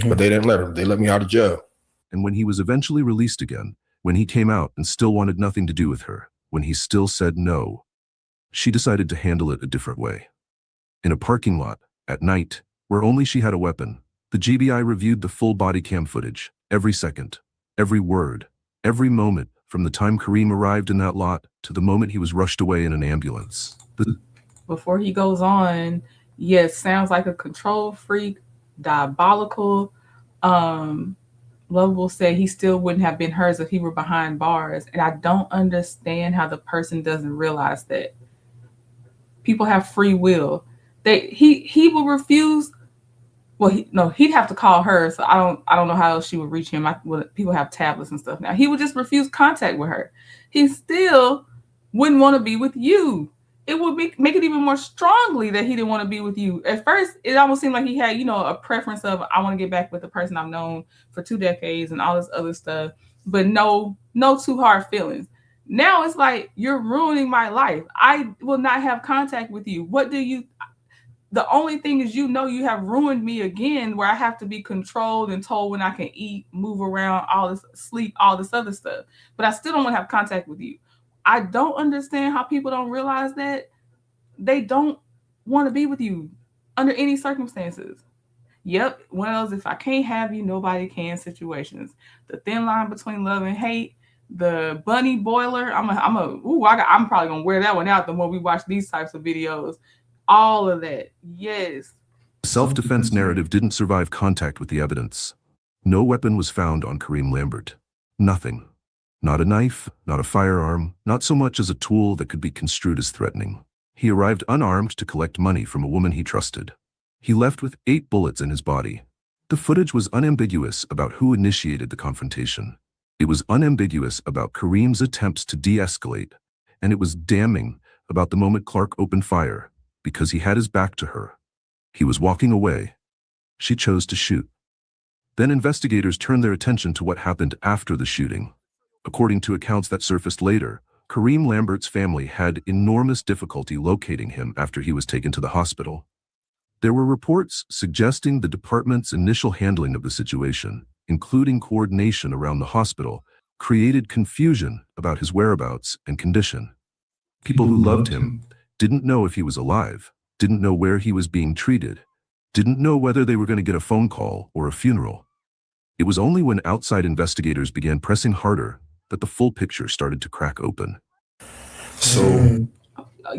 But they didn't let her. They let me out of jail. And when he was eventually released again, when he came out and still wanted nothing to do with her, when he still said no, she decided to handle it a different way. In a parking lot, at night, where only she had a weapon, the GBI reviewed the full body cam footage, every second, every word, every moment, from the time Kareem arrived in that lot to the moment he was rushed away in an ambulance. Before he goes on, yes, sounds like a control freak, diabolical. Lovable said he still wouldn't have been hers if he were behind bars. And I don't understand how the person doesn't realize that. People have free will. He will refuse. Well, he'd have to call her. So I don't know how else she would reach him. People have tablets and stuff now. He would just refuse contact with her. He still wouldn't want to be with you. It would make it even more strongly that he didn't want to be with you. At first, it almost seemed like he had, a preference of, I want to get back with the person I've known for 2 decades and all this other stuff, but no too hard feelings. Now it's like, you're ruining my life. I will not have contact with you. The only thing is, you have ruined me again, where I have to be controlled and told when I can eat, move around, all this, sleep, all this other stuff. But I still don't want to have contact with you. I don't understand how people don't realize that they don't want to be with you under any circumstances. Yep, one of those, if I can't have you, nobody can situations. The thin line between love and hate, the bunny boiler. I'm probably gonna wear that one out the more we watch these types of videos. All of that, yes. The self-defense narrative didn't survive contact with the evidence. No weapon was found on Kareem Lambert. Nothing. Not a knife, not a firearm, not so much as a tool that could be construed as threatening. He arrived unarmed to collect money from a woman he trusted. He left with 8 bullets in his body. The footage was unambiguous about who initiated the confrontation. It was unambiguous about Kareem's attempts to de-escalate, and it was damning about the moment Clark opened fire, because he had his back to her. He was walking away. She chose to shoot. Then investigators turned their attention to what happened after the shooting. According to accounts that surfaced later, Kareem Lambert's family had enormous difficulty locating him after he was taken to the hospital. There were reports suggesting the department's initial handling of the situation, including coordination around the hospital, created confusion about his whereabouts and condition. People who loved him didn't know if he was alive, didn't know where he was being treated, didn't know whether they were going to get a phone call or a funeral. It was only when outside investigators began pressing harder that the full picture started to crack open. So,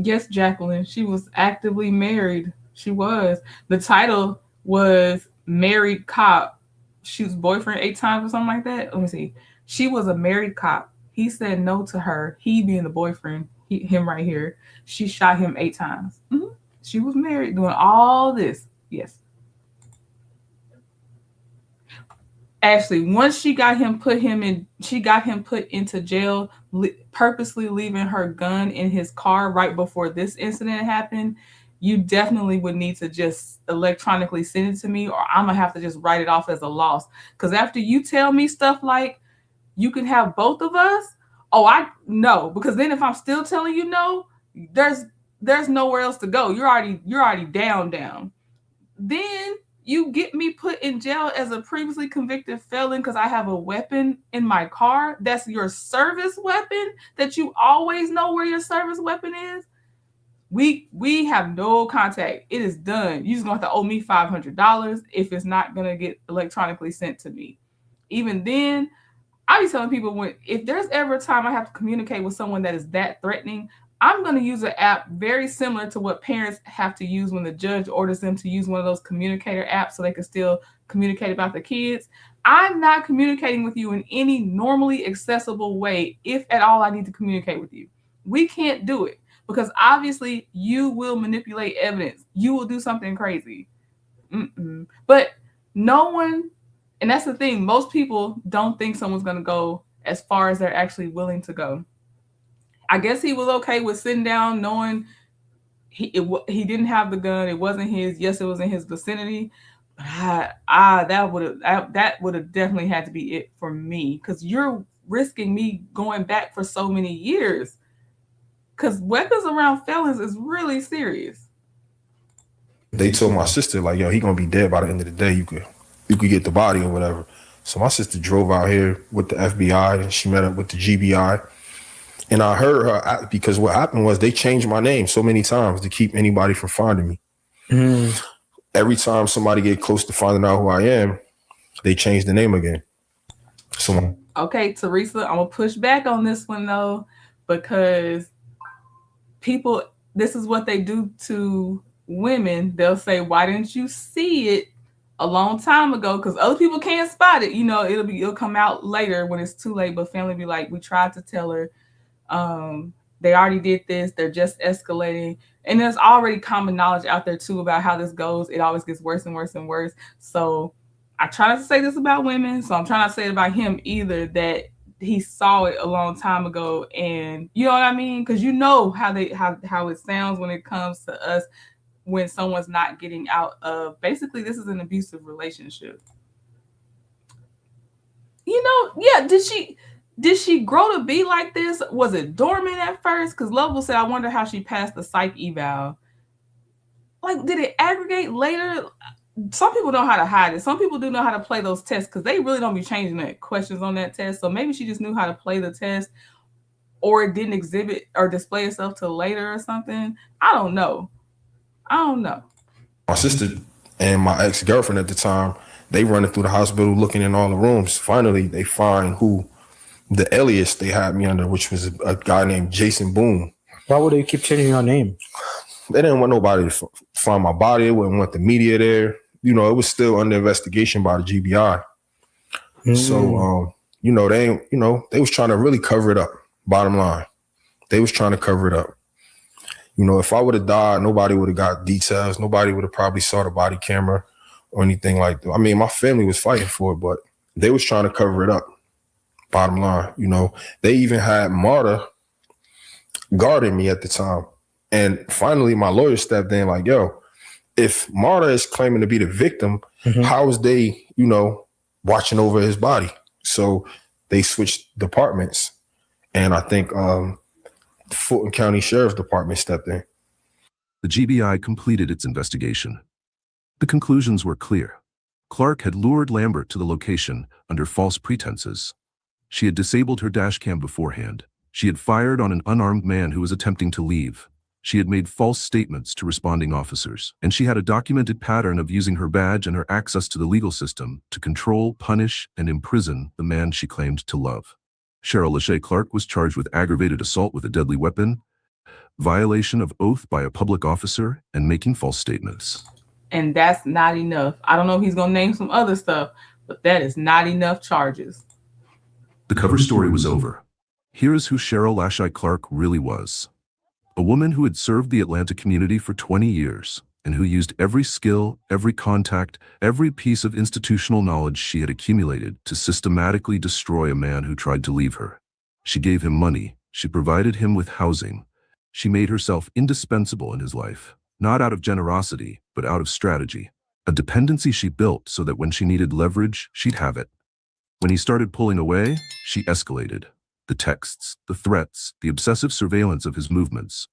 yes, Jacqueline, she was actively married. She was. The title was Married Cop. She was boyfriend 8 times or something like that. Let me see. She was a married cop. He said no to her. He being the boyfriend, him right here. She shot him 8 times. Mm-hmm. She was married doing all this. Yes. Actually, once she got him put into jail, purposely leaving her gun in his car right before this incident happened. You definitely would need to just electronically send it to me, or I'm gonna have to just write it off as a loss. Because after you tell me stuff like you can have both of us, I no. Because then if I'm still telling you no, there's nowhere else to go. You're already down. Then you get me put in jail as a previously convicted felon because I have a weapon in my car. That's your service weapon that you always know where your service weapon is. We have no contact. It is done. You're just going to have to owe me $500 if it's not going to get electronically sent to me. Even then, I be telling people if there's ever a time I have to communicate with someone that is that threatening, I'm going to use an app very similar to what parents have to use when the judge orders them to use one of those communicator apps so they can still communicate about the kids. I'm not communicating with you in any normally accessible way, if at all I need to communicate with you. We can't do it because obviously you will manipulate evidence. You will do something crazy. But no one, and that's the thing, most people don't think someone's going to go as far as they're actually willing to go. I guess he was okay with sitting down knowing he didn't have the gun. It wasn't his. Yes, it was in his vicinity. But that would have definitely had to be it for me, because you're risking me going back for so many years. Because weapons around felons is really serious. They told my sister, like, yo, he gonna be dead by the end of the day. You could get the body or whatever. So my sister drove out here with the FBI and she met up with the GBI. And I heard her, because what happened was they changed my name so many times to keep anybody from finding me. Every time somebody get close to finding out who I am, they change the name again. So okay, Teresa, I'm gonna push back on this one though, because people, this is what they do to women. They'll say, why didn't you see it a long time ago? Because other people can't spot it. You know, it'll come out later when it's too late, but family be like, we tried to tell her. They already did this. They're just escalating. And there's already common knowledge out there too about how this goes. It always gets worse and worse and worse. So I try not to say this about women. So I'm trying not to say it about him either, that he saw it a long time ago. And you know what I mean? Because you know how it sounds when it comes to us, when someone's not getting out of, basically this is an abusive relationship. You know, yeah, did she grow to be like this? Was it dormant at first? Because Lovell said, I wonder how she passed the psych eval. Like, did it aggregate later? Some people know how to hide it. Some people do know how to play those tests because they really don't be changing the questions on that test. So maybe she just knew how to play the test, or it didn't exhibit or display itself till later or something. I don't know. My sister and my ex-girlfriend at the time, they running through the hospital looking in all the rooms. Finally, they find who the alias they had me under, which was a guy named Jason Boone. Why would they keep changing your name? They didn't want nobody to find my body. They wouldn't want the media there. You know, it was still under investigation by the GBI. So, they was trying to really cover it up. Bottom line, they was trying to cover it up. You know, if I would have died, nobody would have got details. Nobody would have probably saw the body camera or anything like that. I mean, my family was fighting for it, but they was trying to cover it up. Bottom line, you know, they even had Marta guarding me at the time. And finally, my lawyer stepped in like, yo, if Marta is claiming to be the victim, how is they, watching over his body? So they switched departments. And I think the Fulton County Sheriff's Department stepped in. The GBI completed its investigation. The conclusions were clear. Clark had lured Lambert to the location under false pretenses. She had disabled her dashcam beforehand. She had fired on an unarmed man who was attempting to leave. She had made false statements to responding officers, and she had a documented pattern of using her badge and her access to the legal system to control, punish, and imprison the man she claimed to love. Cheryl Lachey Clark was charged with aggravated assault with a deadly weapon, violation of oath by a public officer, and making false statements. And that's not enough. I don't know if he's going to name some other stuff, but that is not enough charges. The cover story was over. Here is who Cheryl Lachey Clark really was. A woman who had served the Atlanta community for 20 years and who used every skill, every contact, every piece of institutional knowledge she had accumulated to systematically destroy a man who tried to leave her. She gave him money. She provided him with housing. She made herself indispensable in his life, not out of generosity, but out of strategy. A dependency she built so that when she needed leverage, she'd have it. When he started pulling away, she escalated. The texts, the threats, the obsessive surveillance of his movements.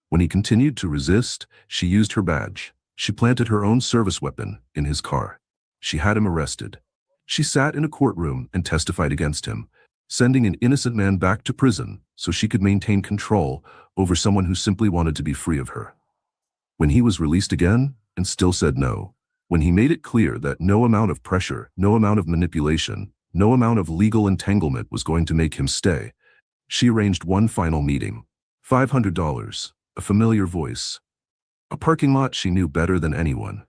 When he continued to resist, she used her badge. She planted her own service weapon in his car. She had him arrested. She sat in a courtroom and testified against him, sending an innocent man back to prison so she could maintain control over someone who simply wanted to be free of her. When he was released again and still said no, when he made it clear that no amount of pressure, no amount of manipulation, no amount of legal entanglement was going to make him stay, she arranged one final meeting. $500, a familiar voice, a parking lot she knew better than anyone.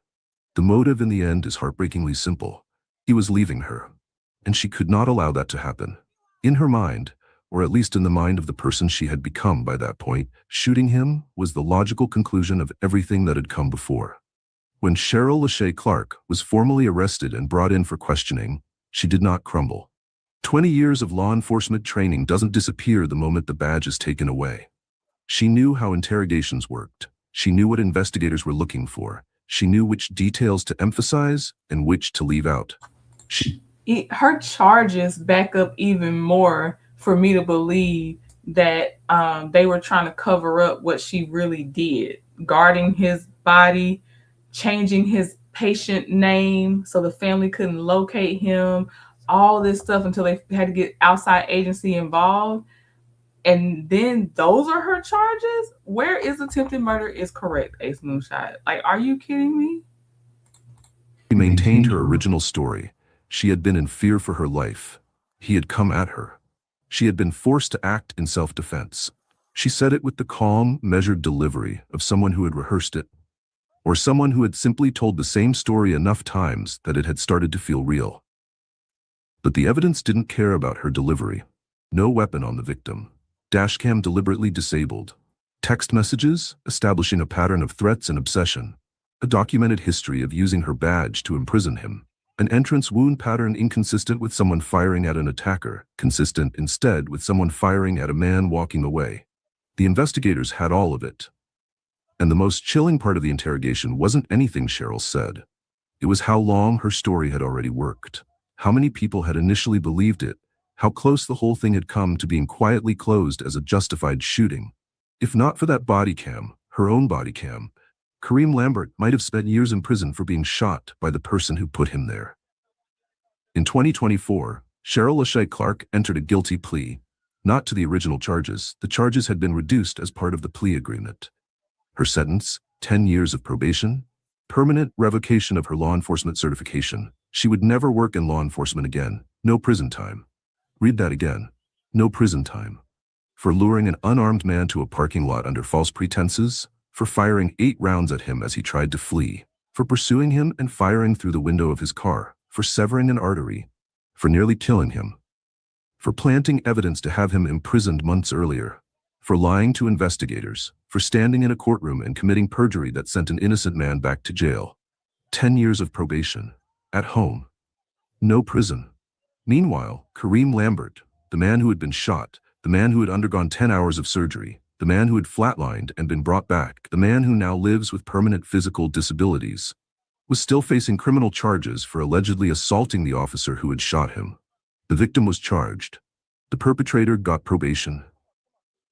The motive in the end is heartbreakingly simple. He was leaving her, and she could not allow that to happen. In her mind, or at least in the mind of the person she had become by that point, shooting him was the logical conclusion of everything that had come before. When Cheryl Lachey Clark was formally arrested and brought in for questioning, she did not crumble. 20 years of law enforcement training doesn't disappear the moment the badge is taken away. She knew how interrogations worked. She knew what investigators were looking for. She knew which details to emphasize and which to leave out. Her charges back up even more for me to believe that they were trying to cover up what she really did, guarding his body, changing his patient name so the family couldn't locate him, all this stuff until they had to get outside agency involved. And then those are her charges? Where is attempted murder is correct, Ace Moonshot? Like, are you kidding me? She maintained her original story. She had been in fear for her life. He had come at her. She had been forced to act in self-defense. She said it with the calm, measured delivery of someone who had rehearsed it, or someone who had simply told the same story enough times that it had started to feel real. But the evidence didn't care about her delivery. No weapon on the victim. Dashcam deliberately disabled. Text messages establishing a pattern of threats and obsession. A documented history of using her badge to imprison him. An entrance wound pattern inconsistent with someone firing at an attacker, consistent instead with someone firing at a man walking away. The investigators had all of it. And the most chilling part of the interrogation wasn't anything Cheryl said. It was how long her story had already worked. How many people had initially believed it. How close the whole thing had come to being quietly closed as a justified shooting. If not for that body cam, her own body cam, Kareem Lambert might have spent years in prison for being shot by the person who put him there. In 2024, Cheryl Lachey Clark entered a guilty plea. Not to the original charges. The charges had been reduced as part of the plea agreement. Her sentence, 10 years of probation, permanent revocation of her law enforcement certification. She would never work in law enforcement again. No prison time. Read that again. No prison time. For luring an unarmed man to a parking lot under false pretenses, for firing 8 rounds at him as he tried to flee, for pursuing him and firing through the window of his car, for severing an artery, for nearly killing him, for planting evidence to have him imprisoned months earlier, for lying to investigators, for standing in a courtroom and committing perjury that sent an innocent man back to jail. 10 years of probation. At home. No prison. Meanwhile, Kareem Lambert, the man who had been shot, the man who had undergone 10 hours of surgery, the man who had flatlined and been brought back, the man who now lives with permanent physical disabilities, was still facing criminal charges for allegedly assaulting the officer who had shot him. The victim was charged. The perpetrator got probation.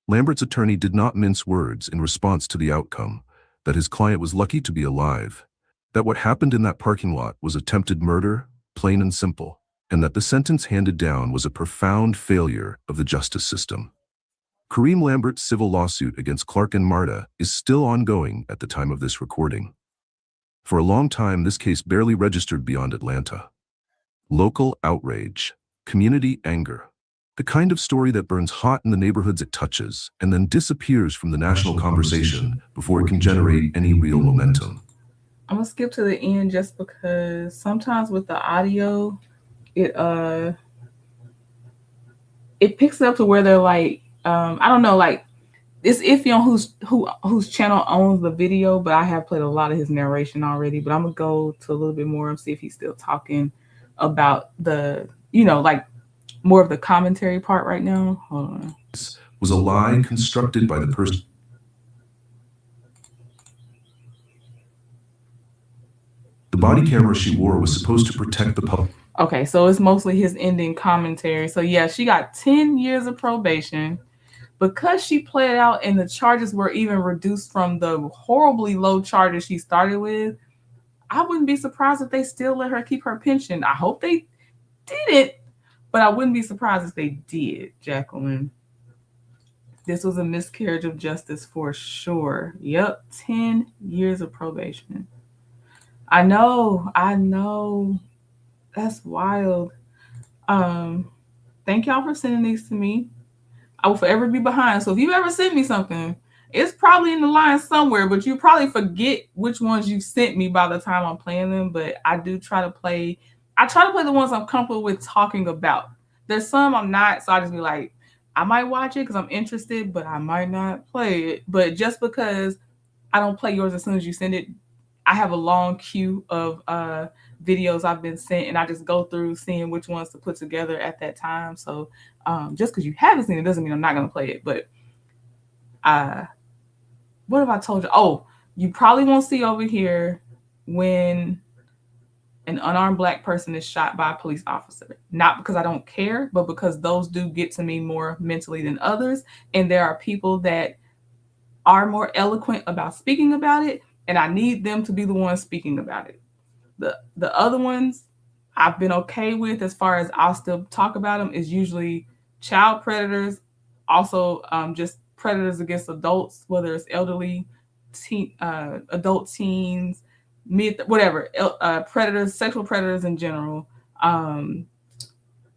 Lambert's attorney did not mince words in response to the outcome, that his client was lucky to be alive, that what happened in that parking lot was attempted murder, plain and simple, and that the sentence handed down was a profound failure of the justice system. Kareem Lambert's civil lawsuit against Clark and Marta is still ongoing at the time of this recording. For a long time, this case barely registered beyond Atlanta. Local outrage, community anger, the kind of story that burns hot in the neighborhoods it touches and then disappears from the national conversation before it can generate any real momentum. I'm gonna skip to the end just because sometimes with the audio, it picks up to where they're like, I don't know, like it's iffy on whose channel owns the video, but I have played a lot of his narration already. But I'm gonna go to a little bit more and see if he's still talking about the, like more of the commentary part right now. Hold on. Was a lie constructed by the person. The body camera she wore was supposed to protect the public. Okay, so it's mostly his ending commentary. So yeah, she got 10 years of probation because she played out and the charges were even reduced from the horribly low charges she started with. I wouldn't be surprised if they still let her keep her pension. I hope they didn't, but I wouldn't be surprised if they did, Jacqueline. This was a miscarriage of justice for sure. Yep, 10 years of probation. I know. That's wild. Thank y'all for sending these to me. I will forever be behind. So if you ever send me something, it's probably in the line somewhere, but you probably forget which ones you sent me by the time I'm playing them. But I do try to play. I try to play the ones I'm comfortable with talking about. There's some I'm not, so I just be like, I might watch it because I'm interested, but I might not play it. But just because I don't play yours as soon as you send it, I have a long queue of videos I've been sent, and I just go through seeing which ones to put together at that time. So just because you haven't seen it doesn't mean I'm not going to play it. But what have I told you? Oh, you probably won't see over here when an unarmed Black person is shot by a police officer. Not because I don't care, but because those do get to me more mentally than others. And there are people that are more eloquent about speaking about it, and I need them to be the ones speaking about it. The other ones I've been okay with, as far as I'll still talk about them, is usually child predators, also just predators against adults, whether it's elderly, adult teens, whatever, predators, sexual predators in general.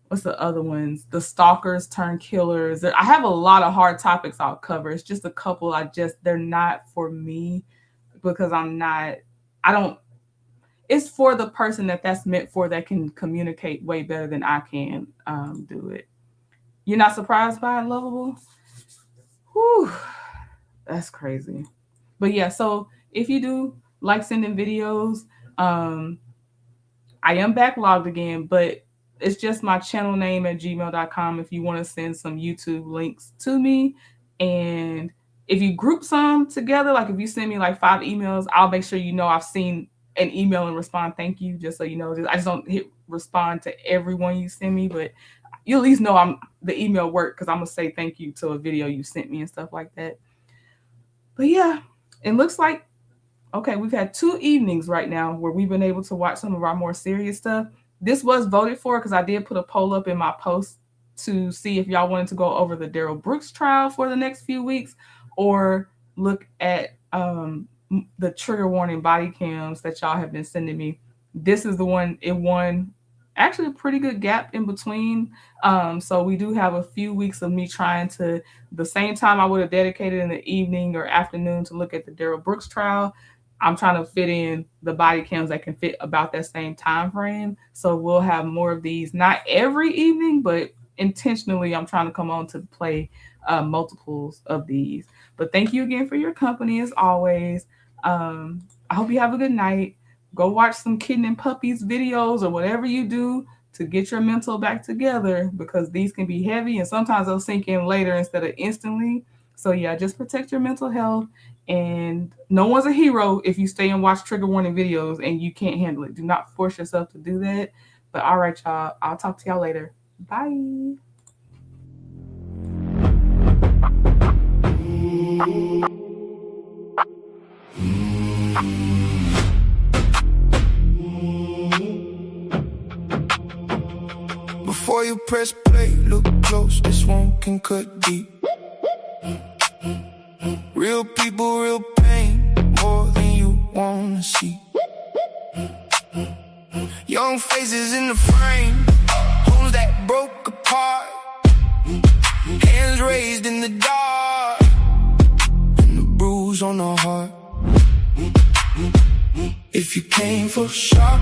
What's the other ones? The stalkers turn killers. I have a lot of hard topics I'll cover. It's just a couple they're not for me because it's for the person that's meant for, that can communicate way better than I can do it. You're not surprised by it, Lovable? Whew, that's crazy. But yeah, so if you do like sending videos, I am backlogged again, but it's just my channel name at gmail.com if you want to send some YouTube links to me. And if you group some together, like if you send me like 5 emails, I'll make sure I've seen an email and respond thank you, just so you know. I just don't hit respond to everyone you send me, but you at least know the email worked, because I'm gonna say thank you to a video you sent me and stuff like that. But yeah, it looks like, okay, we've had 2 evenings right now where we've been able to watch some of our more serious stuff. This was voted for because I did put a poll up in my post to see if y'all wanted to go over the Darrell Brooks trial for the next few weeks, or look at the trigger warning body cams that y'all have been sending me. This is the one. It won actually a pretty good gap in between. So we do have a few weeks of me trying to, the same time I would have dedicated in the evening or afternoon to look at the Darrell Brooks trial, I'm trying to fit in the body cams that can fit about that same time frame. So we'll have more of these, not every evening, but intentionally I'm trying to come on to play multiples of these. But thank you again for your company as always. I hope you have a good night. Go watch some kitten and puppies videos or whatever you do to get your mental back together, because these can be heavy and sometimes they'll sink in later instead of instantly. So yeah, just protect your mental health. And no one's a hero if you stay and watch trigger warning videos and you can't handle it. Do not force yourself to do that. But all right, y'all, I'll talk to y'all later. Bye. Before you press play, look close, this one can cut deep. Real people, real pain, more than you wanna see. Young faces in the frame, homes that broke apart, hands raised in the dark, and the bruise on the heart. If you came for shock,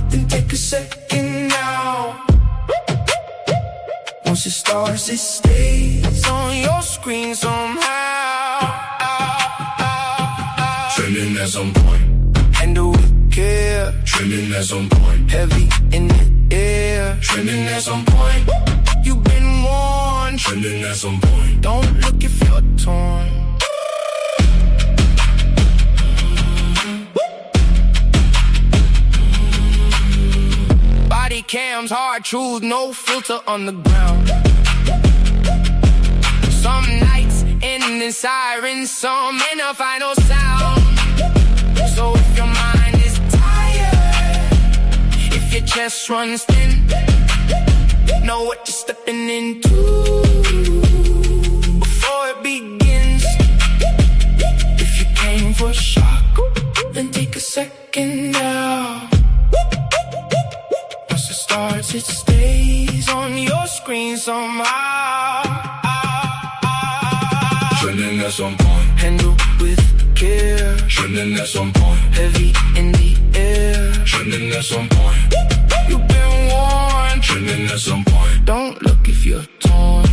then take a second now. Once it starts, it stays on your screen somehow. Trending at some point, handle with care. Trending at some point, heavy in the air. Trending at some point, you've been warned. Trending at some point, don't look if you're torn. Body cams, hard truth, no filter on the ground. Some nights end in sirens, some in a final sound. So if your mind is tired, if your chest runs thin, know what you're stepping into before it begins. If you came for shock, then take a second now. Once it starts, it stays on your screen somehow. Trending at some point, handle with care. Trending at some point, heavy in the air. Trending at some point, you've been warned. Trending at some point, don't look if you're torn.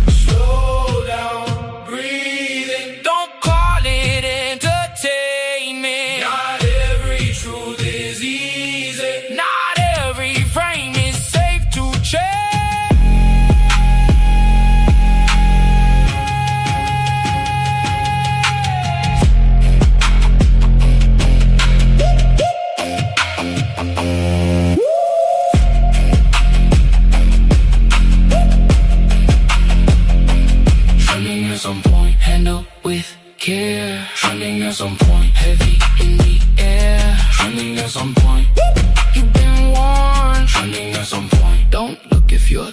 Slow down, breathe in. Don't call it entertainment. Not every truth is easy. Not every frame is safe to change. Trending at some point, handle with care. Trending at some point, heavy in the air. Trending at some point, you've been warned. Trending at some point, don't look if you're